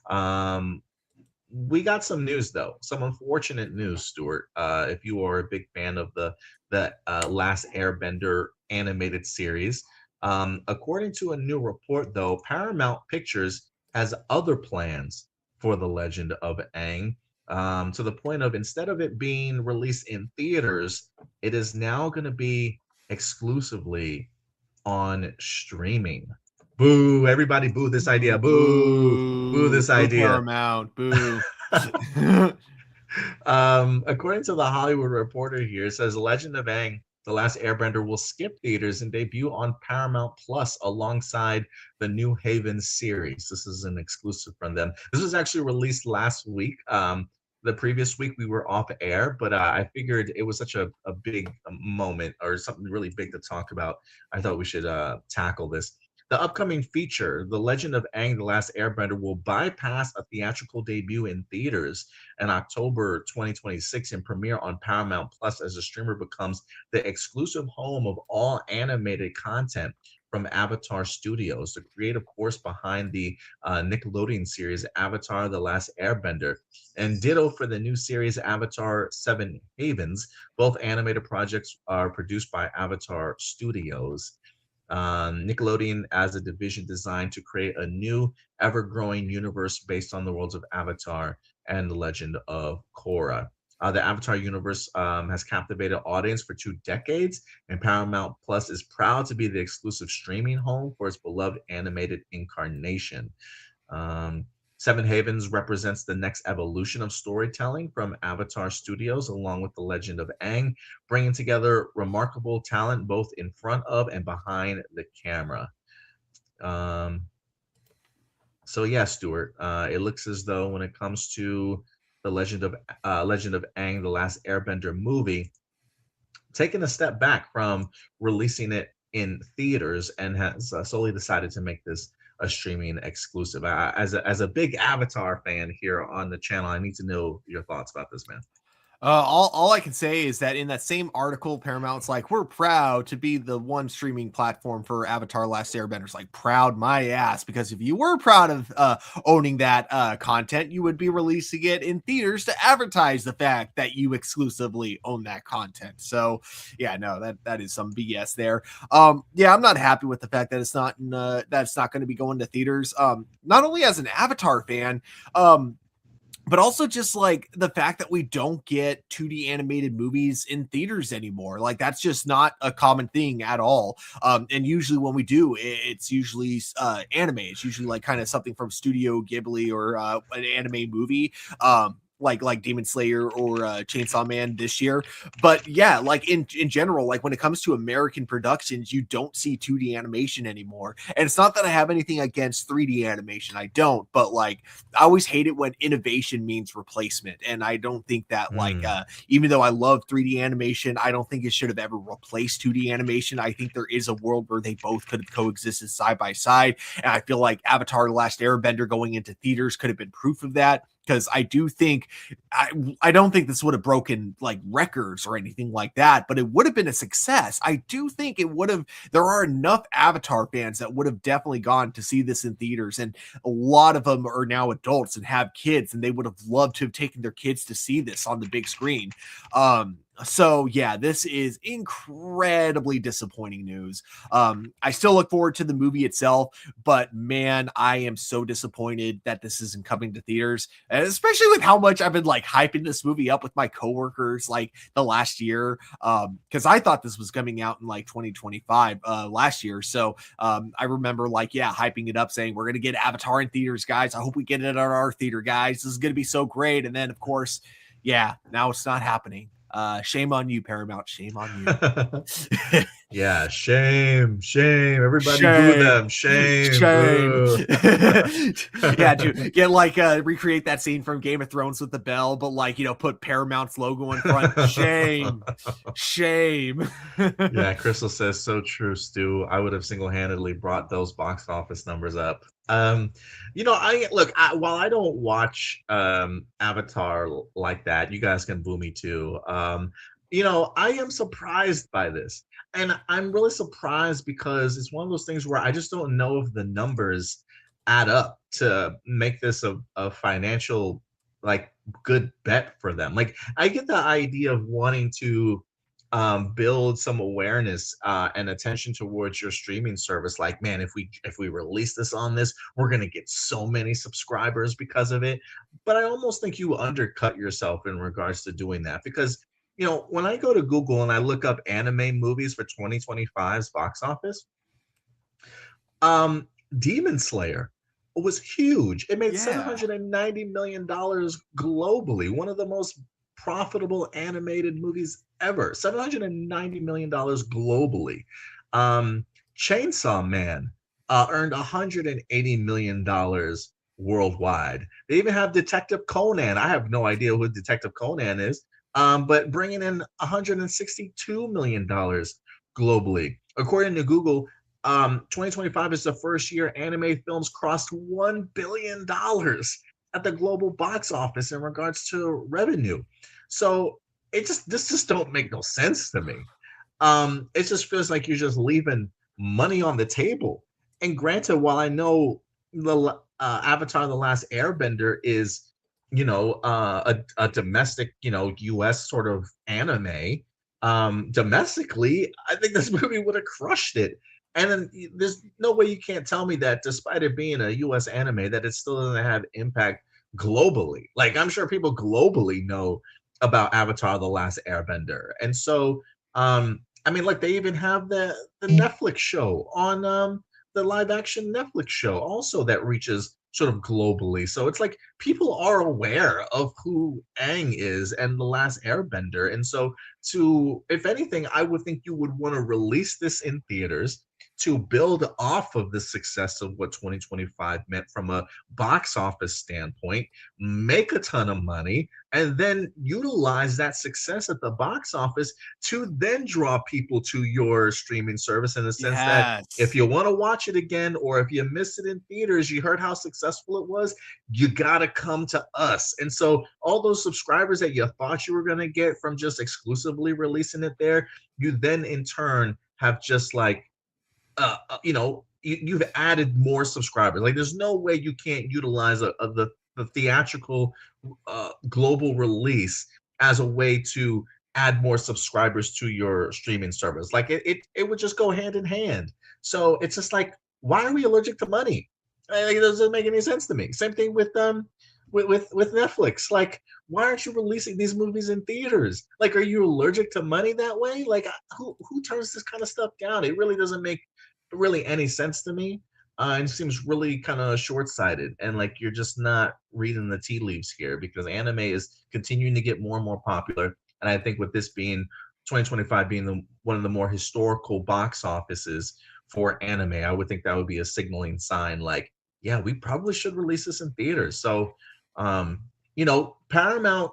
Um, we got some news though, some unfortunate news, Stuart. If you are a big fan of the Last Airbender animated series, according to a new report, though, Paramount Pictures has other plans for The Legend of Aang. To the point of instead of it being released in theaters, it is now going to be exclusively on streaming. Boo! Everybody, boo this idea! Boo! Boo Boo, this boo idea! Paramount, boo. According to the Hollywood Reporter here, it says Legend of Aang, The Last Airbender will skip theaters and debut on Paramount Plus alongside the New Haven series. This is an exclusive from them. This was actually released last week. The previous week we were off air, but I figured it was such a big moment or something really big to talk about. I thought we should tackle this. The upcoming feature, The Legend of Aang, The Last Airbender, will bypass a theatrical debut in theaters in October 2026 and premiere on Paramount Plus as the streamer becomes the exclusive home of all animated content from Avatar Studios, the creative force behind the Nickelodeon series Avatar The Last Airbender, and ditto for the new series Avatar Seven Havens. Both animated projects are produced by Avatar Studios. Nickelodeon as a division designed to create a new, ever-growing universe based on the worlds of Avatar and the Legend of Korra. The Avatar universe has captivated audience for 2 decades, and Paramount Plus is proud to be the exclusive streaming home for its beloved animated incarnation. Um, Seven Havens represents the next evolution of storytelling from Avatar Studios, along with The Legend of Aang, bringing together remarkable talent both in front of and behind the camera. Um, so yeah, Stuart, it looks as though when it comes to the Legend of Aang, the Last Airbender movie, taking a step back from releasing it in theaters and has solely decided to make this a streaming exclusive. As a big Avatar fan here on the channel, I need to know your thoughts about this, man. All I can say is that in that same article, Paramount's like, we're proud to be the one streaming platform for Avatar: Last Airbenders. Like, proud my ass, because if you were proud of owning that content, you would be releasing it in theaters to advertise the fact that you exclusively own that content. So, yeah, no, that is some BS there. Yeah, I'm not happy with the fact that it's not going to be going to theaters. Not only as an Avatar fan, but also just like the fact that we don't get 2D animated movies in theaters anymore. Like, that's just not a common thing at all. And usually when we do, it's usually anime. It's usually like kind of something from Studio Ghibli or an anime movie. Like Demon Slayer or Chainsaw Man this year. But yeah, like in general, like when it comes to American productions, you don't see 2D animation anymore. And it's not that I have anything against 3D animation. I don't, but like I always hate it when innovation means replacement. And I don't think that even though I love 3D animation, I don't think it should have ever replaced 2D animation. I think there is a world where they both could have coexisted side by side. And I feel like Avatar: The Last Airbender going into theaters could have been proof of that. Because I do think I don't think this would have broken like records or anything like that, but it would have been a success. I do think it would have. There are enough Avatar fans that would have definitely gone to see this in theaters, and a lot of them are now adults and have kids, and they would have loved to have taken their kids to see this on the big screen. So yeah, this is incredibly disappointing news. I still look forward to the movie itself, but man, I am so disappointed that this isn't coming to theaters, and especially with how much I've been like hyping this movie up with my coworkers like the last year. Because I thought this was coming out in like 2025 last year. So I remember like, yeah, hyping it up, saying we're gonna get Avatar in theaters, guys. I hope we get it at our theater, guys. This is gonna be so great. And then of course, yeah, now it's not happening. Shame on you, Paramount. Shame on you. Yeah, shame, shame. Everybody boo Shame. them. Shame. Shame. Boo. Yeah, dude. Get like recreate that scene from Game of Thrones with the bell, but like, put Paramount's logo in front. Shame. Shame. Yeah, Crystal says so true, Stu. I would have single-handedly brought those box office numbers up. While I don't watch Avatar like that, you guys can boo me too. I am surprised by this. And I'm really surprised because it's one of those things where I just don't know if the numbers add up to make this a financial, like, good bet for them. Like, I get the idea of wanting to build some awareness and attention towards your streaming service. Like, man, if we release this on this, we're gonna get so many subscribers because of it. But I almost think you undercut yourself in regards to doing that, because when I go to Google and I look up anime movies for 2025's box office, Demon Slayer was huge. It made $790 million globally, one of the most profitable animated movies ever. $790 million globally. Chainsaw Man earned $180 million worldwide. They even have Detective Conan. I have no idea who Detective Conan is, but bringing in $162 million globally. According to Google, 2025 is the first year anime films crossed $1 billion at the global box office in regards to revenue. So this just don't make no sense to me. It just feels like you're just leaving money on the table. And granted, while I know the Avatar: The Last Airbender is a domestic, US sort of anime, domestically, I think this movie would have crushed it. And then there's no way you can't tell me that despite it being a US anime, that it still doesn't have impact globally. Like, I'm sure people globally know about Avatar: The Last Airbender. And so like, they even have the Netflix show on the live action Netflix show also that reaches sort of globally. So it's like people are aware of who Aang is and The Last Airbender. And so if anything, I would think you would want to release this in theaters to build off of the success of what 2025 meant from a box office standpoint, make a ton of money, and then utilize that success at the box office to then draw people to your streaming service, in the sense that if Yes. you want to watch it again, or if you missed it in theaters, you heard how successful it was, you got to come to us. And so all those subscribers that you thought you were going to get from just exclusively releasing it there, you then in turn have just like, you've added more subscribers. Like there's no way you can't utilize the theatrical global release as a way to add more subscribers to your streaming service. Like it would just go hand in hand. So it's just like, why are we allergic to money? Like, it doesn't make any sense to me. Same thing with with Netflix. Like, why aren't you releasing these movies in theaters? Like, are you allergic to money that way? Like, who turns this kind of stuff down? It really doesn't make really any sense to me. And it seems really kind of short-sighted, and like you're just not reading the tea leaves here, because anime is continuing to get more and more popular. And I think with this being 2025 being one of the more historical box offices for anime, I would think that would be a signaling sign. Like, yeah, we probably should release this in theaters. So, Paramount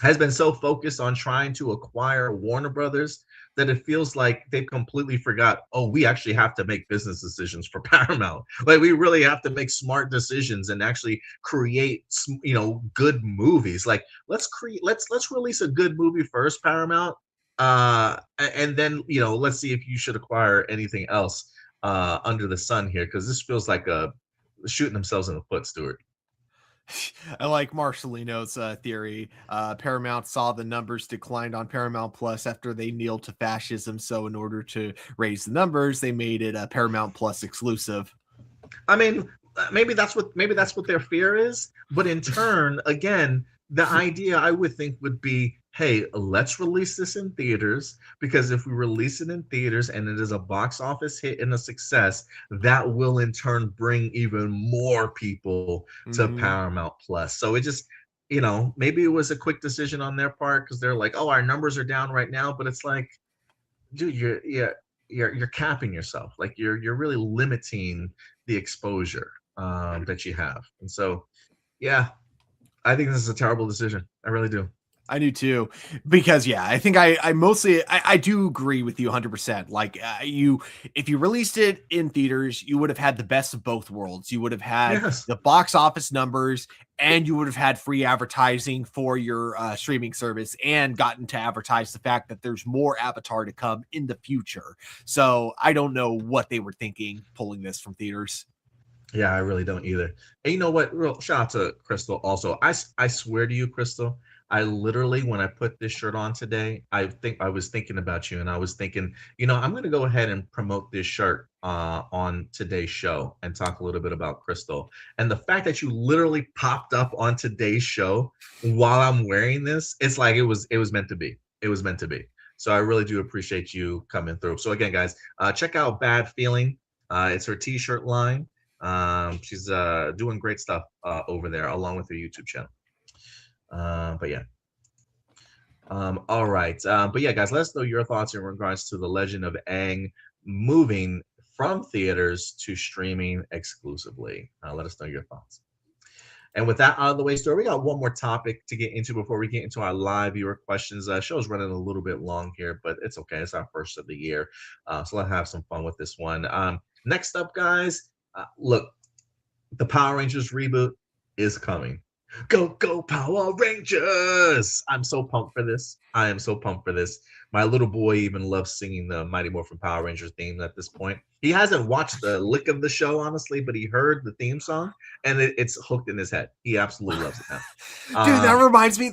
has been so focused on trying to acquire Warner Brothers that it feels like they've completely forgot, oh, we actually have to make business decisions for Paramount. Like, we really have to make smart decisions and actually create, good movies. Like, let's release a good movie first, Paramount. And then, let's see if you should acquire anything else under the sun here, because this feels like shooting themselves in the foot, Stuart. I like Marcelino's theory. Paramount saw the numbers declined on Paramount Plus after they kneeled to fascism. So in order to raise the numbers, they made it a Paramount Plus exclusive. I mean, maybe that's what their fear is. But in turn, again, the idea I would think would be, hey, let's release this in theaters, because if we release it in theaters and it is a box office hit and a success, that will in turn bring even more people to Paramount Plus. So it just, maybe it was a quick decision on their part, because they're like, oh, our numbers are down right now, but it's like, dude, you're capping yourself. Like you're really limiting the exposure that you have. And so, yeah, I think this is a terrible decision. I really do. I do too, because I think I mostly do agree with you 100%. Like if you released it in theaters, you would have had the best of both worlds. You would have had the box office numbers, and you would have had free advertising for your streaming service, and gotten to advertise the fact that there's more Avatar to come in the future. So I don't know what they were thinking pulling this from theaters. Yeah, I really don't either. And you know what? Real shout out to Crystal also. I swear to you, Crystal, I literally, when I put this shirt on today, I was thinking about you, and I was thinking, I'm going to go ahead and promote this shirt on today's show and talk a little bit about Crystal. And the fact that you literally popped up on today's show while I'm wearing this, it's like it was meant to be. It was meant to be. So I really do appreciate you coming through. So again, guys, check out Bad Feeling. It's her t-shirt line. She's doing great stuff over there, along with her YouTube channel. But yeah. All right. But yeah, guys, let us know your thoughts in regards to The Legend of Aang moving from theaters to streaming exclusively. Let us know your thoughts. And with that out of the way, Stuart, we got one more topic to get into before we get into our live viewer questions. Show's running a little bit long here, but it's okay. It's our first of the year. So let's have some fun with this one. Next up, guys, look, the Power Rangers reboot is coming. Go Power Rangers! I'm so pumped for this. I am so pumped for this. My little boy even loves singing the Mighty Morphin Power Rangers theme at this point. He hasn't watched the lick of the show, honestly, but he heard the theme song, and it's hooked in his head. He absolutely loves it now. Dude, that reminds me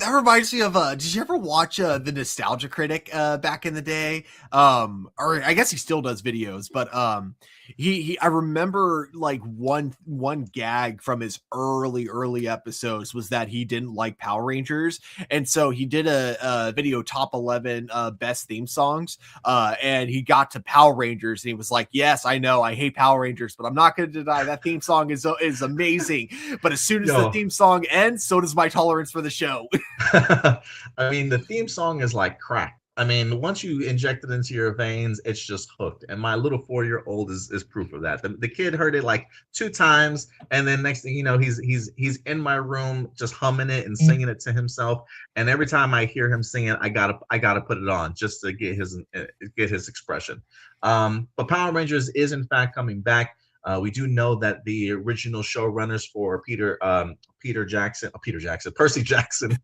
of did you ever watch the Nostalgia Critic back in the day? Or I guess he still does videos, but I remember like one gag from his early episodes was that he didn't like Power Rangers, and so he did a video top 11 best theme songs, and he got to Power Rangers, and he was like, yes, I know I hate Power Rangers, but I'm not going to deny that theme song is amazing. But as soon as the theme song ends, so does my tolerance for the show. I mean, the theme song is like crack. I mean, once you inject it into your veins, it's just hooked. And my little 4-year-old is proof of that. The kid heard it like 2 times, and then next thing you know, he's in my room just humming it and singing it to himself. And every time I hear him singing, I gotta put it on just to get his expression. But Power Rangers is in fact coming back. We do know that the original showrunners for Peter Jackson, Percy Jackson,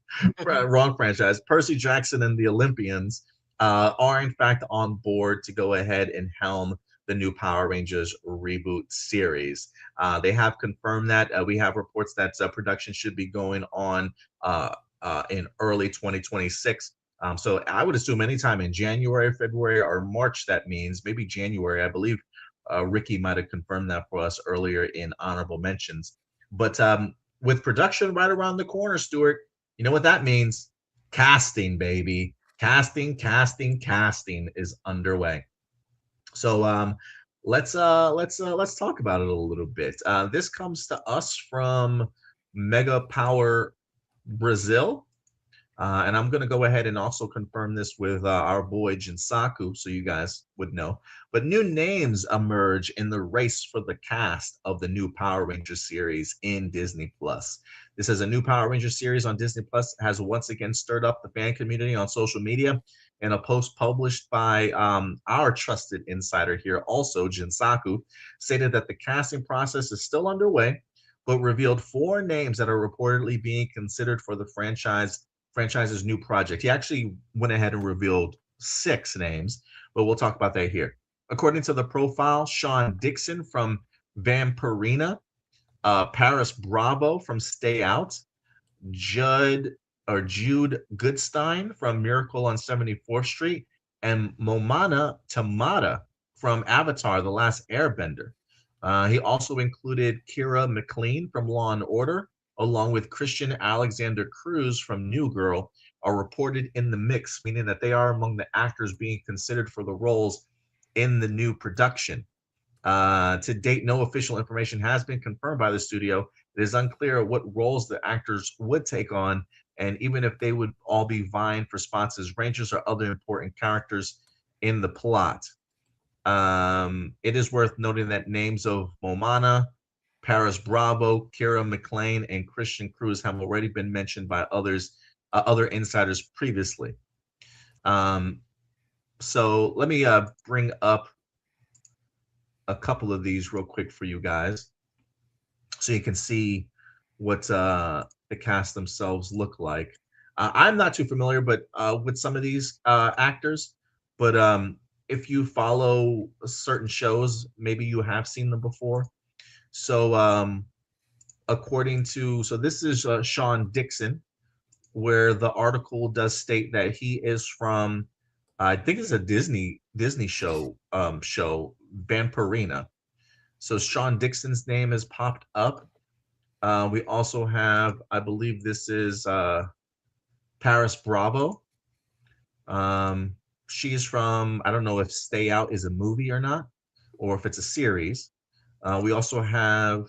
wrong franchise, Percy Jackson and the Olympians are in fact on board to go ahead and helm the new Power Rangers reboot series. They have confirmed that. We have reports that production should be going on in early 2026. So I would assume anytime in January, February, or March, that means maybe January. I believe Ricky might have confirmed that for us earlier in honorable mentions. But with production right around the corner, Stuart, you know what that means? Casting, baby. Casting is underway. So let's talk about it a little bit. This comes to us from Mega Power Brazil. And I'm going to go ahead and also confirm this with our boy Jinsaku, so you guys would know. But new names emerge in the race for the cast of the new Power Rangers series in Disney Plus. This is a new Power Rangers series on Disney Plus, has once again stirred up the fan community on social media. In a post published by our trusted insider here, also Jinsaku, stated that the casting process is still underway, but revealed 4 names that are reportedly being considered for the franchise's new project. He actually went ahead and revealed 6 names, but we'll talk about that here. According to the profile, Sean Dixon from Vampirina, Paris Bravo from Stay Out, Jude Goodstein from Miracle on 74th Street, and Momana Tamada from Avatar: The Last Airbender. He also included Kira McLean from Law and Order, along with Christian Alexander Cruz from New Girl, are reported in the mix, meaning that they are among the actors being considered for the roles in the new production. To date, no official information has been confirmed by the studio. It is unclear what roles the actors would take on, and even if they would all be vying for spots as Rangers or other important characters in the plot. It is worth noting that names of Momana, Paris Bravo, Kira McLean, and Christian Cruz have already been mentioned by other insiders previously. So let me bring up a couple of these real quick for you guys, so you can see what the cast themselves look like. I'm not too familiar, but with some of these actors, but if you follow certain shows, maybe you have seen them before. So so this is Sean Dixon, where the article does state that he is from, I think it's a Disney show, Vampirina. So Sean Dixon's name has popped up. We also have, I believe this is Paris Bravo. She's from, I don't know if Stay Out is a movie or not, or if it's a series. We also have,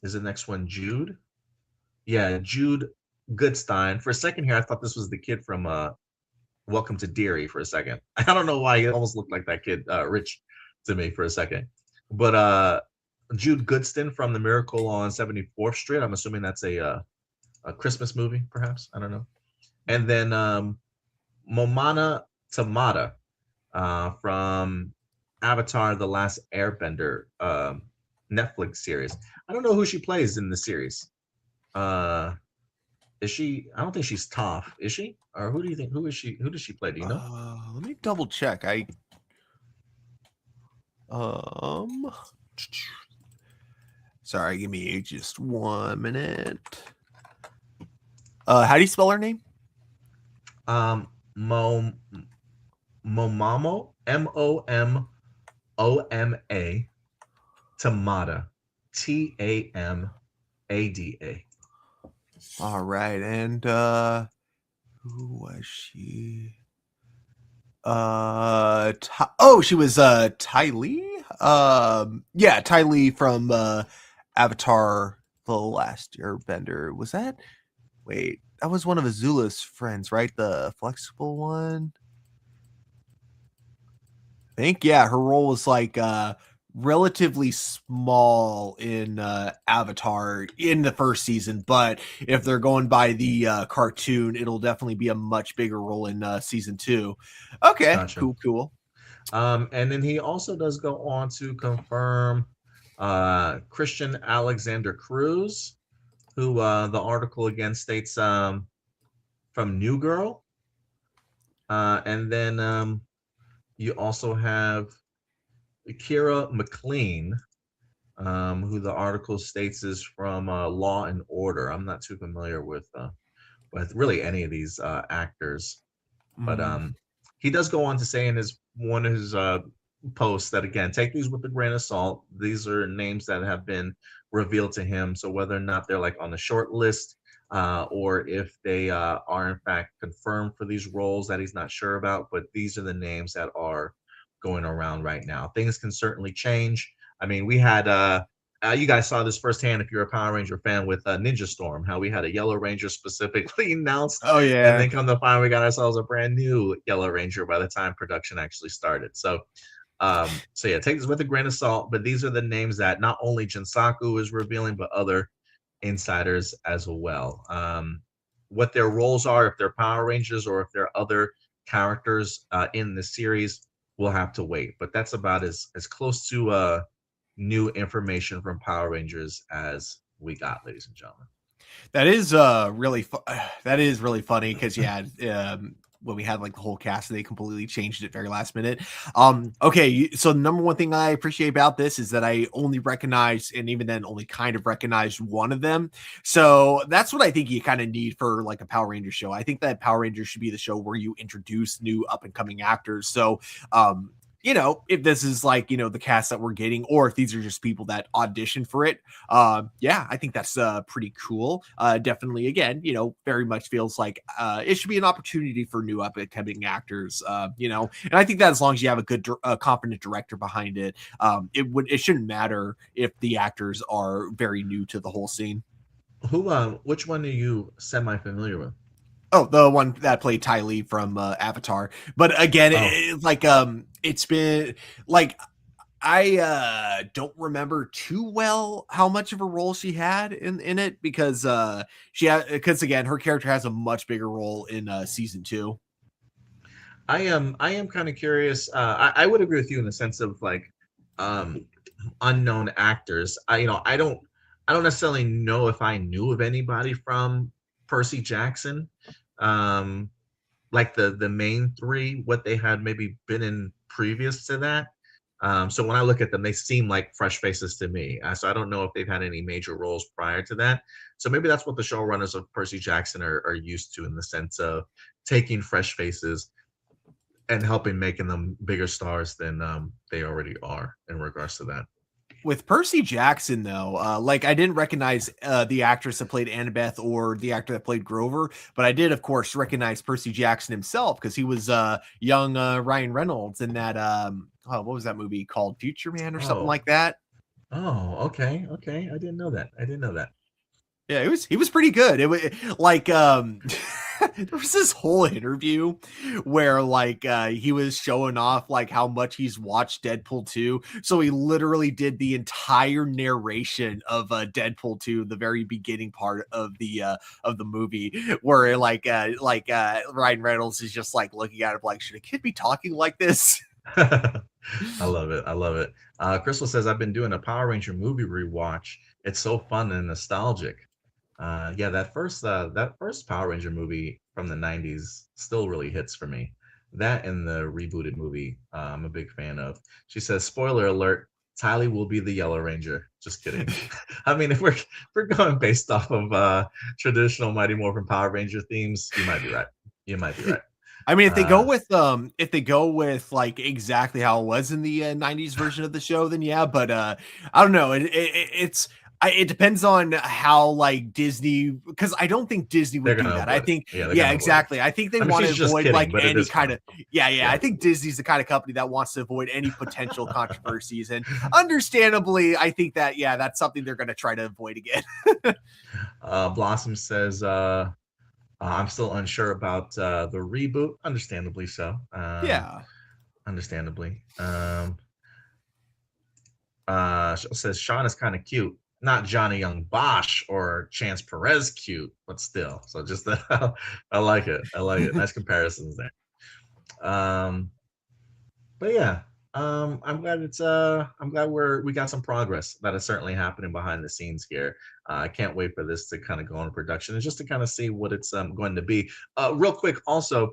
is the next one Jude? Yeah, Jude Goodstein. For a second here, I thought this was the kid from Welcome to Derry for a second. I don't know why he almost looked like that kid, Rich, to me for a second. But Jude Goodstein from The Miracle on 74th Street. I'm assuming that's a Christmas movie, perhaps. I don't know. And then Momana Tamada from Avatar: The Last Airbender Netflix series. I don't know who she plays in the series. Is she? I don't think she's Toph. Is she? Or who do you think? Who is she? Who does she play? Do you know? Let me double check. Sorry, give me just 1 minute. How do you spell her name? Momamo, Momoma, Tamada, Tamada. All right, and who was she? She was Ty Lee. Yeah, Ty Lee from Avatar: The Last Airbender. Was that? Wait, that was one of Azula's friends, right? The flexible one. think, yeah, her role was like relatively small in Avatar in the first season, but if they're going by the cartoon, it'll definitely be a much bigger role in season 2. Okay, Gotcha. cool. And then he also does go on to confirm Christian Alexander Cruz, who the article again states from New Girl. And then you also have Kira McLean, who the article states is from Law and Order. I'm not too familiar with really any of these actors, but Mm. he does go on to say in his one of his posts that again, take these with a grain of salt. These are names that have been revealed to him, so whether or not they're like on the short list or if they are in fact confirmed for these roles that he's not sure about, but these are the names that are going around right now. Things can certainly change. I mean, we had you guys saw this firsthand if you're a Power Ranger fan with Ninja Storm, how we had a Yellow Ranger specifically announced, Oh and yeah. then come to find we got ourselves a brand new Yellow Ranger by the time production actually started. So yeah, take this with a grain of salt. But these are the names that not only Jinsaku is revealing, but other insiders as well. What their roles are, if they're Power Rangers or if they're other characters in the series, we'll have to wait. But that's about as close to new information from Power Rangers as we got, ladies and gentlemen. That is that is really funny because yeah, when we had like the whole cast, they completely changed it very last minute. Okay, so the number one thing I appreciate about this is that I only recognize, and even then only kind of recognized one of them. So that's what I think you kind of need for like a Power Rangers show. I think that Power Rangers should be the show where you introduce new up and coming actors. So if this is like, the cast that we're getting, or if these are just people that audition for it, yeah, I think that's pretty cool. Definitely, again, very much feels like it should be an opportunity for new up and coming actors, and I think that as long as you have a good, competent director behind it, it shouldn't matter if the actors are very new to the whole scene. Which one are you semi familiar with? Oh, the one that played Ty Lee from Avatar. But again, Oh, it's been like I don't remember too well how much of a role she had in it because because again, her character has a much bigger role in season 2. I am kind of curious. I would agree with you in the sense of like um unknown actors. I don't necessarily know if I knew of anybody from Percy Jackson. Um like the main three, what they had maybe been in previous to that. So when I look at them, they seem like fresh faces to me. So I don't know if they've had any major roles prior to that. So maybe that's what the showrunners of Percy Jackson are used to in the sense of taking fresh faces and helping making them bigger stars than they already are in regards to that. With Percy Jackson, though, like I didn't recognize the actress that played Annabeth or the actor that played Grover, but I did, of course, recognize Percy Jackson himself because he was young Ryan Reynolds in that. What was that movie called? Future Man or something Oh, like that. okay. I didn't know that. I didn't know that. Yeah, he was pretty good. It was like there was this whole interview where like he was showing off like how much he's watched Deadpool 2. So he literally did the entire narration of Deadpool 2, the very beginning part of the movie, where Ryan Reynolds is just like looking at him like, should a kid be talking like this? I love it. I love it. Crystal says I've been doing a Power Ranger movie rewatch. It's so fun and nostalgic. Yeah, that first Power Ranger movie from the '90s still really hits for me. That and the rebooted movie, I'm a big fan of. She says, "Spoiler alert: Tylee will be the Yellow Ranger." Just kidding. I mean, if we're going based off of traditional Mighty Morphin Power Ranger themes, you might be right. You might be right. I mean, Uh, if they go with like exactly how it was in the '90s version of the show, then yeah. But I don't know. It depends on how like Disney, because I don't think Disney they're would do gonna that. I avoid it. think, Yeah, they're yeah, gonna avoid it. exactly. I think they I mean, want to she's just avoid kidding, like but it any is kind funny. of, yeah. I Yeah. think Disney's the kind of company that wants to avoid any potential controversies, and understandably, I think that yeah, that's something they're going to try to avoid again. Blossom says, I'm still unsure about the reboot, understandably so. Yeah. understandably. Says Sean is kind of cute. Not Johnny Young Bosch or Chance Perez cute, but still. So just I like it. I like it. Nice comparisons there. But yeah, I'm glad we got some progress that is certainly happening behind the scenes here. I can't wait for this to kind of go into production and just to kind of see what it's going to be. Real quick, also,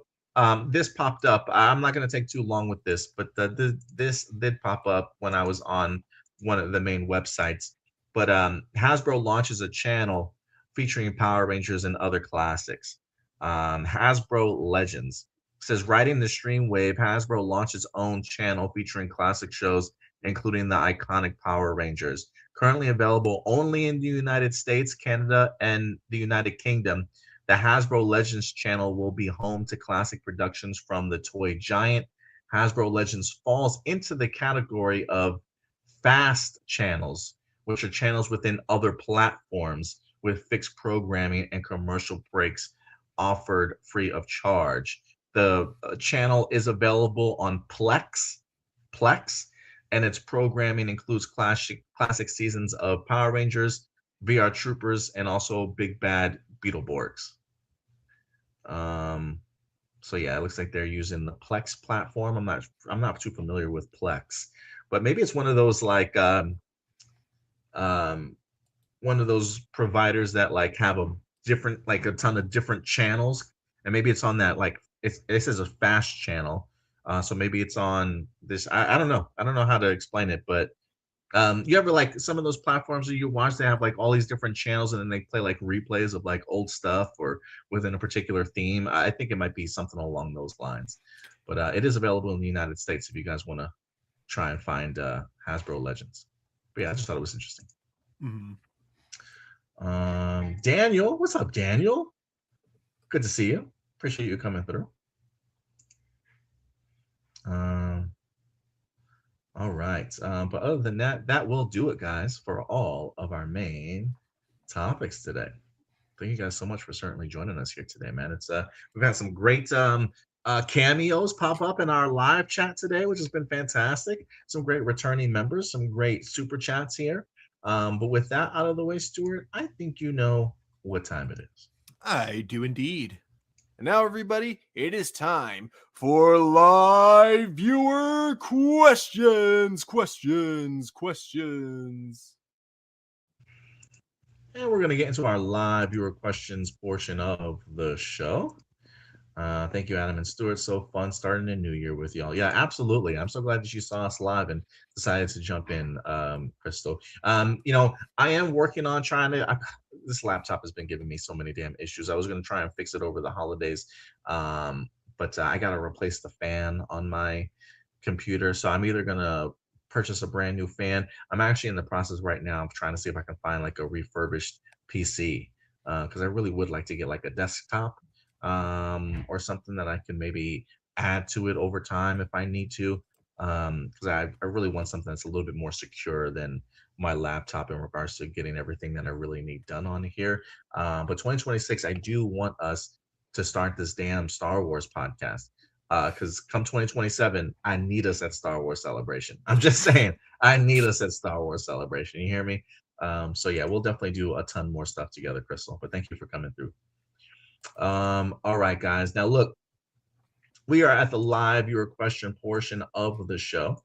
this popped up. I'm not going to take too long with this, but this did pop up when I was on one of the main websites. But Hasbro launches a channel featuring Power Rangers and other classics. Hasbro Legends says, riding the streamwave, Hasbro launched its own channel featuring classic shows, including the iconic Power Rangers. Currently available only in the United States, Canada, and the United Kingdom, the Hasbro Legends channel will be home to classic productions from the toy giant. Hasbro Legends falls into the category of fast channels, which are channels within other platforms with fixed programming and commercial breaks offered free of charge. The channel is available on Plex, and its programming includes classic seasons of Power Rangers, VR Troopers, and also Big Bad Beetleborgs. So yeah, it looks like they're using the Plex platform. I'm not too familiar with Plex, but maybe it's one of those like one of those providers that like have a different like a ton of different channels, and maybe it's on that like it says a fast channel. So maybe it's on this. I don't know. I don't know how to explain it, but you ever like some of those platforms that you watch, they have like all these different channels and then they play like replays of like old stuff or within a particular theme. I think it might be something along those lines. But it is available in the United States if you guys want to try and find Hasbro Legends. But yeah, I just thought it was interesting. Mhm. Daniel, what's up, Daniel? Good to see you. Appreciate you coming through. All right. But other than that, that will do it, guys, for all of our main topics today. Thank you guys so much for certainly joining us here today, man. It's we've had some great cameos pop up in our live chat today, which has been fantastic. Some great returning members, some great super chats here. But with that out of the way, Stuart, I think you know what time it is. I do indeed. And now, everybody, it is time for live viewer questions. And we're going to get into our live viewer questions portion of the show. Thank you, Adam and Stuart. So fun starting a new year with y'all. Yeah, absolutely. I'm so glad that you saw us live and decided to jump in, Crystal. You know, I am working on trying to. This laptop has been giving me so many damn issues. I was going to try and fix it over the holidays, but I got to replace the fan on my computer. So I'm either going to purchase a brand new fan. I'm actually in the process right now of trying to see if I can find like a refurbished PC because I really would like to get like a desktop or something that I can maybe add to it over time if I need to. Because I really want something that's a little bit more secure than my laptop in regards to getting everything that I really need done on here. But 2026, I do want us to start this damn Star Wars podcast. Because come 2027, I need us at Star Wars Celebration. I'm just saying, I need us at Star Wars Celebration. You hear me? So yeah, we'll definitely do a ton more stuff together, Crystal. But thank you for coming through. All right, guys. Now look, we are at the live viewer question portion of the show.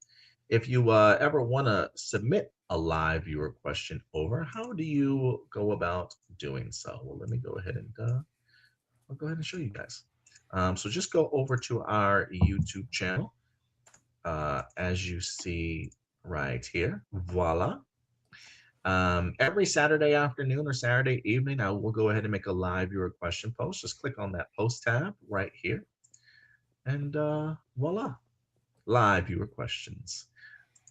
If you ever want to submit a live viewer question over, how do you go about doing so? Well, let me go ahead and I'll go ahead and show you guys. So just go over to our YouTube channel, as you see right here. Voila. Every Saturday afternoon or Saturday evening, I will go ahead and make a live viewer question post. Just click on that post tab right here. And voila, live viewer questions.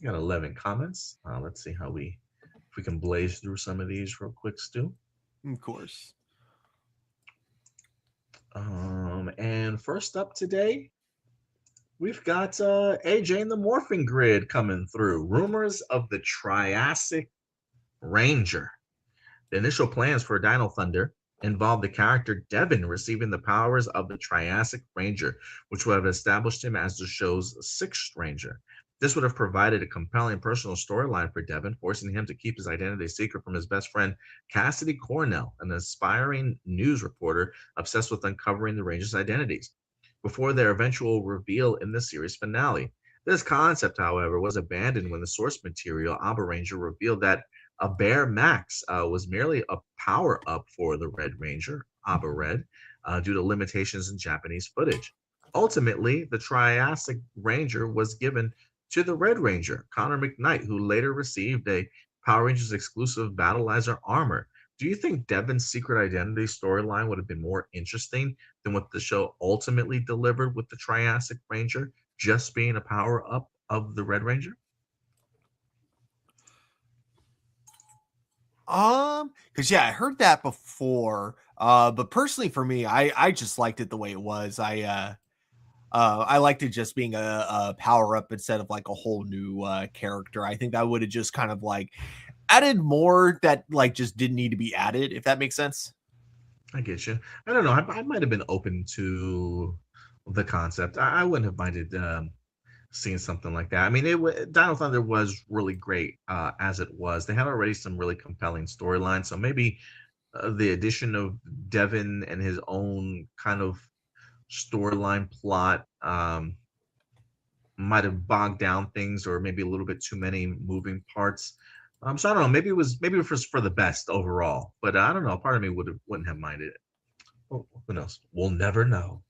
We got 11 comments. Let's see if we can blaze through some of these real quick, Stu. Of course. And first up today, we've got AJ and the Morphing Grid coming through. Rumors of the Triassic Ranger. The initial plans for Dino Thunder involved the character Devon receiving the powers of the Triassic Ranger, which would have established him as the show's sixth Ranger. This would have provided a compelling personal storyline for Devon, forcing him to keep his identity secret from his best friend Cassidy Cornell, an aspiring news reporter obsessed with uncovering the Rangers' identities, before their eventual reveal in the series finale. This concept, however, was abandoned when the source material, Abba Ranger, revealed that a Bear Max was merely a power up for the Red Ranger, Abba Red, due to limitations in Japanese footage. Ultimately, the Triassic Ranger was given to the Red Ranger, Connor McKnight, who later received a Power Rangers exclusive Battleizer armor. Do you think Devon's secret identity storyline would have been more interesting than what the show ultimately delivered with the Triassic Ranger just being a power up of the Red Ranger? Because yeah, I heard that before. But personally for me, I just liked it the way it was. I liked it just being a power up instead of like a whole new character. I think that would have just kind of like added more that like just didn't need to be added, if that makes sense. I get you. I don't know. I might have been open to the concept. I wouldn't have minded seeing something like that. I mean, Dino Thunder was really great as it was. They had already some really compelling storylines, so maybe the addition of Devin and his own kind of storyline plot might have bogged down things, or maybe a little bit too many moving parts. So I don't know. Maybe it was for the best overall, but I don't know. Part of me wouldn't have minded it. Well, who knows? We'll never know.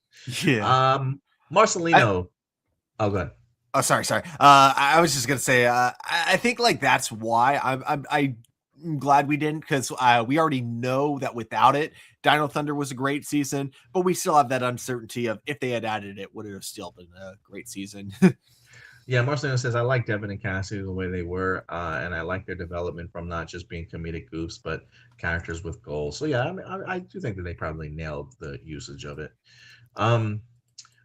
Yeah. I, Marcelino. Oh, good. oh, sorry. I was just gonna say, I think like that's why I'm glad we didn't, because we already know that without it, Dino Thunder was a great season, but we still have that uncertainty of if they had added it, would it have still been a great season? Yeah, Marcelino says I like Devin and Cassie the way they were, and I like their development from not just being comedic goofs, but characters with goals. So yeah, I mean, I do think that they probably nailed the usage of it. Um,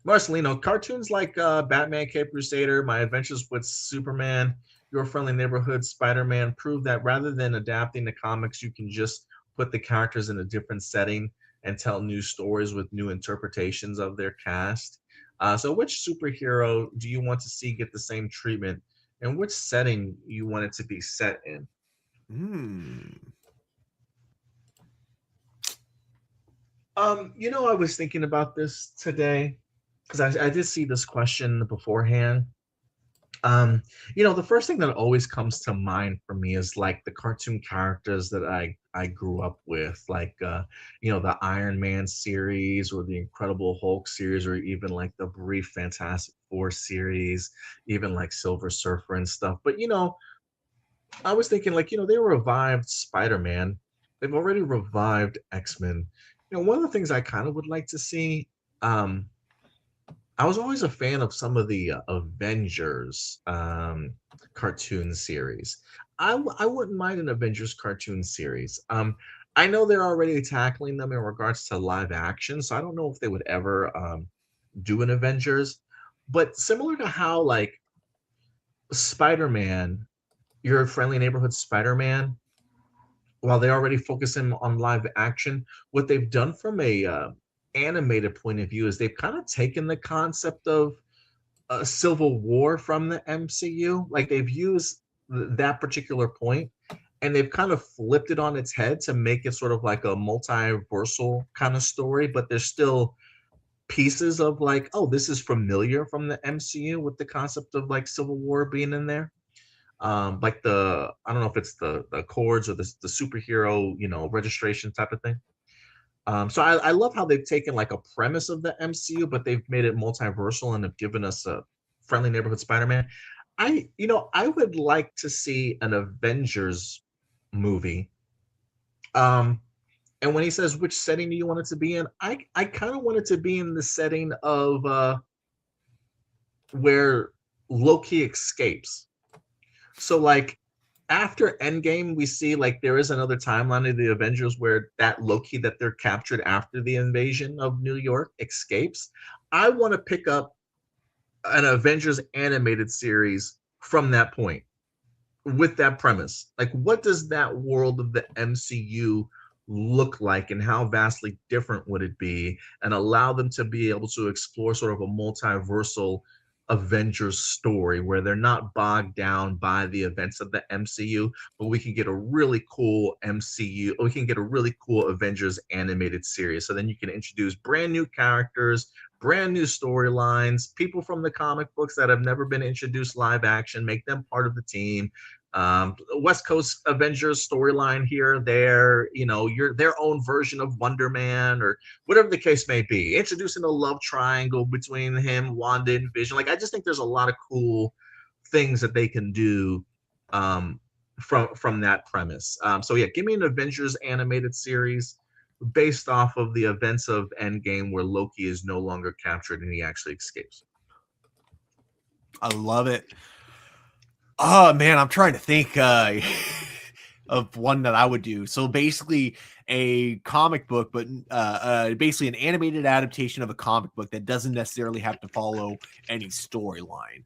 Marcelino, cartoons like Batman, Cape Crusader, My Adventures with Superman, Your Friendly Neighborhood, Spider-Man prove that rather than adapting the comics, you can just put the characters in a different setting and tell new stories with new interpretations of their cast. So which superhero do you want to see get the same treatment, and which setting you want it to be set in? Hmm. I was thinking about this today because I did see this question beforehand. Um, the first thing that always comes to mind for me is like the cartoon characters that I grew up with, like the Iron Man series or the Incredible Hulk series, or even like the brief Fantastic Four series, even like Silver Surfer and stuff. But I was thinking like, they revived Spider-Man. They've already revived X-Men. One of the things I kind of would like to see, um, I was always a fan of some of the Avengers cartoon series. I wouldn't mind an Avengers cartoon series. I know they're already tackling them in regards to live action, so I don't know if they would ever do an Avengers. But similar to how like Spider-Man, Your Friendly Neighborhood Spider-Man, while they already focus in on live action, what they've done from a animated point of view is they've kind of taken the concept of a Civil War from the MCU. Like they've used that particular point and they've kind of flipped it on its head to make it sort of like a multiversal kind of story, but there's still pieces of like, oh, this is familiar from the MCU with the concept of like Civil War being in there. Like I don't know if it's the Accords or the superhero, registration type of thing. So I love how they've taken like a premise of the MCU, but they've made it multiversal and have given us a friendly neighborhood Spider-Man. I would like to see an Avengers movie. Um, and when he says which setting do you want it to be in, I kind of want it to be in the setting of where Loki escapes. So like after Endgame, we see like there is another timeline of the Avengers where that Loki that they're captured after the invasion of New York escapes. I want to pick up an Avengers animated series from that point with that premise. Like, what does that world of the MCU look like, and how vastly different would it be, and allow them to be able to explore sort of a multiversal Avengers story where they're not bogged down by the events of the MCU, but we can get a really cool MCU, or we can get a really cool Avengers animated series. So then you can introduce brand new characters, brand new storylines, people from the comic books that have never been introduced live action, make them part of the team. West Coast Avengers storyline here, there, your their own version of Wonder Man, or whatever the case may be. Introducing a love triangle between him, Wanda, and Vision. Like, I just think there's a lot of cool things that they can do from that premise. So yeah, give me an Avengers animated series based off of the events of Endgame, where Loki is no longer captured and he actually escapes. I love it. Oh man, I'm trying to think of one that I would do. So basically a comic book, but basically an animated adaptation of a comic book that doesn't necessarily have to follow any storyline.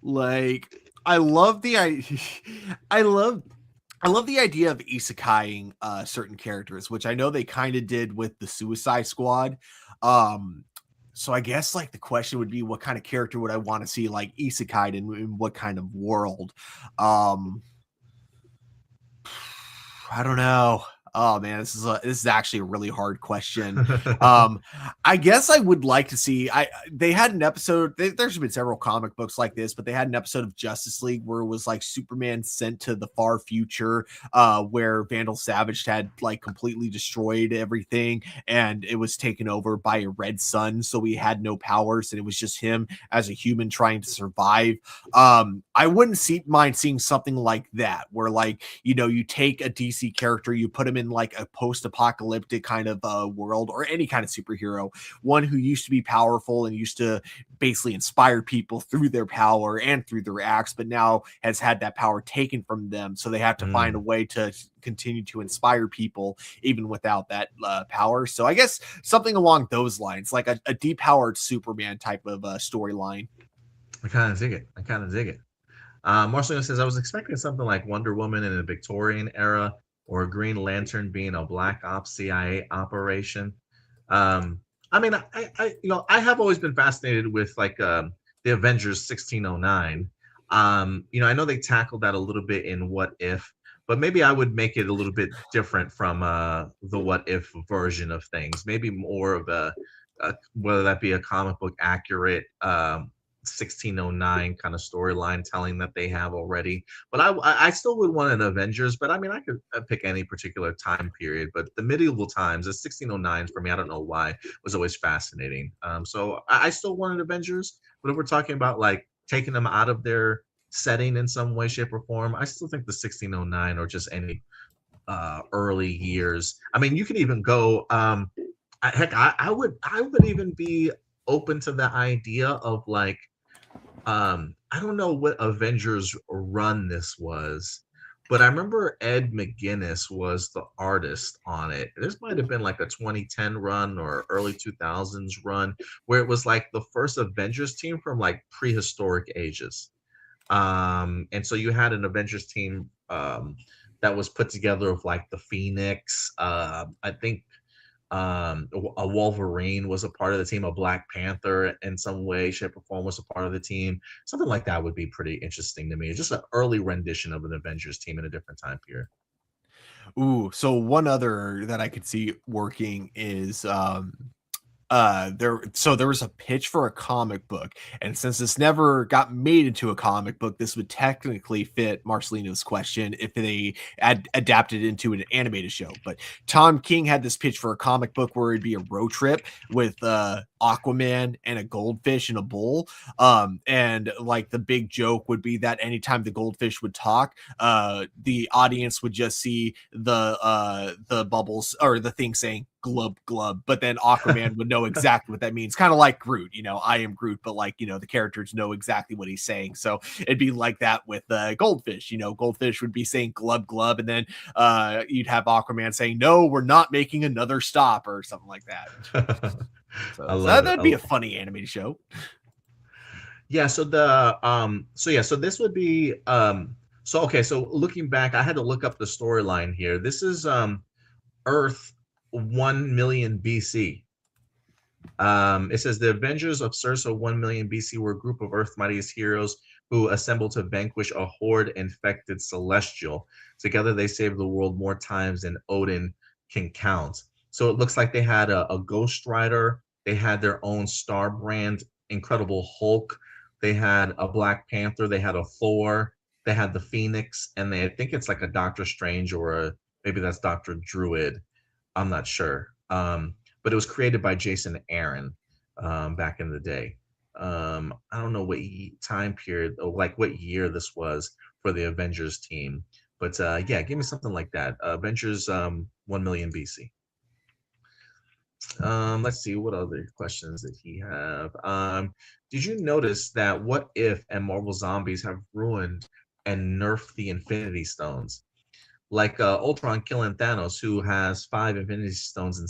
Like I love the I love the idea of isekaiing certain characters, which I know they kind of did with the Suicide Squad. So I guess like the question would be, what kind of character would I want to see like isekai in what kind of world? I don't know. Oh man, this is actually a really hard question. I guess I would like to see. They had an episode. There's been several comic books like this, but they had an episode of Justice League where it was like Superman sent to the far future, where Vandal Savage had like completely destroyed everything, and it was taken over by a red sun, so he had no powers, and it was just him as a human trying to survive. I wouldn't mind seeing something like that, where like you take a DC character, you put him in like a post-apocalyptic kind of world, or any kind of superhero, one who used to be powerful and used to basically inspire people through their power and through their acts, but now has had that power taken from them, so they have to find a way to continue to inspire people even without that power. So I guess something along those lines, like a depowered Superman type of storyline. I kind of dig it. Marcelino says, I was expecting something like Wonder Woman in the Victorian era, or a Green Lantern being a Black Ops CIA operation. I mean, I have always been fascinated with like the Avengers 1609. I know they tackled that a little bit in What If, but maybe I would make it a little bit different from the What If version of things. Maybe more of a whether that be a comic book accurate 1609 kind of storyline telling that they have already. But I still would want an Avengers, but I mean, I could pick any particular time period, but the medieval times, the 1609s for me, I don't know why, was always fascinating. So I still want an Avengers, but if we're talking about like taking them out of their setting in some way, shape, or form, I still think the 1609 or just any early years. I mean, you can even go I would even be open to the idea of like I don't know what Avengers run this was, but I remember Ed McGuinness was the artist on it. This might have been like a 2010 run or early 2000s run, where it was like the first Avengers team from like prehistoric ages. And so you had an Avengers team that was put together of like the Phoenix, I think a Wolverine was a part of the team, a Black Panther in some way, shape, or form was a part of the team. Something like that would be pretty interesting to me. Just an early rendition of an Avengers team in a different time period. Ooh, so one other that I could see working is there was a pitch for a comic book, and since this never got made into a comic book, this would technically fit Marcelino's question if they adapted it into an animated show. But Tom King had this pitch for a comic book where it'd be a road trip with Aquaman and a goldfish in a bowl, and like the big joke would be that anytime the goldfish would talk, the audience would just see the bubbles or the thing saying glub glub, but then Aquaman would know exactly what that means, kind of like Groot, I am Groot, but like the characters know exactly what he's saying. So it'd be like that with goldfish. Goldfish would be saying glub glub, and then you'd have Aquaman saying, no, we're not making another stop, or something like that. So that'd be a funny animated show. Yeah, so this would be So okay, so looking back, I had to look up the storyline here. This is Earth 1 million BC. It says the Avengers of Circe 1 million BC were a group of Earth's mightiest heroes who assembled to vanquish a horde infected celestial. Together, they saved the world more times than Odin can count. So it looks like they had a Ghost Rider. They had their own Star Brand, Incredible Hulk. They had a Black Panther. They had a Thor. They had the Phoenix, and I think it's like a Doctor Strange or maybe that's Doctor Druid. I'm not sure. But it was created by Jason Aaron back in the day. I don't know what time period or like what year this was for the Avengers team, but yeah, give me something like that. Avengers 1 million BC. Let's see what other questions did he have. Did you notice that What If and Marvel Zombies have ruined and nerfed the Infinity Stones? Like Ultron killing Thanos, who has five Infinity Stones in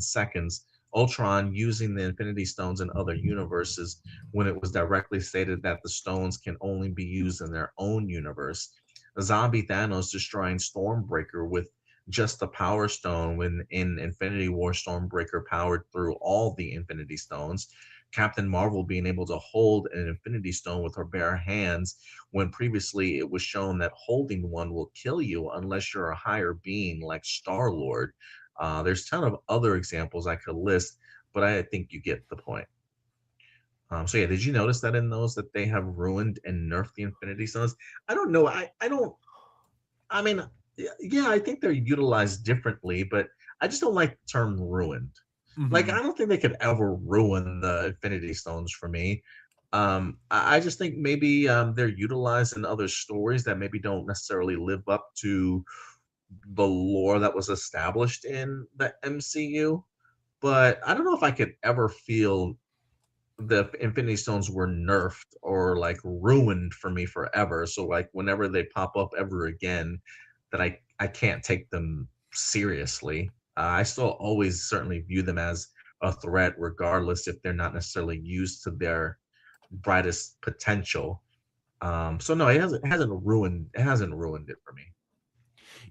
seconds. Ultron using the Infinity Stones in other universes when it was directly stated that the stones can only be used in their own universe. Zombie Thanos destroying Stormbreaker with just the Power Stone when in Infinity War Stormbreaker powered through all the Infinity Stones. Captain Marvel being able to hold an Infinity Stone with her bare hands when previously it was shown that holding one will kill you unless you're a higher being like Star Lord. There's a ton of other examples I could list, but I think you get the point. So yeah, did you notice that in those that they have ruined and nerfed the Infinity Stones? I don't know. I don't. I mean, yeah, I think they're utilized differently, but I just don't like the term ruined. Like, Hmm. I don't think they could ever ruin the Infinity Stones for me. I just think maybe they're utilized in other stories that maybe don't necessarily live up to the lore that was established in the MCU. But I don't know if I could ever feel the Infinity Stones were nerfed or like ruined for me forever. So like whenever they pop up ever again, that I can't take them seriously. I still always certainly view them as a threat, regardless if they're not necessarily used to their brightest potential. So no, it hasn't ruined it for me.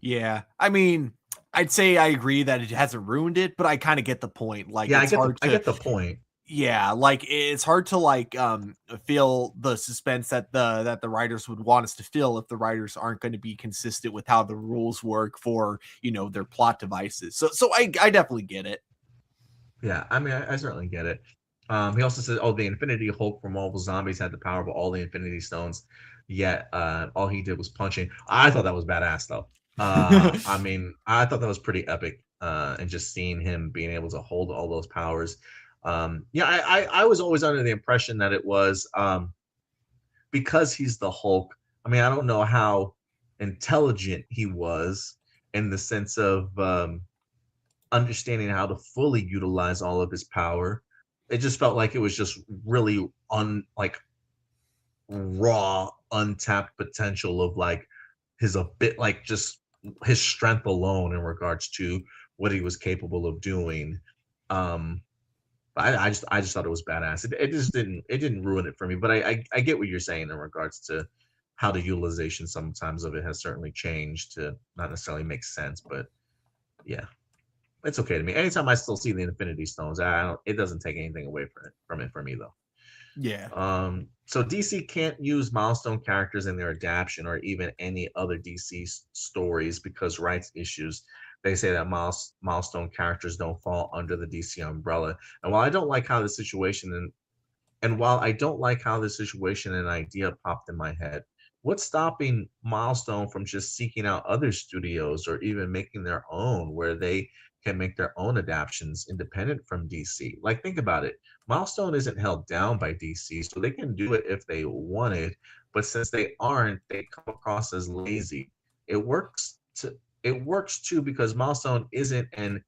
Yeah, I mean, I'd say I agree that it hasn't ruined it, but I kind of get the point. Like, Yeah, I it's get the hard I to, get the point. yeah, like it's hard to like feel the suspense that the writers would want us to feel if the writers aren't going to be consistent with how the rules work for, their plot devices. So I definitely get it. Yeah, I mean, I certainly get it. He also says, "Oh, the Infinity Hulk from Marvel Zombies had the power of all the Infinity Stones, yet all he did was punching." I thought that was badass, though. I mean, I thought that was pretty epic, and just seeing him being able to hold all those powers. Yeah, I was always under the impression that it was because he's the Hulk. I mean, I don't know how intelligent he was in the sense of understanding how to fully utilize all of his power. It just felt like it was just really like raw, untapped potential of like his a bit like just his strength alone in regards to what he was capable of doing. Um, I just thought it was badass. It didn't ruin it for me, but I get what you're saying in regards to how the utilization sometimes of it has certainly changed to not necessarily make sense, but yeah. It's okay to me. Anytime I still see the Infinity Stones, I don't. It doesn't take anything away from it for me though. Yeah. So DC can't use milestone characters in their adaptation or even any other DC stories because rights issues. They say that milestone characters don't fall under the DC umbrella. And while I don't like how the situation and while I don't like how the situation and idea popped in my head, what's stopping Milestone from just seeking out other studios or even making their own where they can make their own adaptations independent from DC? Like, think about it. Milestone isn't held down by DC, so they can do it if they wanted. But since they aren't, they come across as lazy. It works to it works too because Milestone isn't an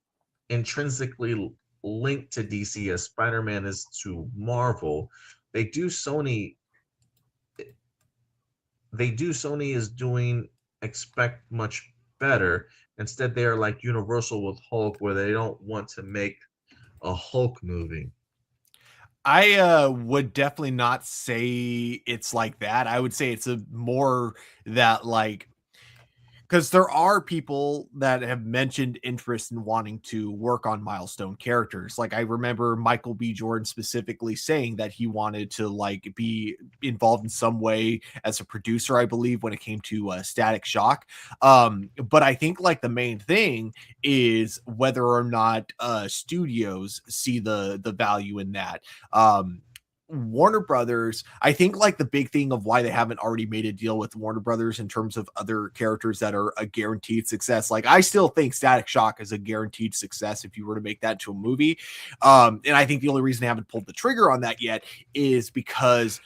intrinsically linked to DC as Spider-Man is to Marvel. They do Sony Sony is doing expect much better. Instead, they're like Universal with Hulk, where they don't want to make a Hulk movie. I would definitely not say it's like that. I would say it's a more that like because there are people that have mentioned interest in wanting to work on milestone characters. Like I remember Michael B. Jordan specifically saying that he wanted to like be involved in some way as a producer, I believe, when it came to Static Shock. But I think like the main thing is whether or not studios see the value in that. Warner Brothers, I think like the big thing of why they haven't already made a deal with Warner Brothers in terms of other characters that are a guaranteed success. Like I still think Static Shock is a guaranteed success if you were to make that to a movie. And I think the only reason they haven't pulled the trigger on that yet is because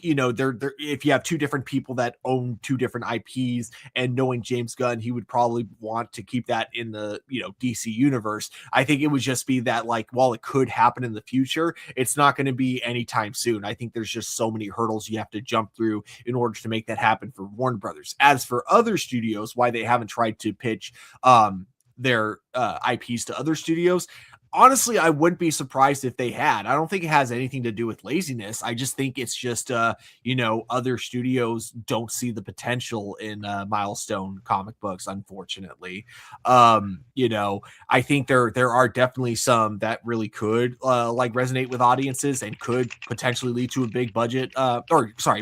they're if you have two different people that own two different IPs, and knowing James Gunn, he would probably want to keep that in the DC universe. I think it would just be that like while it could happen in the future, it's not going to be anytime soon. I think there's just so many hurdles you have to jump through in order to make that happen for Warner Brothers. As for other studios, why they haven't tried to pitch their IPs to other studios, honestly, I wouldn't be surprised if they had. I don't think it has anything to do with laziness. I just think it's just other studios don't see the potential in milestone comic books, unfortunately. I think there are definitely some that really could like resonate with audiences and could potentially lead to a big budget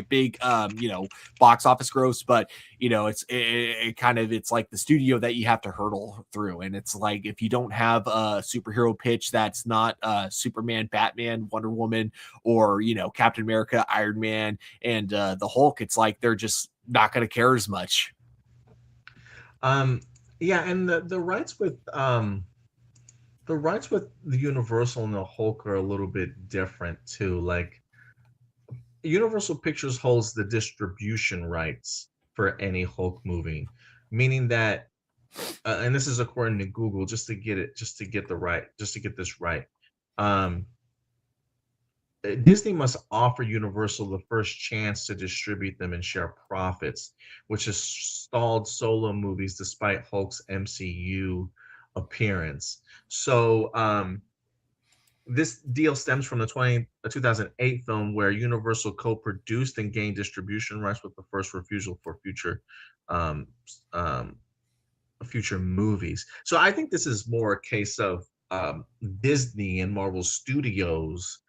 big box office gross, but it kind of, it's like the studio that you have to hurdle through, and it's like if you don't have a superhero pitch that's not Superman, Batman, Wonder Woman, or Captain America, Iron Man, and the Hulk, it's like they're just not going to care as much. Yeah, and the rights with the Universal and the Hulk are a little bit different too. Like Universal Pictures holds the distribution rights for any Hulk movie, meaning that, and this is according to Google, just to get this right. Um, Disney must offer Universal the first chance to distribute them and share profits, which has stalled solo movies despite Hulk's MCU appearance. So this deal stems from the 2008 film where Universal co-produced and gained distribution rights with the first refusal for um, um, future movies. So I think this is more a case of Disney and Marvel Studios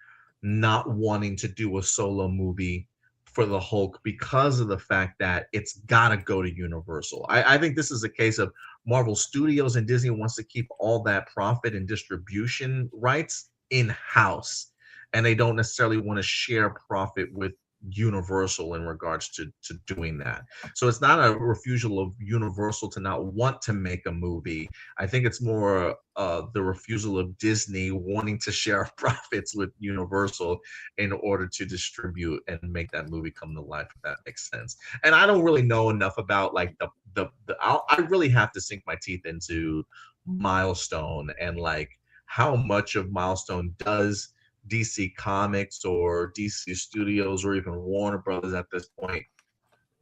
not wanting to do a solo movie for the Hulk because of the fact that it's got to go to Universal. I think this is a case of Marvel Studios and Disney wants to keep all that profit and distribution rights in-house, and they don't necessarily want to share profit with Universal in regards to doing that. So it's not a refusal of Universal to not want to make a movie. I think it's more the refusal of Disney wanting to share profits with Universal in order to distribute and make that movie come to life, if that makes sense. And I don't really know enough about like I really have to sink my teeth into Milestone and like how much of Milestone does DC Comics or DC Studios or even Warner Brothers at this point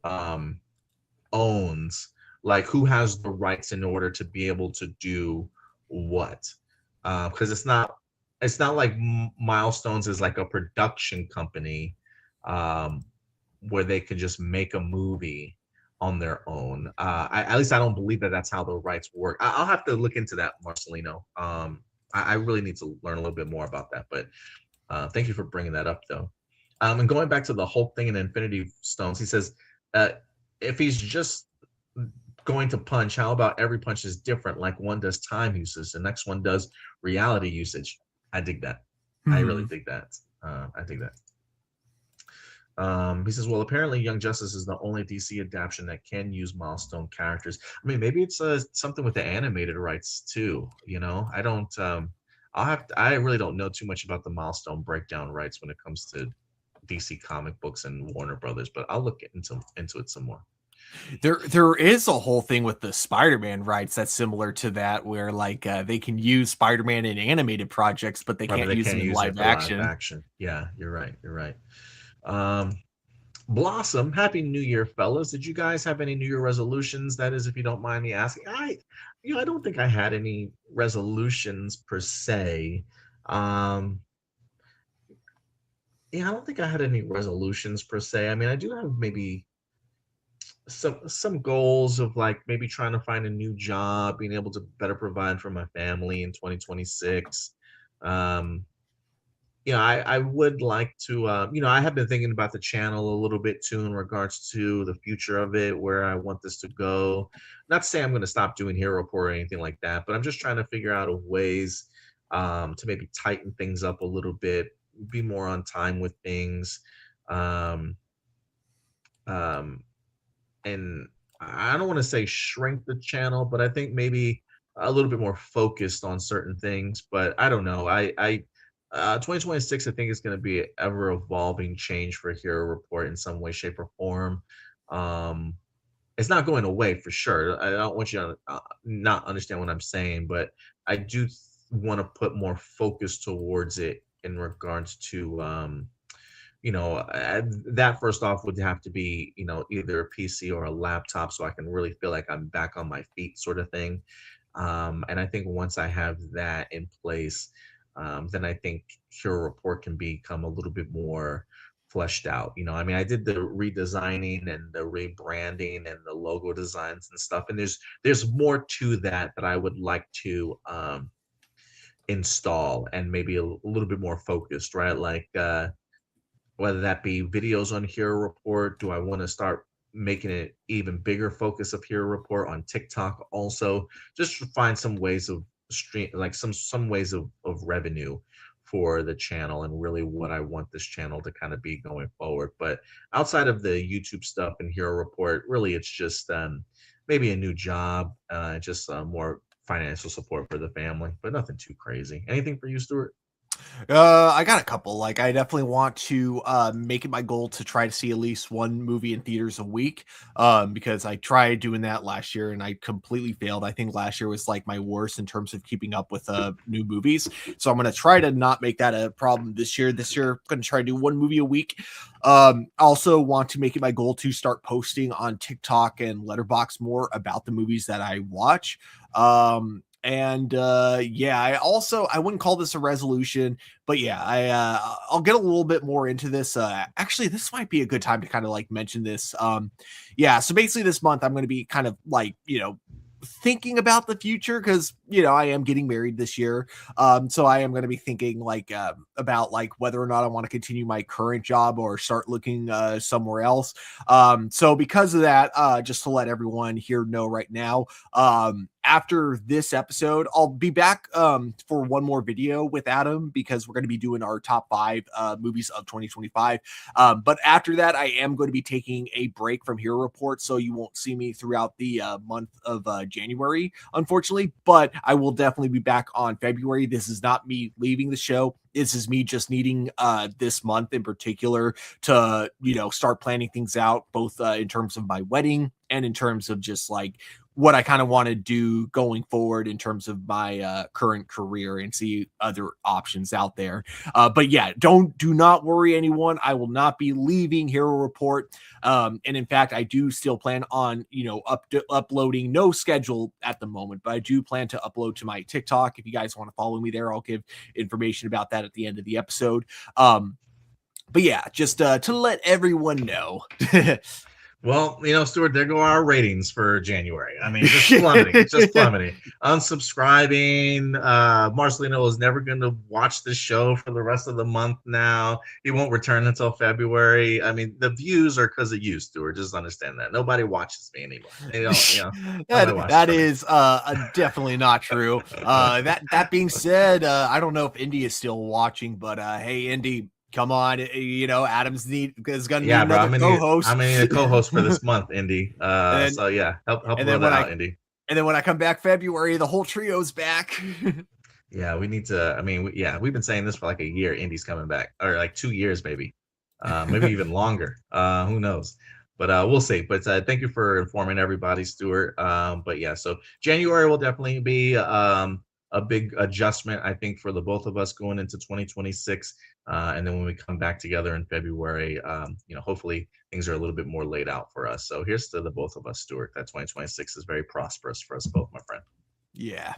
um, owns. Like, who has the rights in order to be able to do what? Because it's not like Milestones is like a production company where they could just make a movie on their own. At least I don't believe that that's how the rights work. I'll have to look into that, Marcelino. I really need to learn a little bit more about that, but thank you for bringing that up, though. And going back to the Hulk thing and Infinity Stones, he says, if he's just going to punch, how about every punch is different? Like one does time usage, the next one does reality usage. I dig that. I really dig that. I dig that. He says, well, apparently Young Justice is the only DC adaptation that can use milestone characters. I mean, maybe it's something with the animated rights too. I don't. I really don't know too much about the milestone breakdown rights when it comes to DC comic books and Warner Brothers, but I'll look into it some more. There is a whole thing with the Spider-Man rights that's similar to that, where like they can use Spider-Man in animated projects, but they can't use him in live action. Yeah, you're right. You're right. Blossom, happy New Year, fellas. Did you guys have any New Year resolutions? That is, if you don't mind me asking. I don't think I had any resolutions per se. Yeah, I don't think I had any resolutions per se. I mean, I do have maybe some goals of like maybe trying to find a new job, being able to better provide for my family in 2026. Um, I would like to, I have been thinking about the channel a little bit too in regards to the future of it, where I want this to go. Not to say I'm going to stop doing Hero Report or anything like that, but I'm just trying to figure out a ways to maybe tighten things up a little bit, be more on time with things. Um, um, and I don't want to say shrink the channel, but I think maybe a little bit more focused on certain things. But I don't know. 2026, I think is going to be an ever evolving change for Hero Report in some way, shape, or form. Um, it's not going away for sure. I don't want you to not understand what I'm saying, but I do want to put more focus towards it in regards to that first off would have to be, either a PC or a laptop so I can really feel like I'm back on my feet sort of thing. And I think once I have that in place, then I think Hero Report can become a little bit more fleshed out. I mean, I did the redesigning and the rebranding and the logo designs and stuff, and there's more to that I would like to install and maybe a little bit more focused, right? Like whether that be videos on Hero Report. Do I want to start making it even bigger focus of Hero Report on TikTok also? Just to find some ways of stream, like some ways of revenue for the channel and really what I want this channel to kind of be going forward. But outside of the YouTube stuff and Hero Report, really it's just maybe a new job, just more financial support for the family, but nothing too crazy. Anything for you, Stuart? I got a couple. Like, I definitely want to make it my goal to try to see at least one movie in theaters a week. Because I tried doing that last year and I completely failed. I think last year was like my worst in terms of keeping up with new movies. So I'm gonna try to not make that a problem this year. This year, I'm gonna try to do one movie a week. Also want to make it my goal to start posting on TikTok and Letterbox more about the movies that I watch. And yeah, I wouldn't call this a resolution, but yeah, I'll get a little bit more into this. Actually, this might be a good time to kind of like mention this. Yeah, so basically this month I'm going to be kind of like, thinking about the future because I am getting married this year. So I am going to be thinking like about like whether or not I want to continue my current job or start looking somewhere else. So because of that, just to let everyone here know right now, after this episode, I'll be back for one more video with Adam because we're going to be doing our top 5 movies of 2025. But after that, I am going to be taking a break from Hero Report, so you won't see me throughout the month of January, unfortunately. But I will definitely be back on February. This is not me leaving the show. This is me just needing this month in particular to, start planning things out, both in terms of my wedding and in terms of just like what I kind of want to do going forward in terms of my current career and see other options out there. But yeah, do not worry, anyone. I will not be leaving Hero Report. And in fact, I do still plan on, uploading, no schedule at the moment, but I do plan to upload to my TikTok. If you guys want to follow me there, I'll give information about that at the end of the episode. But yeah, just to let everyone know. Well, Stuart, there go our ratings for January. I mean, just plummeting, just plummeting. Unsubscribing. Marcelino is never going to watch the show for the rest of the month now. He won't return until February. I mean, the views are because of you, Stuart. Just understand that. Nobody watches me anymore. They don't, that is definitely not true. That being said, I don't know if Indy is still watching, but hey, Indy, come on, Adam's is gonna need another co-host. I'm gonna need a co-host for this month, Indy. So yeah, help grow that out, Indy. And then when I come back February, the whole trio's back. Yeah, we need to. I mean, we've been saying this for like a year. Indy's coming back, or like 2 years, maybe even longer. Who knows? But we'll see. But thank you for informing everybody, Stuart. But yeah, so January will definitely be a big adjustment, I think, for the both of us going into 2026. And then when we come back together in February, hopefully things are a little bit more laid out for us. So here's to the both of us, Stuart. That 2026 is very prosperous for us both, my friend. Yeah.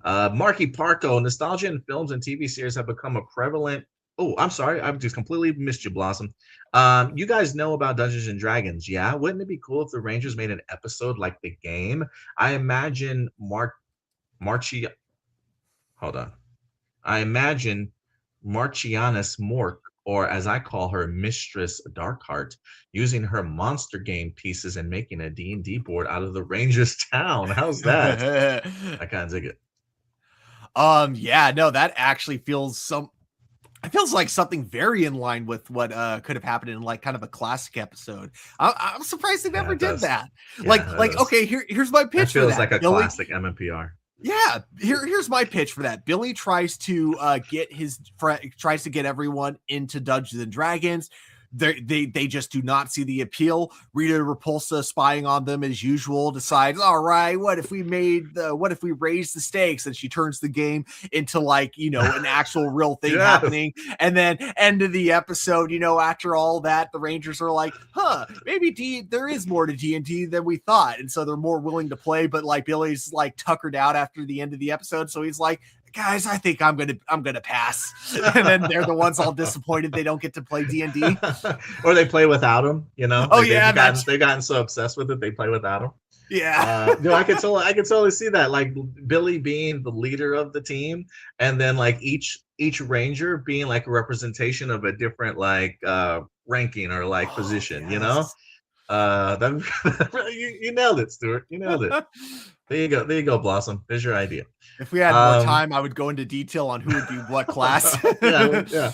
Marky Parko, nostalgia in films and TV series have become a prevalent Oh, I'm sorry. I've just completely missed you, Blossom. You guys know about Dungeons and Dragons, yeah? Wouldn't it be cool if the Rangers made an episode like the game? I imagine Marchi. Hold on. I imagine Marchianus Mork, or as I call her, Mistress Darkheart, using her monster game pieces and making a D&D board out of the Rangers town. How's that? I kind of dig it. Yeah, no, that actually it feels like something very in line with what could have happened in like kind of a classic episode. I'm surprised they Yeah, never it did does. that. Yeah, it does. Okay, here's my That pitch for feels like that, a Billy. classic MMPR. Yeah, here's my pitch for that. Billy tries to tries to get everyone into Dungeons and Dragons. They just do not see the appeal. Rita Repulsa, spying on them as usual, decides, all right, what if we raise the stakes? And she turns the game into like, an actual real thing Yes. happening. And then end of the episode, after all that, the Rangers are like, maybe there is more to D&D than we thought. And so they're more willing to play, but like Billy's like tuckered out after the end of the episode. So he's like, guys, I think I'm gonna pass. And then they're the ones all disappointed they don't get to play D&D. Or they play without him, Oh like yeah, they've gotten so obsessed with it they play without him. Yeah. No, I could totally see that, like Billy being the leader of the team, and then like each ranger being like a representation of a different like ranking or like position. Yes. You nailed it, Stuart. You nailed it. There you go, Blossom. There's your idea. If we had more time, I would go into detail on who would be what class. Yeah.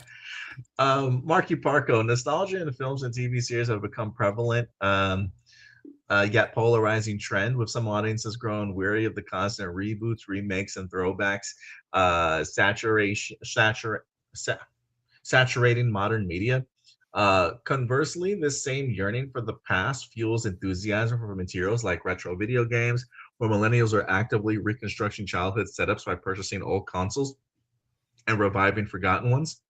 Marky Parko, nostalgia in films and TV series have become prevalent, yet polarizing trend, with some audiences growing weary of the constant reboots, remakes, and throwbacks, saturating modern media. Conversely, this same yearning for the past fuels enthusiasm for materials like retro video games, where millennials are actively reconstructing childhood setups by purchasing old consoles and reviving forgotten ones.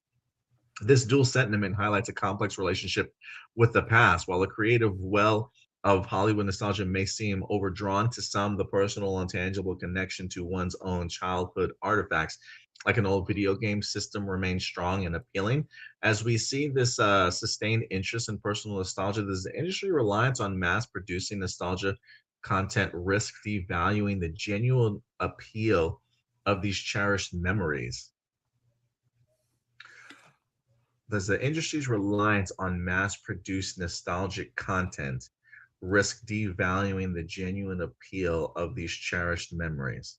This dual sentiment highlights a complex relationship with the past. While the creative well of Hollywood nostalgia may seem overdrawn to some, the personal and tangible connection to one's own childhood artifacts, like an old video game system, remains strong and appealing. As we see this sustained interest in personal nostalgia, this industry reliance on mass producing nostalgia content risk devaluing the genuine appeal of these cherished memories. Does the industry's reliance on mass-produced nostalgic content risk devaluing the genuine appeal of these cherished memories?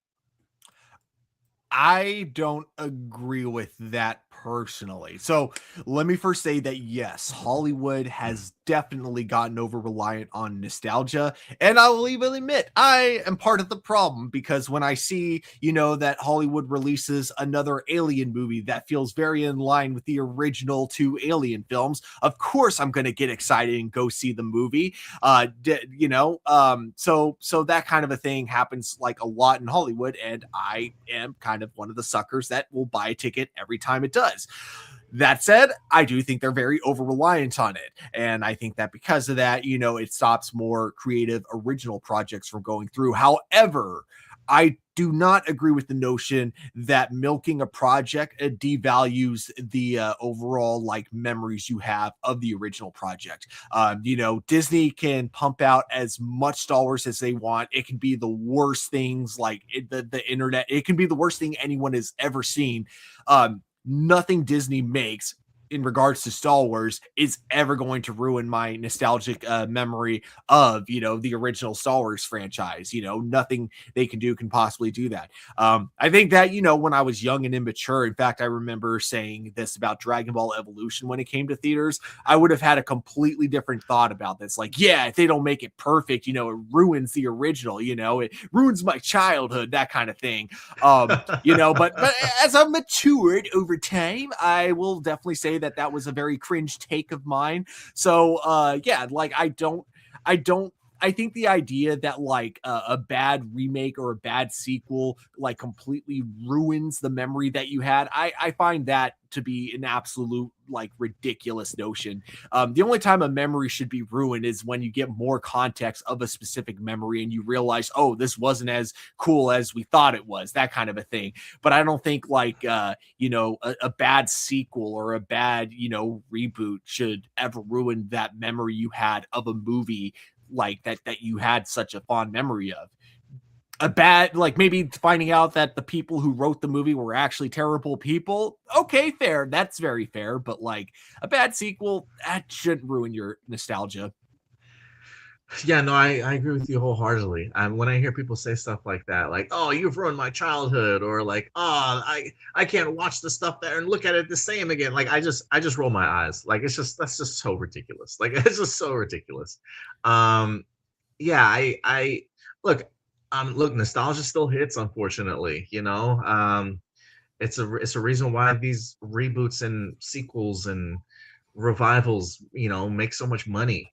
I don't agree with that personally. So let me first say that yes, Hollywood has definitely gotten over reliant on nostalgia. And I will even admit I am part of the problem, because when I see, that Hollywood releases another Alien movie that feels very in line with the original two Alien films, of course I'm going to get excited and go see the movie. So that kind of a thing happens like a lot in Hollywood. And I am kind of one of the suckers that will buy a ticket every time it does. That said, I do think they're very over reliant on it. And I think that because of that, it stops more creative, original projects from going through. However, I do not agree with the notion that milking a project devalues the overall like memories you have of the original project. Disney can pump out as much Star Wars as they want. It can be the worst things, like the internet. It can be the worst thing anyone has ever seen. Nothing Disney makes in regards to Star Wars is ever going to ruin my nostalgic memory of, the original Star Wars franchise. Nothing they can do can possibly do that. I think that, when I was young and immature, in fact, I remember saying this about Dragon Ball Evolution when it came to theaters, I would have had a completely different thought about this. Like, yeah, if they don't make it perfect, it ruins the original, it ruins my childhood, that kind of thing. But as I've matured over time, I will definitely say that was a very cringe take of mine. So yeah, like I don't I think the idea that like a bad remake or a bad sequel like completely ruins the memory that you had, I find that to be an absolute like ridiculous notion. The only time a memory should be ruined is when you get more context of a specific memory and you realize, oh, this wasn't as cool as we thought it was, that kind of a thing. But I don't think like a bad sequel or a bad reboot should ever ruin that memory you had of a movie like that you had such a fond memory of. A bad, like maybe finding out that the people who wrote the movie were actually terrible people, okay, fair, that's very fair. But like a bad sequel, that shouldn't ruin your nostalgia. Yeah, no, I agree with you wholeheartedly. When I hear people say stuff like that, like, "Oh, you've ruined my childhood," or like, "Oh, I can't watch the stuff there and look at it the same again," like I just roll my eyes. Like that's just so ridiculous. Like it's just so ridiculous. Um, yeah, I look, look, nostalgia still hits, unfortunately. It's a reason why these reboots and sequels and revivals, make so much money,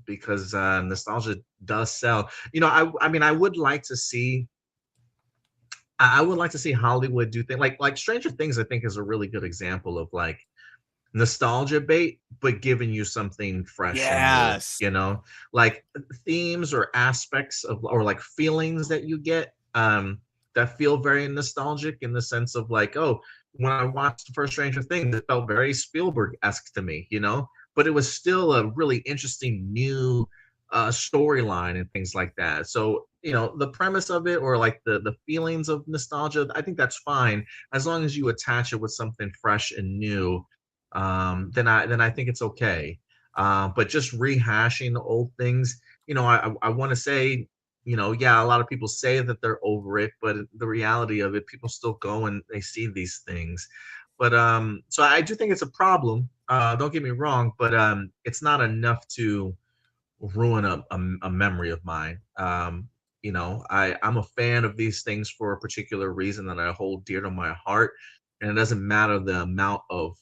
because nostalgia does sell. I mean, I would like to see Hollywood do things like Stranger Things. I think is a really good example of like nostalgia bait, but giving you something fresh and new. Yes. Like themes or aspects of or like feelings that you get, that feel very nostalgic in the sense of like, oh, when I watched the first Stranger Things, it felt very Spielberg-esque to me, but it was still a really interesting new storyline and things like that. So, the premise of it or like the feelings of nostalgia, I think that's fine as long as you attach it with something fresh and new. Then I think it's okay. But just rehashing the old things, I want to say, yeah, a lot of people say that they're over it, but the reality of it, people still go and they see these things. But so I do think it's a problem. Don't get me wrong, but it's not enough to ruin a memory of mine. I'm a fan of these things for a particular reason that I hold dear to my heart, and it doesn't matter the amount of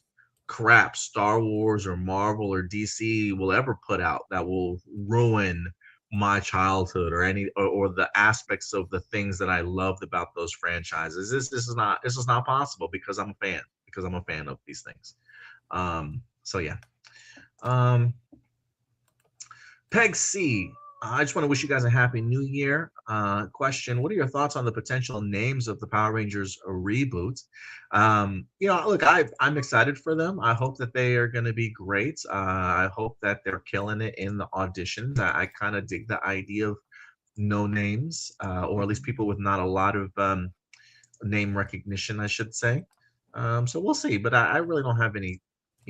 crap Star Wars or Marvel or DC will ever put out that will ruin my childhood or or the aspects of the things that I loved about those franchises. This is not possible because I'm a fan of these things. So yeah. Um, Peg C. I just want to wish you guys a happy new year. Question: what are your thoughts on the potential names of the Power Rangers reboot? Look, I'm excited for them. I hope that they are going to be great. I hope that they're killing it in the auditions. I kind of dig the idea of no names, or at least people with not a lot of name recognition, I should say. So we'll see. But I really don't have you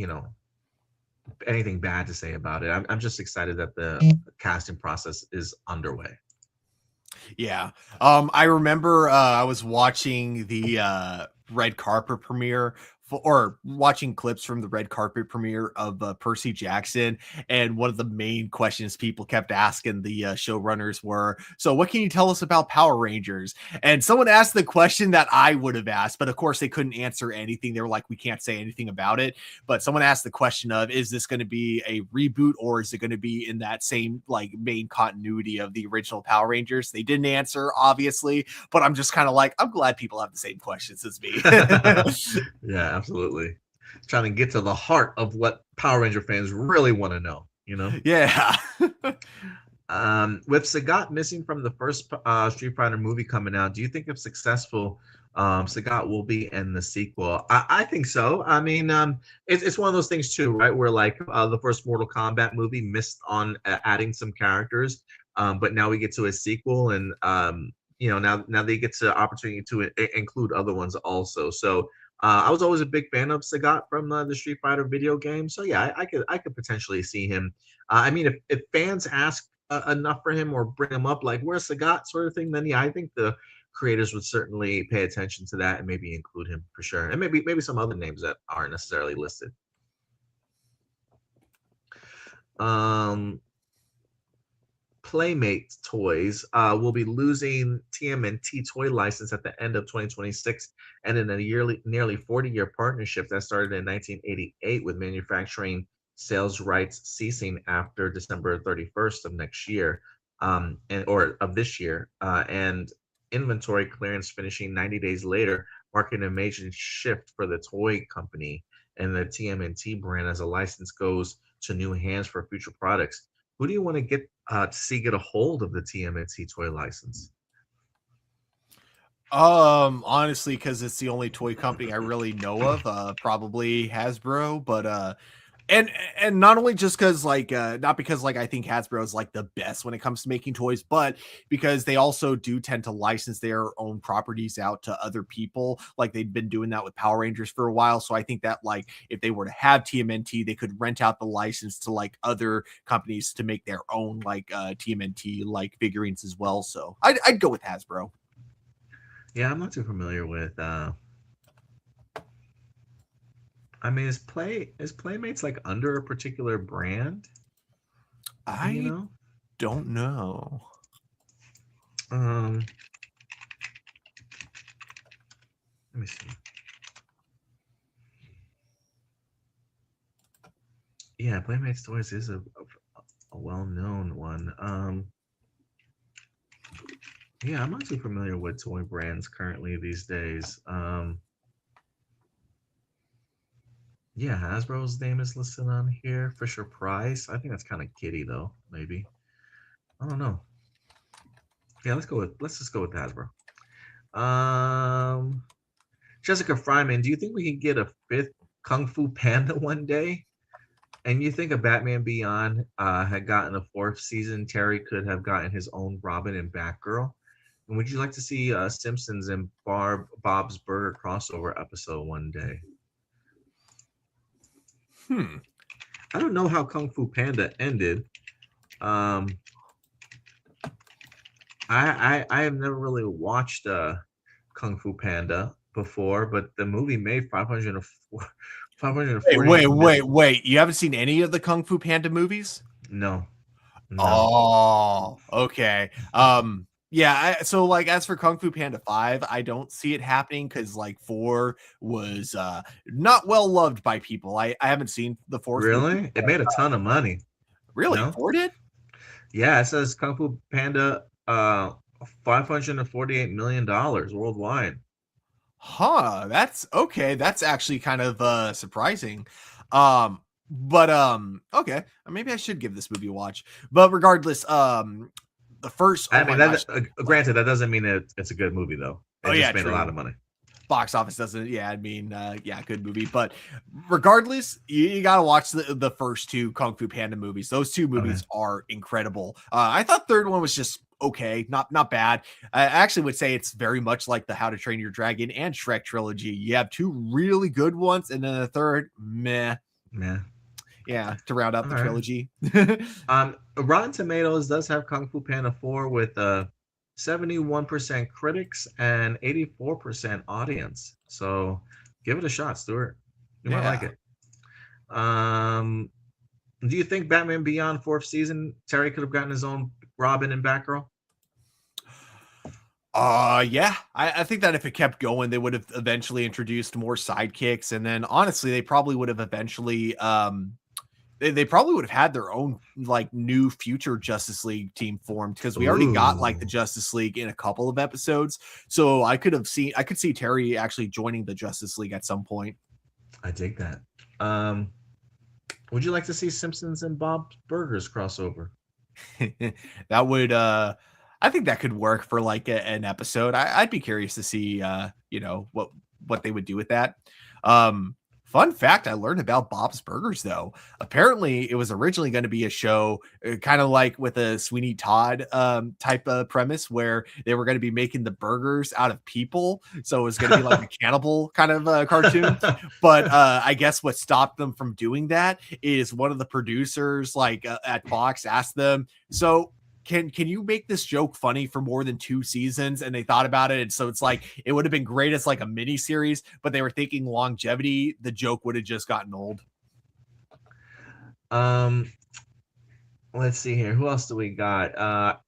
know, anything bad to say about it. I'm just excited that the casting process is underway. Yeah. I remember I was watching the red carpet premiere or watching clips from the red carpet premiere of Percy Jackson. And one of the main questions people kept asking the showrunners were, so what can you tell us about Power Rangers? And someone asked the question that I would have asked, but of course they couldn't answer anything. They were like, we can't say anything about it. But someone asked the question of, is this going to be a reboot or is it going to be in that same like main continuity of the original Power Rangers? They didn't answer, obviously, but I'm just kind of like, I'm glad people have the same questions as me. Yeah, absolutely. Trying to get to the heart of what Power Ranger fans really want to know. Yeah. With Sagat missing from the first Street Fighter movie coming out, do you think if successful, Sagat will be in the sequel? I think so. I mean, it's one of those things too, right? Where like the first Mortal Kombat movie missed on adding some characters, but now we get to a sequel, and now they get to opportunity to include other ones also. So I was always a big fan of Sagat from the Street Fighter video game. So yeah, I could potentially see him. I mean, if fans ask enough for him or bring him up, like where's Sagat sort of thing, then yeah, I think the creators would certainly pay attention to that and maybe include him for sure, and maybe some other names that aren't necessarily listed. Um, Playmate Toys will be losing TMNT toy license at the end of 2026, and in a nearly 40-year partnership that started in 1988 with manufacturing sales rights ceasing after December 31st of next year, and or of this year, and inventory clearance finishing 90 days later, marking a major shift for the toy company and the TMNT brand as a license goes to new hands for future products. Who do you want to get to see get a hold of the TMNT toy license? Honestly, because it's the only toy company I really know of, probably Hasbro, but and not only just because not because like I think Hasbro is like the best when it comes to making toys, but because they also do tend to license their own properties out to other people. Like they've been doing that with Power Rangers for a while. So I think that like if they were to have TMNT, they could rent out the license to like other companies to make their own like TMNT like figurines as well. So I'd go with Hasbro. Yeah, I'm not too familiar with. I mean, is Playmates like under a particular brand? Do you I know? don't know. Um, Let me see. Yeah, Playmates Toys is a well-known one. Yeah, I'm not too familiar with toy brands currently these days. Yeah, Hasbro's name is listed on here. Fisher Price. I think that's kind of kiddie though, maybe. I don't know. Yeah, let's just go with Hasbro. Um Jessica Fryman, do you think we could get a fifth Kung Fu Panda one day? And you think if Batman Beyond had gotten a fourth season, Terry could have gotten his own Robin and Batgirl? And would you like to see Simpsons and Bob's Burger crossover episode one day? Hmm. I don't know how Kung Fu Panda ended. Um, I have never really watched Kung Fu Panda before, but the movie made 548 million. Wait. You haven't seen any of the Kung Fu Panda movies? No, no. Oh, okay. Yeah, so like as for Kung Fu Panda 5, I don't see it happening because like 4 was not well loved by people. I haven't seen the fourth movie. Really? It made a ton of money. Really? No? 4 did? Yeah, it says Kung Fu Panda $548 million worldwide. Huh, that's okay. That's actually kind of surprising. But okay, maybe I should give this movie a watch. But regardless, the first, I oh mean my that gosh, granted that doesn't mean it's a good movie though. oh It yeah, just made a lot true. of money. Box office doesn't, yeah, I mean, yeah, good movie. But regardless, you gotta watch the first two Kung Fu Panda movies. Those two Okay. movies are incredible. I thought third one was just okay, not bad. I actually would say it's very much like the How to Train Your Dragon and Shrek trilogy. You have two really good ones, and then the third, meh. Yeah. Yeah, to round out All the right. trilogy. Rotten Tomatoes does have Kung Fu Panda 4 with 71% critics and 84% audience. So give it a shot, Stuart. You might like Yeah. it. Um, do you think Batman Beyond fourth season, Terry could have gotten his own Robin and Batgirl? Yeah, I think that if it kept going, they would have eventually introduced more sidekicks, and then honestly, they probably would have eventually they probably would have had their own like new future Justice League team formed because we already got like the Ooh, Justice League in a couple of episodes. So I could see Terry actually joining the Justice League at some point. I dig that. Um, would you like to see Simpsons and Bob's Burgers crossover? That would I think that could work for like an episode. I'd be curious to see you know what they would do with that. Fun fact I learned about Bob's Burgers though. Apparently it was originally going to be a show kind of like with a Sweeney Todd type of premise where they were going to be making the burgers out of people. So it was going to be like a cannibal kind of cartoon. But I guess what stopped them from doing that is one of the producers like at Fox asked them, so can you make this joke funny for more than 2 seasons? And they thought about it. And so it's like it would have been great as like a mini series, but they were thinking longevity, the joke would have just gotten old. um, let's see here. Who else do we got?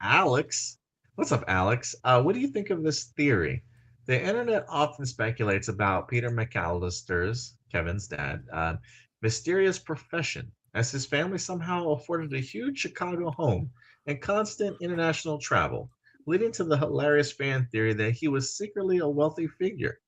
Alex. What's up, Alex? What do you think of this theory? The internet often speculates about Peter McAllister's, Kevin's dad, mysterious profession. as his family somehow afforded a huge Chicago home and constant international travel, leading to the hilarious fan theory that he was secretly a wealthy figure.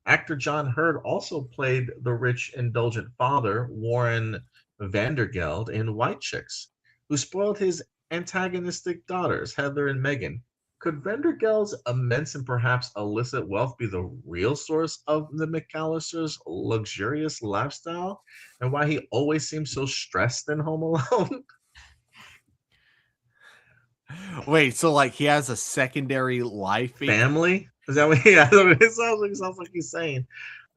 Actor John Hurd also played the rich, indulgent father, Warren Vandergeld, in White Chicks, who spoiled his antagonistic daughters, Heather and Megan. Could Vandergeld's immense and perhaps illicit wealth be the real source of the McAllisters' luxurious lifestyle and why he always seems so stressed in Home Alone? Wait, so like he has a secondary life? Family? Is that what he has? It sounds like he's saying.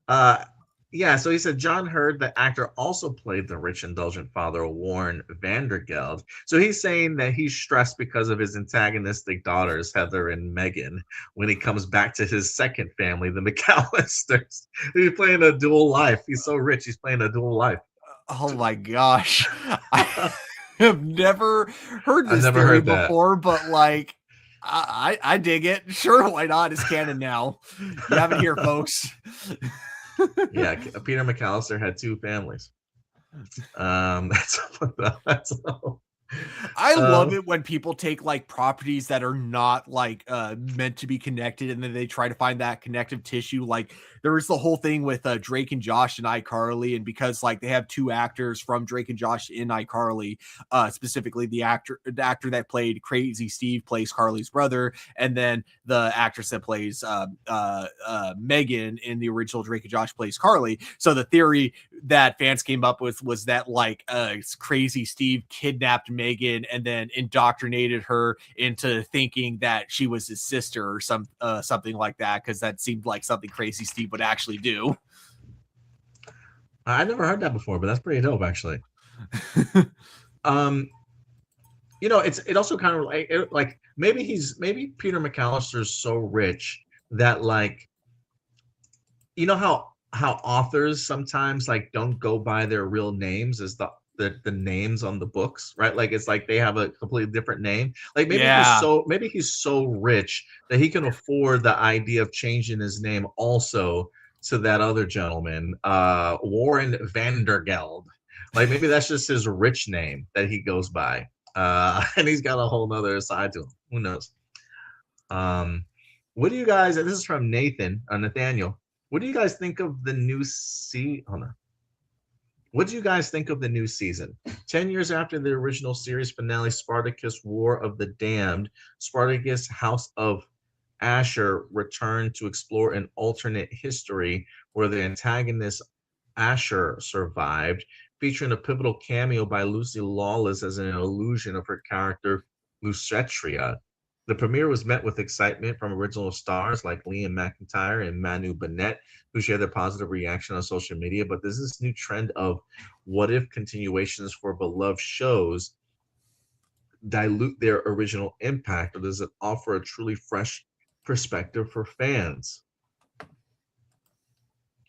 Uh, yeah, so he said John Hurd, the actor, also played the rich, indulgent father, Warren Vandergeld. So he's saying that he's stressed because of his antagonistic daughters, Heather and Megan, when he comes back to his second family, the McAllisters. He's playing a dual life. He's so rich, he's playing a dual life. Oh my gosh. I have never heard I've this never theory heard that. before, but like I dig it. Sure, why not? It's canon now. You have it here, folks. Yeah, Peter McAllister had two families. That's all. I love it when people take like properties that are not like meant to be connected and then they try to find that connective tissue. Like there was the whole thing with Drake and Josh and iCarly, and because like they have two actors from Drake and Josh in iCarly, specifically the actor that played Crazy Steve plays Carly's brother, and then the actress that plays Megan in the original Drake and Josh plays Carly. So the theory that fans came up with was that like Crazy Steve kidnapped Megan and then indoctrinated her into thinking that she was his sister or something like that, because that seemed like something Crazy Steve would actually do. I never heard that before, but that's pretty dope, actually. It also kind of like maybe Peter McAllister's so rich that like how authors sometimes like don't go by their real names as the names on the books, right? Like it's like they have a completely different name. Like maybe he's so rich that he can afford the idea of changing his name also to that other gentleman, Warren Vandergeld. Like maybe that's just his rich name that he goes by. And he's got a whole nother side to him. Who knows? What do you guys, and this is from Nathaniel. What do you guys think of the new Hold on. What do you guys think of the new season? 10 years after the original series finale, Spartacus War of the Damned, Spartacus House of Asher returned to explore an alternate history where the antagonist Asher survived, featuring a pivotal cameo by Lucy Lawless as an illusion of her character Lucetria. The premiere was met with excitement from original stars like Liam McIntyre and Manu Bennett, who shared their positive reaction on social media. But there's this new trend of what if continuations for beloved shows dilute their original impact, or does it offer a truly fresh perspective for fans?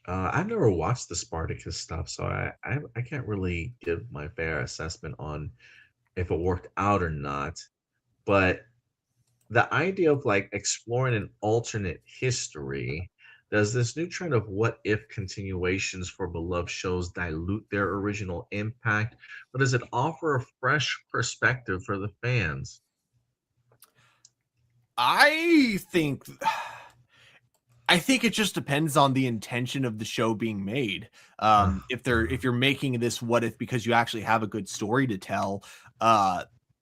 I've never watched the Spartacus stuff, so I can't really give my fair assessment on if it worked out or not. But the idea of like exploring an alternate history, does this new trend of what if continuations for beloved shows dilute their original impact, or does it offer a fresh perspective for the fans? I think it just depends on the intention of the show being made. If you're making this what if because you actually have a good story to tell,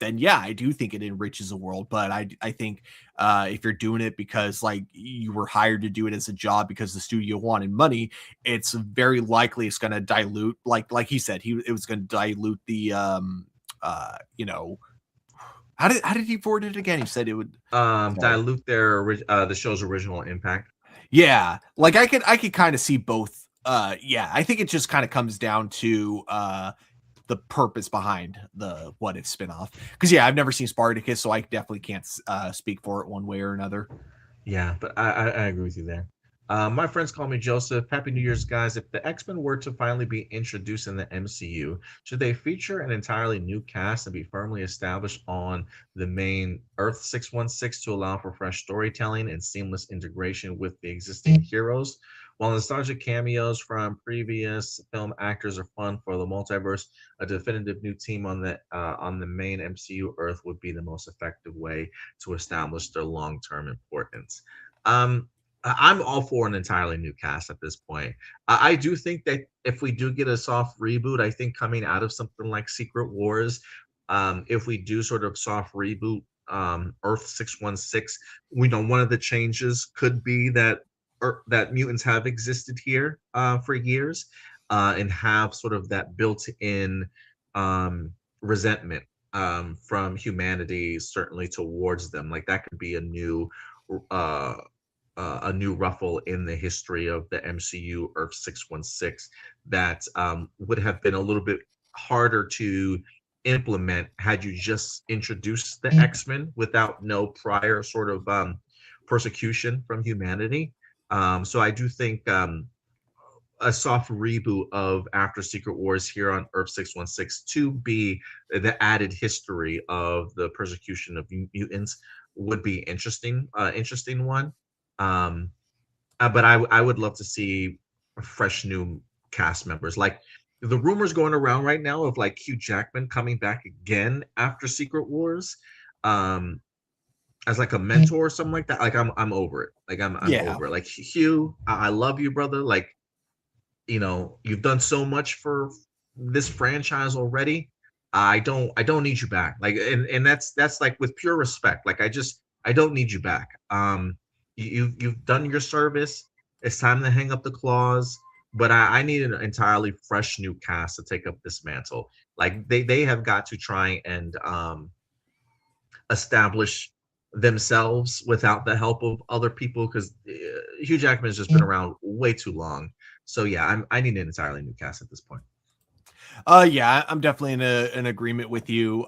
then yeah, I do think it enriches the world. But I think if you're doing it because like you were hired to do it as a job because the studio wanted money, it's very likely it's going to dilute, like he said, it was going to dilute the how did he forward it again? He said it would dilute the show's original impact. Yeah, like I could kind of see both. Yeah, I think it just kind of comes down to the purpose behind the what if spinoff. Because yeah, I've never seen Spartacus, so I definitely can't speak for it one way or another. Yeah, but I agree with you there. My friends call me Joseph. Happy New Year's, guys. If the X-Men were to finally be introduced in the MCU, should they feature an entirely new cast and be firmly established on the main Earth 616 to allow for fresh storytelling and seamless integration with the existing heroes? While nostalgic cameos from previous film actors are fun for the multiverse, a definitive new team on the main MCU Earth would be the most effective way to establish their long-term importance. Um, I'm all for an entirely new cast at this point. I do think that if we do get a soft reboot, I think coming out of something like Secret Wars, if we do sort of soft reboot Earth 616, we know one of the changes could be that that mutants have existed here for years and have sort of that built-in resentment from humanity, certainly towards them. Like that could be uh, a new ruffle in the history of the MCU Earth 616 that would have been a little bit harder to implement had you just introduced the X-Men without no prior sort of persecution from humanity. So I do think a soft reboot of after Secret Wars here on Earth 616 to be the added history of the persecution of mutants would be interesting one. Um, but I would love to see fresh new cast members. Like the rumors going around right now of like Hugh Jackman coming back again after Secret Wars, um, as like a mentor or something like that. Like I'm over it. Like I'm Yeah. over it. Like Hugh, I love you, brother. Like you've done so much for this franchise already. I don't need you back. Like and that's like with pure respect. Like I don't need you back. You've done your service. It's time to hang up the claws. But I need an entirely fresh new cast to take up this mantle. Like they have got to try and establish themselves without the help of other people because Hugh Jackman has just been around way too long. So yeah, I need an entirely new cast at this point. Yeah, I'm definitely in an agreement with you.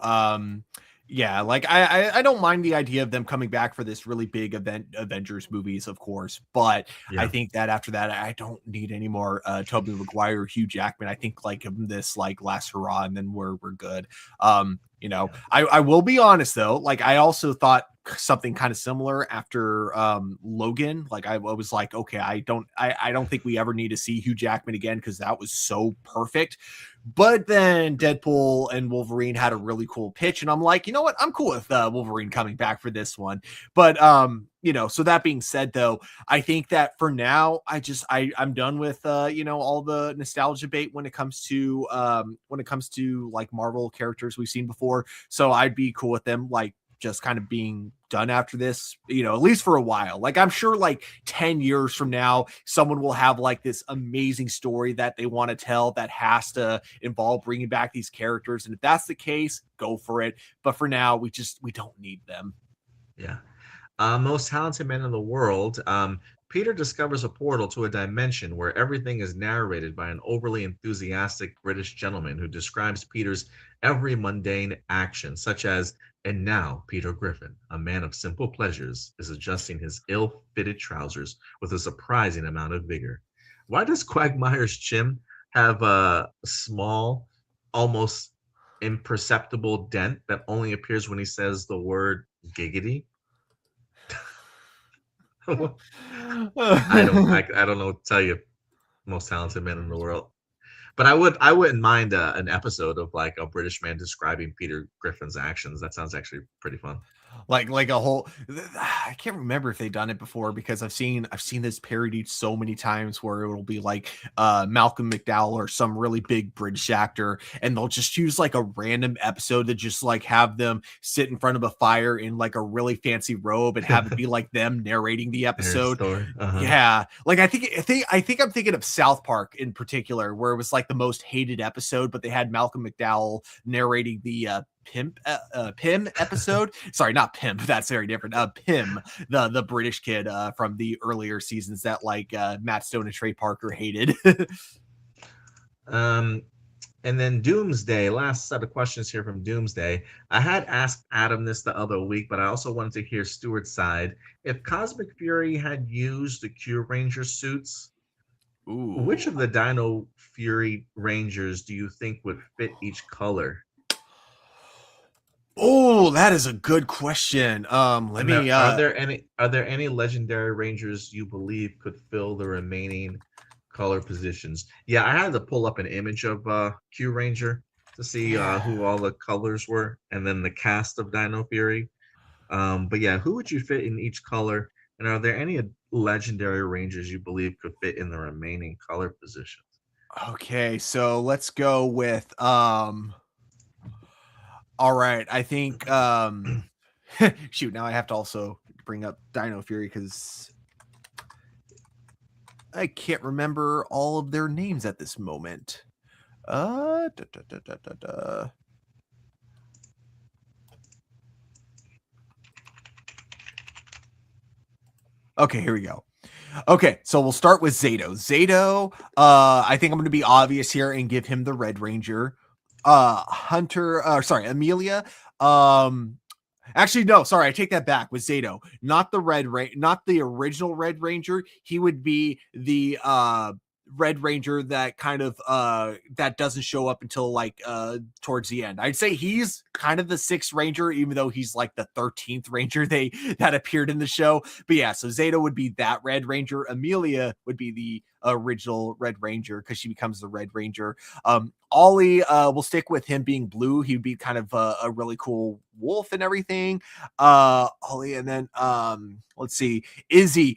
Yeah, like I don't mind the idea of them coming back for this really big Avengers movies, of course, but I Yeah, think that after that, I don't need any more Tobey Maguire or Hugh Jackman. I think like give them this like last hurrah, and then we're good. yeah, I will be honest though, like I also thought something kind of similar after Logan. Like I was like, okay, I don't think we ever need to see Hugh Jackman again because that was so perfect. But then Deadpool and Wolverine had a really cool pitch, and I'm like, you know what? I'm cool with Wolverine coming back for this one. But so that being said, though, I think that for now, I'm done with all the nostalgia bait when it comes to like Marvel characters we've seen before. So I'd be cool with them like just kind of being done after this, at least for a while. Like I'm sure like 10 years from now, someone will have like this amazing story that they want to tell that has to involve bringing back these characters. And if that's the case, go for it. But for now, we don't need them. yeah. Most talented man in the world. Peter discovers a portal to a dimension where everything is narrated by an overly enthusiastic British gentleman who describes Peter's every mundane action, such as, and now Peter Griffin, a man of simple pleasures, is adjusting his ill-fitted trousers with a surprising amount of vigor. Why does Quagmire's chin have a small, almost imperceptible dent that only appears when he says the word giggity? I don't know what to tell you. Most talented man in the world. But I wouldn't mind an episode of like a British man describing Peter Griffin's actions. That sounds actually pretty fun. like a whole I can't remember if they've done it before because I've seen this parodied so many times where it'll be like Malcolm McDowell or some really big British actor, and they'll just use like a random episode to just like have them sit in front of a fire in like a really fancy robe and have it be like them narrating the Their episode. story. Uh-huh. Yeah, like I think I'm thinking of South Park in particular, where it was like the most hated episode, but they had Malcolm McDowell narrating the Pym episode. Sorry, not Pimp. That's very different. Pym, the British kid from the earlier seasons that like Matt Stone and Trey Parker hated. Um, and then Doomsday, last set of questions here from Doomsday. I had asked Adam this the other week, but I also wanted to hear Stewart's side. If Cosmic Fury had used the Q Ranger suits, which Ooh. of the Dino Fury Rangers do you think would fit each color? Oh, that is a good question. Let And me are there any legendary rangers you believe could fill the remaining color positions? Yeah, I had to pull up an image of Q Ranger to see yeah. who all the colors were, and then the cast of Dino Fury. But yeah, who would you fit in each color? And are there any legendary rangers you believe could fit in the remaining color positions? Okay, so let's go with all right, I think shoot, now I have to also bring up Dino Fury because I can't remember all of their names at this moment. Da, da, da, da, da, da. Okay, here we go. Okay, so we'll start with Zato. Zato, I think I'm going to be obvious here and give him the Red Ranger. Hunter, sorry, Amelia. Um, Actually, no, sorry, I take that back. With Zato, not the not the original Red Ranger. He would be the Red Ranger that kind of that doesn't show up until like towards the end. I'd say he's kind of the sixth Ranger, even though he's like the 13th Ranger that appeared in the show. But yeah, so Zato would be that Red Ranger. Amelia would be the original Red Ranger because she becomes the Red Ranger. Ollie, we'll stick with him being blue. He'd be kind of a really cool wolf and everything. Ollie, and then let's see, Izzy.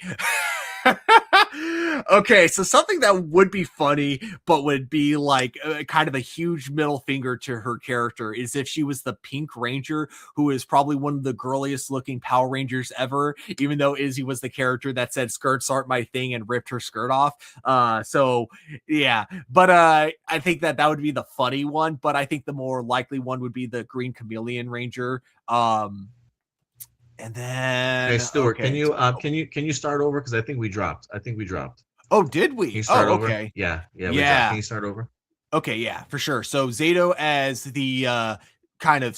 Okay, so something that would be funny, but would be like kind of a huge middle finger to her character is if she was the Pink Ranger, who is probably one of the girliest looking Power Rangers ever, even though Izzy was the character that said skirts aren't my thing and ripped her skirt off. So yeah, but I think that would be the funny one, but I think the more likely one would be the Green Chameleon Ranger. And Hey then Stuart, okay. can you start over? Because I think we dropped. I think we dropped. Oh, did Can you we? start Oh, over? okay. Yeah, we dropped. Can Yeah. you start over? Okay, yeah, for sure. So Zato as the kind of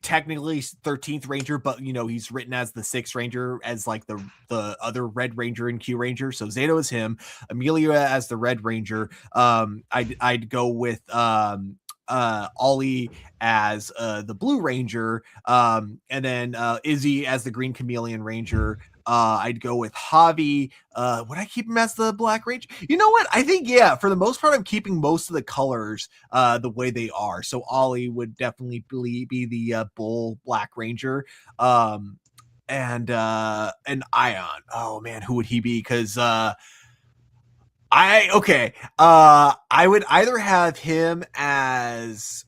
technically 13th Ranger, but you know, he's written as the 6th Ranger as like the other Red Ranger and Q Ranger. So Zato is him. Amelia as the Red Ranger. I'd go with Ollie as the Blue Ranger, and then Izzy as the Green Chameleon Ranger. I'd go with Javi. Would I keep him as the Black Ranger? You know what? I think yeah. For the most part, I'm keeping most of the colors the way they are. So Ollie would definitely be the Bull Black Ranger. And Ion. Oh man, who would he be? Because I would either have him as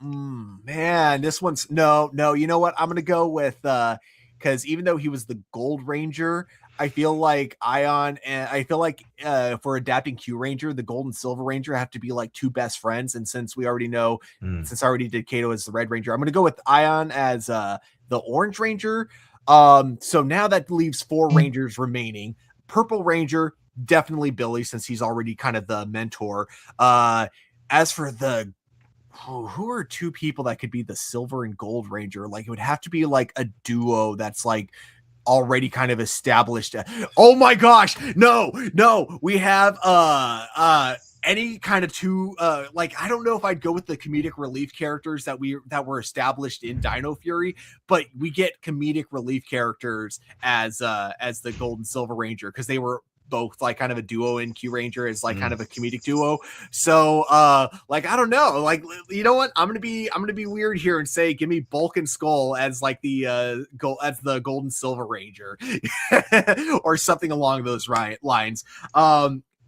man, this one's no, you know what? I'm gonna go with because even though he was the Gold Ranger, I feel like Ion and I feel like for adapting Q Ranger, the Gold and Silver Ranger have to be like two best friends. And since we already know, Mm. since I already did Kato as the Red Ranger, I'm gonna go with Ion as the Orange Ranger. So now that leaves 4 Rangers remaining. Purple Ranger, definitely Billy, since he's already kind of the mentor. As for the who are 2 people that could be the Silver and Gold Ranger? Like it would have to be like a duo that's like already kind of established. Oh my gosh, no, we have any kind of 2 like I don't know if I'd go with the comedic relief characters that were established in Dino Fury, but we get comedic relief characters as the Gold and Silver Ranger because they were both like kind of a duo in Q Ranger as like kind of a comedic duo. So like I don't know, like you know what? I'm gonna be weird here and say give me Bulk and Skull as like the as the Gold and Silver Ranger or something along those lines.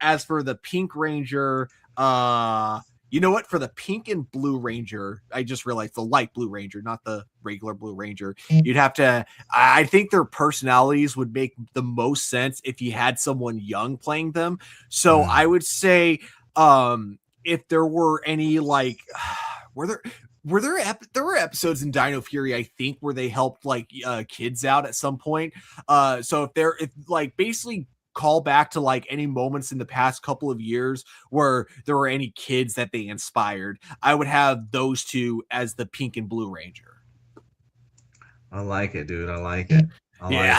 As for the Pink Ranger, you know what? For the Pink and Blue Ranger, I just realized the light Blue Ranger, not the regular Blue Ranger. You'd have to. I think their personalities would make the most sense if you had someone young playing them. So I would say, if there were any like, there were episodes in Dino Fury I think where they helped like kids out at some point. So if like basically call back to like any moments in the past couple of years where there were any kids that they inspired, I would have those 2 as the Pink and Blue Ranger. I like it, dude. I like it. I Yeah.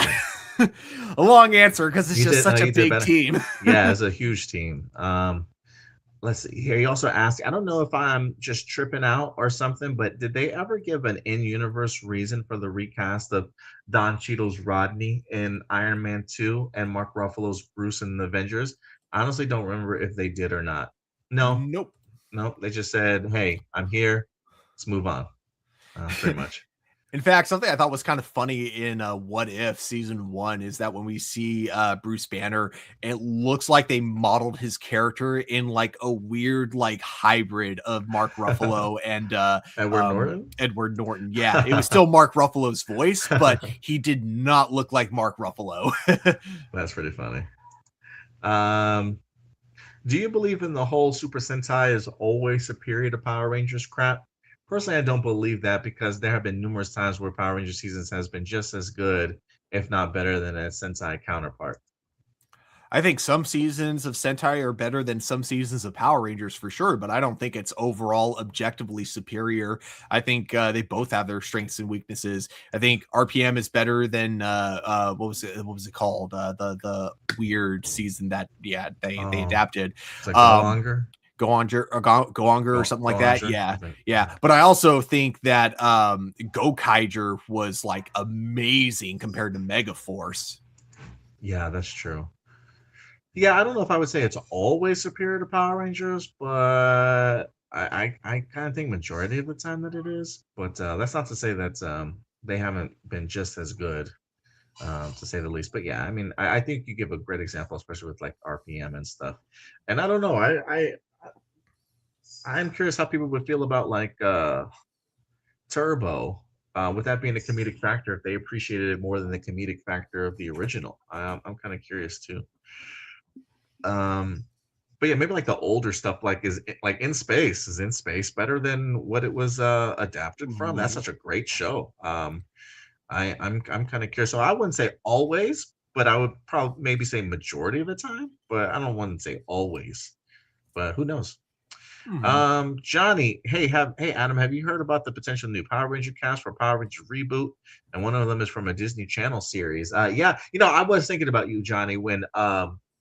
like it. A long answer because it's You just did. such a You did big better. team. Yeah, it's a huge team. Let's see here. He also asked, I don't know if I'm just tripping out or something, but did they ever give an in-universe reason for the recast of Don Cheadle's Rodney in Iron Man 2 and Mark Ruffalo's Bruce in the Avengers? I honestly don't remember if they did or not. No, Nope. no, they just said, hey, I'm here. Let's move on. Pretty much. In fact, something I thought was kind of funny in What If season 1 is that when we see Bruce Banner, it looks like they modeled his character in like a weird like hybrid of Mark Ruffalo and Edward Norton? Edward Norton. Yeah, it was still Mark Ruffalo's voice, but he did not look like Mark Ruffalo. That's pretty funny. Do you believe in the whole Super Sentai is always superior to Power Rangers crap? Personally, I don't believe that because there have been numerous times where Power Rangers seasons has been just as good, if not better, than a Sentai counterpart. I think some seasons of Sentai are better than some seasons of Power Rangers for sure, but I don't think it's overall objectively superior. I think they both have their strengths and weaknesses. I think RPM is better than what was it? What was it called? The weird season that they adapted. It's like Go Goanger or something like that. Yeah. Okay. Yeah. But I also think that Gokaiger was like amazing compared to Megaforce. Yeah, that's true. Yeah, I don't know if I would say it's always superior to Power Rangers, but I kind of think majority of the time that it is. But that's not to say that they haven't been just as good, to say the least. But yeah, I mean, I think you give a great example, especially with like RPM and stuff. And I don't know, I'm curious how people would feel about like Turbo, with that being a comedic factor, if they appreciated it more than the comedic factor of the original. I'm kind of curious too. But yeah, maybe like the older stuff, like is like In Space better than what it was adapted from? That's such a great show. I'm kind of curious. So I wouldn't say always, but I would probably maybe say majority of the time. But I don't want to say always. But who knows? Johnny, hey Adam, have you heard about the potential new Power Ranger cast for Power Ranger Reboot? And one of them is from a Disney Channel series. Yeah, I was thinking about you, Johnny, when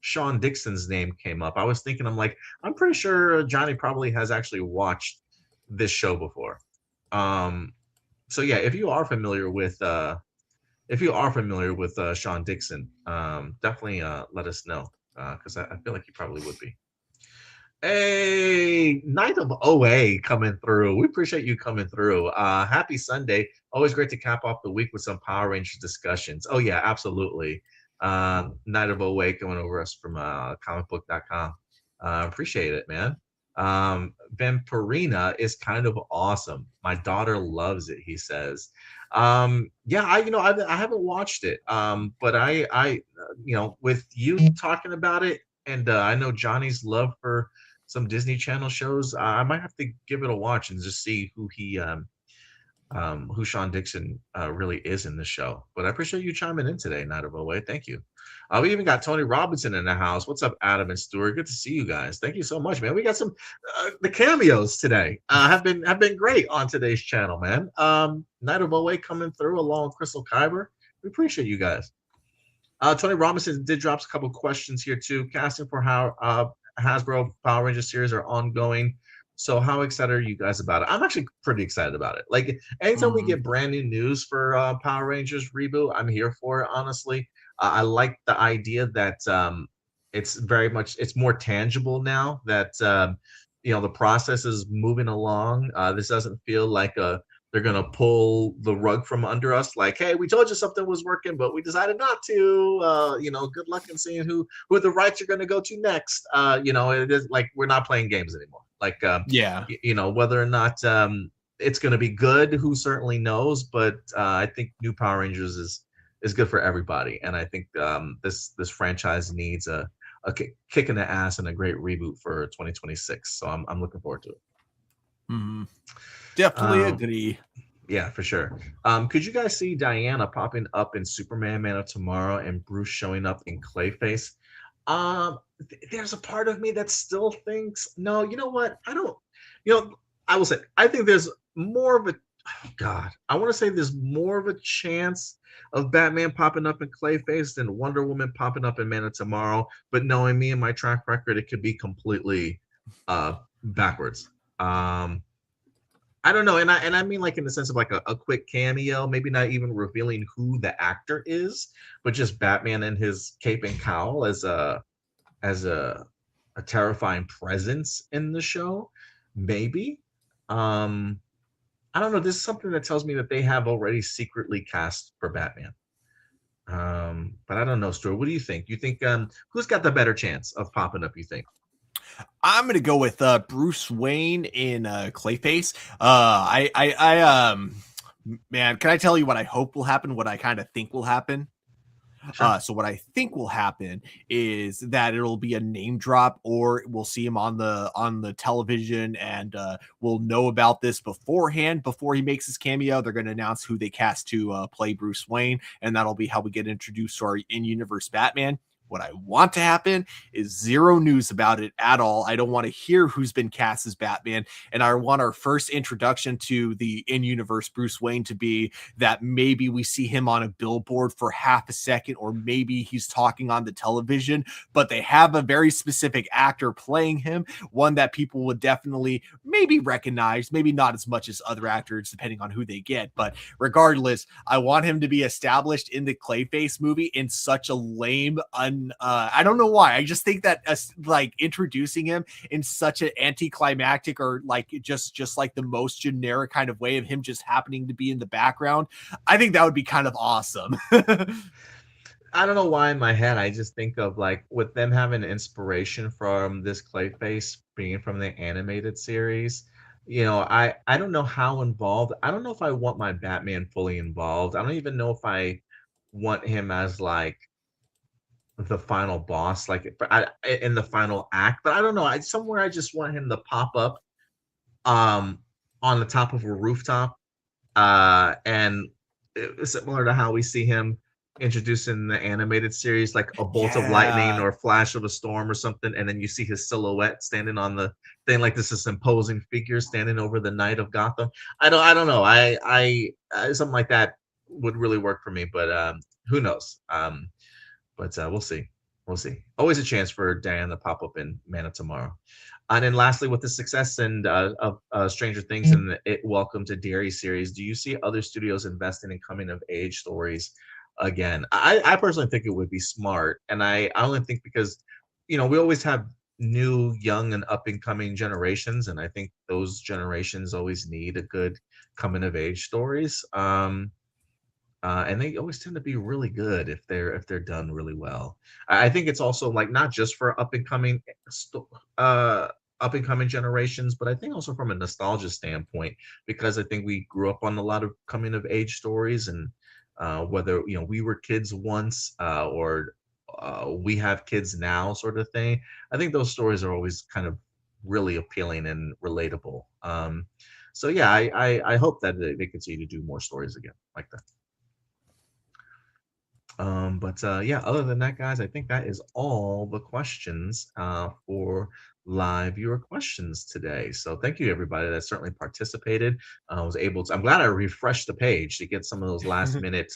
Sean Dixon's name came up. I was thinking, I'm pretty sure Johnny probably has actually watched this show before. So yeah, if you are familiar with Sean Dixon, definitely let us know, because I feel like you probably would be. Hey, Night of OA coming through. We appreciate you coming through. Happy Sunday. Always great to cap off the week with some Power Rangers discussions. Oh, yeah, absolutely. Night of OA coming over us from comicbook.com. Appreciate it, man. Vampirina is kind of awesome. My daughter loves it, he says. Yeah, I haven't watched it. But I with you talking about it, and I know Johnny's love for some Disney Channel shows, I might have to give it a watch and just see who Sean Dixon really is in the show. But I appreciate you chiming in today, Night of OA. Thank you. We even got Tony Robinson in the house. What's up, Adam and Stuart? Good to see you guys. Thank you so much, man. We got some the cameos today. Have been great on today's channel, man. Night of OA coming through along with Crystal Kyber. We appreciate you guys. Tony Robinson did drop a couple questions here too. Casting for how Hasbro Power Ranger series are ongoing. So how excited are you guys about it? I'm actually pretty excited about it. Like anytime we get brand new news for Power Rangers Reboot, I'm here for it, honestly. I like the idea that it's more tangible now that the process is moving along. This doesn't feel like they're gonna pull the rug from under us. Like, hey, we told you something was working, but we decided not to. Good luck in seeing who the rights are gonna go to next. It is like we're not playing games anymore. Like, whether or not it's gonna be good, who certainly knows. But I think new Power Rangers is good for everybody, and I think this franchise needs a kick in the ass and a great reboot for 2026. So I'm looking forward to it. Definitely agree. Yeah, for sure. Could you guys see Diana popping up in Superman Man of Tomorrow and Bruce showing up in Clayface? There's a part of me that still thinks, no, you know what? I don't, I will say, I think there's more of a, I want to say there's more of a chance of Batman popping up in Clayface than Wonder Woman popping up in Man of Tomorrow. But knowing me and my track record, it could be completely backwards. I don't know, and I mean like in the sense of like a quick cameo, maybe not even revealing who the actor is, but just Batman and his cape and cowl as a terrifying presence in the show, maybe. Um, I don't know. This is something that tells me that they have already secretly cast for Batman. But I don't know, Stuart. What do you think? You think who's got the better chance of popping up? You think? I'm gonna go with Bruce Wayne in Clayface. Man, can I tell you what I hope will happen? What I kind of think will happen? Sure. So what I think will happen is that it'll be a name drop, or we'll see him on the television, and we'll know about this beforehand before he makes his cameo. They're going to announce who they cast to play Bruce Wayne, and that'll be how we get introduced to our in-universe Batman. What I want to happen is zero news about it at all. I don't want to hear who's been cast as Batman. And I want our first introduction to the in-universe Bruce Wayne to be that maybe we see him on a billboard for half a second, or maybe he's talking on the television, but they have a very specific actor playing him, one that people would definitely maybe recognize, maybe not as much as other actors, depending on who they get. But regardless, I want him to be established in the Clayface movie in such a lame, I don't know why. I just think that like introducing him in such an anticlimactic, or like just like the most generic kind of way of him just happening to be in the background, I think that would be kind of awesome. I don't know why in my head I just think of like with them having inspiration from this Clayface being from the animated series. You know, I don't know how involved. I don't know if I want my Batman fully involved. I don't even know if I want him as like the final boss, like in the final act. But I don't know. Somewhere I just want him to pop up um on the top of a rooftop, and similar to how we see him introduced in the animated series, like a bolt of lightning Yeah. or a flash of a storm or something, and then you see his silhouette standing on the thing, like this is imposing figure standing over the night of Gotham. I don't know. Something like that would really work for me, but who knows? But we'll see. We'll see. Always a chance for Dan to pop up in Man of Tomorrow. And then lastly, with the success and of Stranger Things and the It Welcome to Derry series, do you see other studios investing in coming of age stories again? I personally think it would be smart, and I only think because we always have new, young, and up and coming generations, and I think those generations always need a good coming of age stories. And they always tend to be really good if they're done really well. I think it's also like not just for up and coming generations, but I think also from a nostalgia standpoint, because I think we grew up on a lot of coming of age stories, and whether we were kids once, or we have kids now, sort of thing. I think those stories are always kind of really appealing and relatable. So yeah, I hope that they continue to do more stories again like that. But yeah, other than that, guys, I think that is all the questions for live viewer questions today. So thank you everybody that certainly participated. I was able to. I'm glad I refreshed the page to get some of those last minute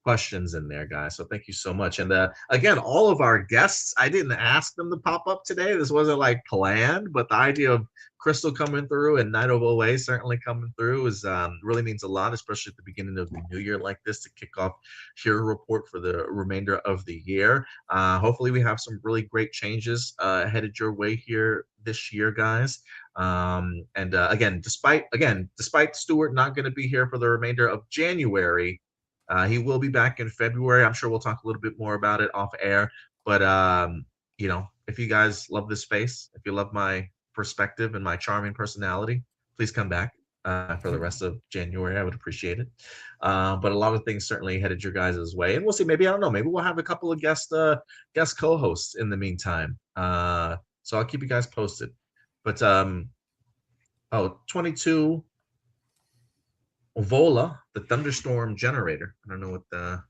questions in there, guys. So thank you so much. And again, all of our guests, I didn't ask them to pop up today. This wasn't like planned, but the idea of Crystal coming through and Night of OA certainly coming through is really means a lot, especially at the beginning of the new year like this, to kick off Hero Report for the remainder of the year. Hopefully, we have some really great changes headed your way here this year, guys. And despite Stuart not going to be here for the remainder of January, he will be back in February. I'm sure we'll talk a little bit more about it off air. But if you guys love this space, if you love my perspective and my charming personality, please come back for the rest of January. I would appreciate it. But a lot of things certainly headed your guys' way, and we'll see. Maybe I don't know. Maybe we'll have a couple of guest co-hosts in the meantime. So I'll keep you guys posted. But 22 Vola, the thunderstorm generator. I don't know what the.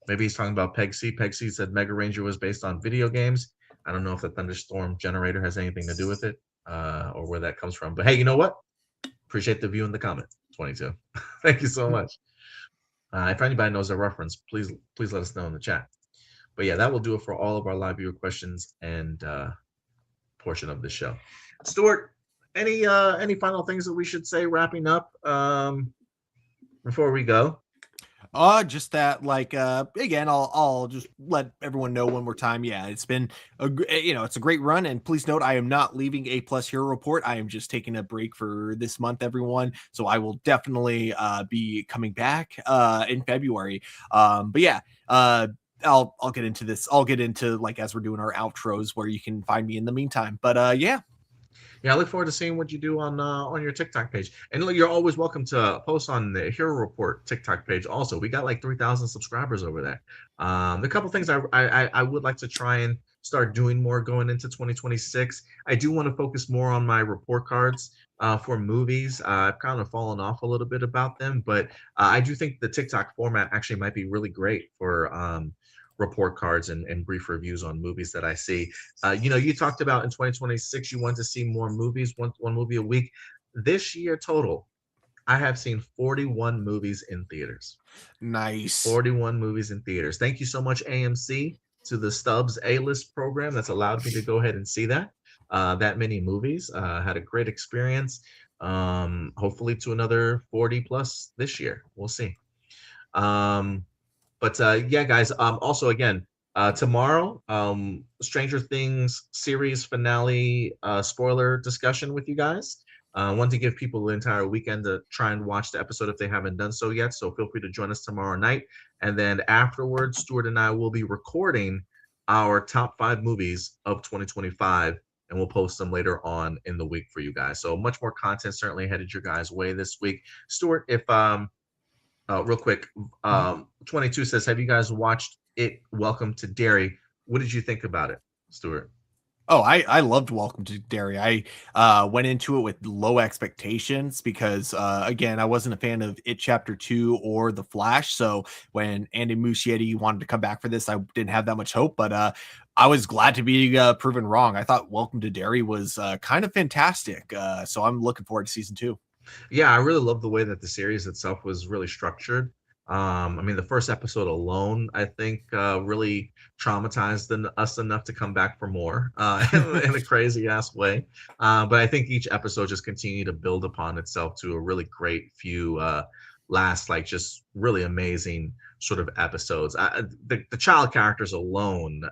Maybe he's talking about Peg C. Peg C said Mega Ranger was based on video games. I don't know if the thunderstorm generator has anything to do with it, or where that comes from. But hey, you know what? Appreciate the view in the comment. 22. Thank you so much. If anybody knows a reference, please let us know in the chat. But yeah, that will do it for all of our live viewer questions and portion of the show. Stuart, any final things that we should say wrapping up before we go? Just that, like, again, I'll just let everyone know one more time. Yeah, it's been it's a great run, and please note, I am not leaving A Plus Hero Report. I am just taking a break for this month, everyone. So I will definitely be coming back in February. But yeah, I'll get into this. I'll get into, like, as we're doing our outros, where you can find me in the meantime. But yeah. Yeah, I look forward to seeing what you do on your TikTok page. And look, you're always welcome to post on the Hero Report TikTok page. Also, we got like 3,000 subscribers over there. A couple things I would like to try and start doing more going into 2026. I do want to focus more on my report cards for movies. I've kind of fallen off a little bit about them, but I do think the TikTok format actually might be really great for report cards and brief reviews on movies that I see. You talked about in 2026 you want to see more movies, one movie a week. This year total, I have seen 41 movies in theaters. Nice. 41 movies in theaters. Thank you so much, AMC, to the Stubbs A-list program that's allowed me to go ahead and see that many movies. Had a great experience. Hopefully to another 40 plus this year. We'll see. But yeah, guys. Also, again, tomorrow, Stranger Things series finale spoiler discussion with you guys. I want to give people the entire weekend to try and watch the episode if they haven't done so yet. So feel free to join us tomorrow night. And then afterwards, Stuart and I will be recording our top 5 movies of 2025, and we'll post them later on in the week for you guys. So much more content certainly headed your guys' way this week. Stuart, if real quick, 22 says, have you guys watched it? Welcome to Derry. What did you think about it, Stuart? Oh, I loved Welcome to Derry. I went into it with low expectations because, again, I wasn't a fan of It Chapter 2 or The Flash. So when Andy Muschietti wanted to come back for this, I didn't have that much hope. But I was glad to be proven wrong. I thought Welcome to Derry was kind of fantastic. So I'm looking forward to season 2. Yeah, I really love the way that the series itself was really structured. I mean, the first episode alone, I think, really traumatized us enough to come back for more in a crazy ass way. But I think each episode just continued to build upon itself to a really great few last, like, just really amazing sort of episodes. The child characters alone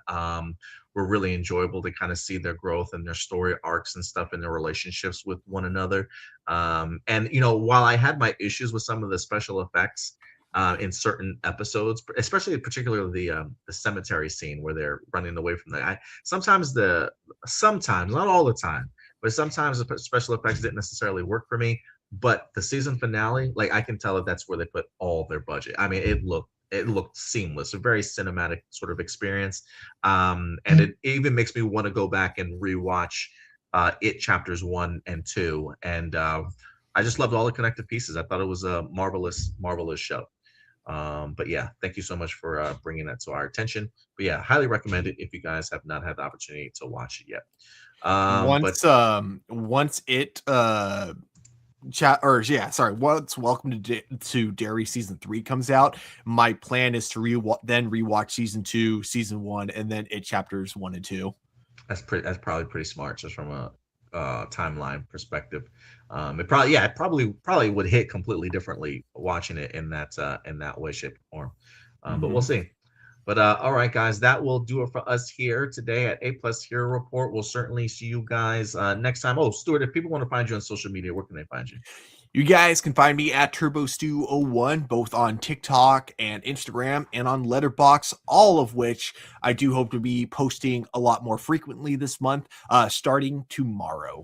were really enjoyable to kind of see their growth and their story arcs and stuff and their relationships with one another. And while I had my issues with some of the special effects in certain episodes, especially particularly the cemetery scene where they're running away from sometimes not all the time, but sometimes the special effects didn't necessarily work for me. But the season finale, like, I can tell that that's where they put all their budget. I mean, it looked seamless, a very cinematic sort of experience. And it even makes me want to go back and rewatch It Chapters 1 and 2. And I just loved all the connected pieces. I thought it was a marvelous show. But yeah, thank you so much for bringing that to our attention. But yeah, highly recommend it if you guys have not had the opportunity to watch it yet. Once it once Welcome to Derry season 3 comes out, my plan is to rewatch season 2, season 1, and then It Chapters 1 and 2. That's probably pretty smart, just from a timeline perspective. It probably would hit completely differently watching it in that way, shape, or form. But we'll see. But all right, guys, that will do it for us here today at A Plus Hero Report. We'll certainly see you guys next time. Oh, Stuart, if people want to find you on social media, where can they find you? You guys can find me at TurboStew01, both on TikTok and Instagram and on Letterboxd, all of which I do hope to be posting a lot more frequently this month, starting tomorrow.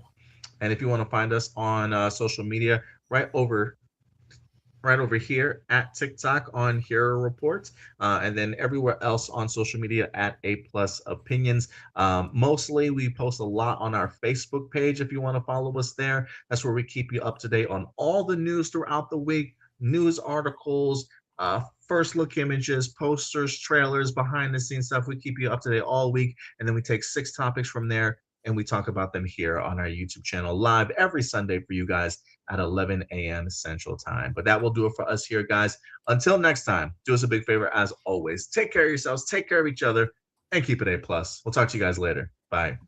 And if you want to find us on social media, right over here at TikTok on Hero Reports, and then everywhere else on social media at A Plus Opinions. Mostly we post a lot on our Facebook page if you want to follow us there. That's where we keep you up to date on all the news throughout the week, news articles, first look images, posters, trailers, behind the scenes stuff. We keep you up to date all week, and then we take 6 topics from there and we talk about them here on our YouTube channel live every Sunday for you guys at 11 a.m. Central Time. But that will do it for us here, guys. Until next time, do us a big favor, as always. Take care of yourselves, take care of each other, and keep it A+. We'll talk to you guys later. Bye.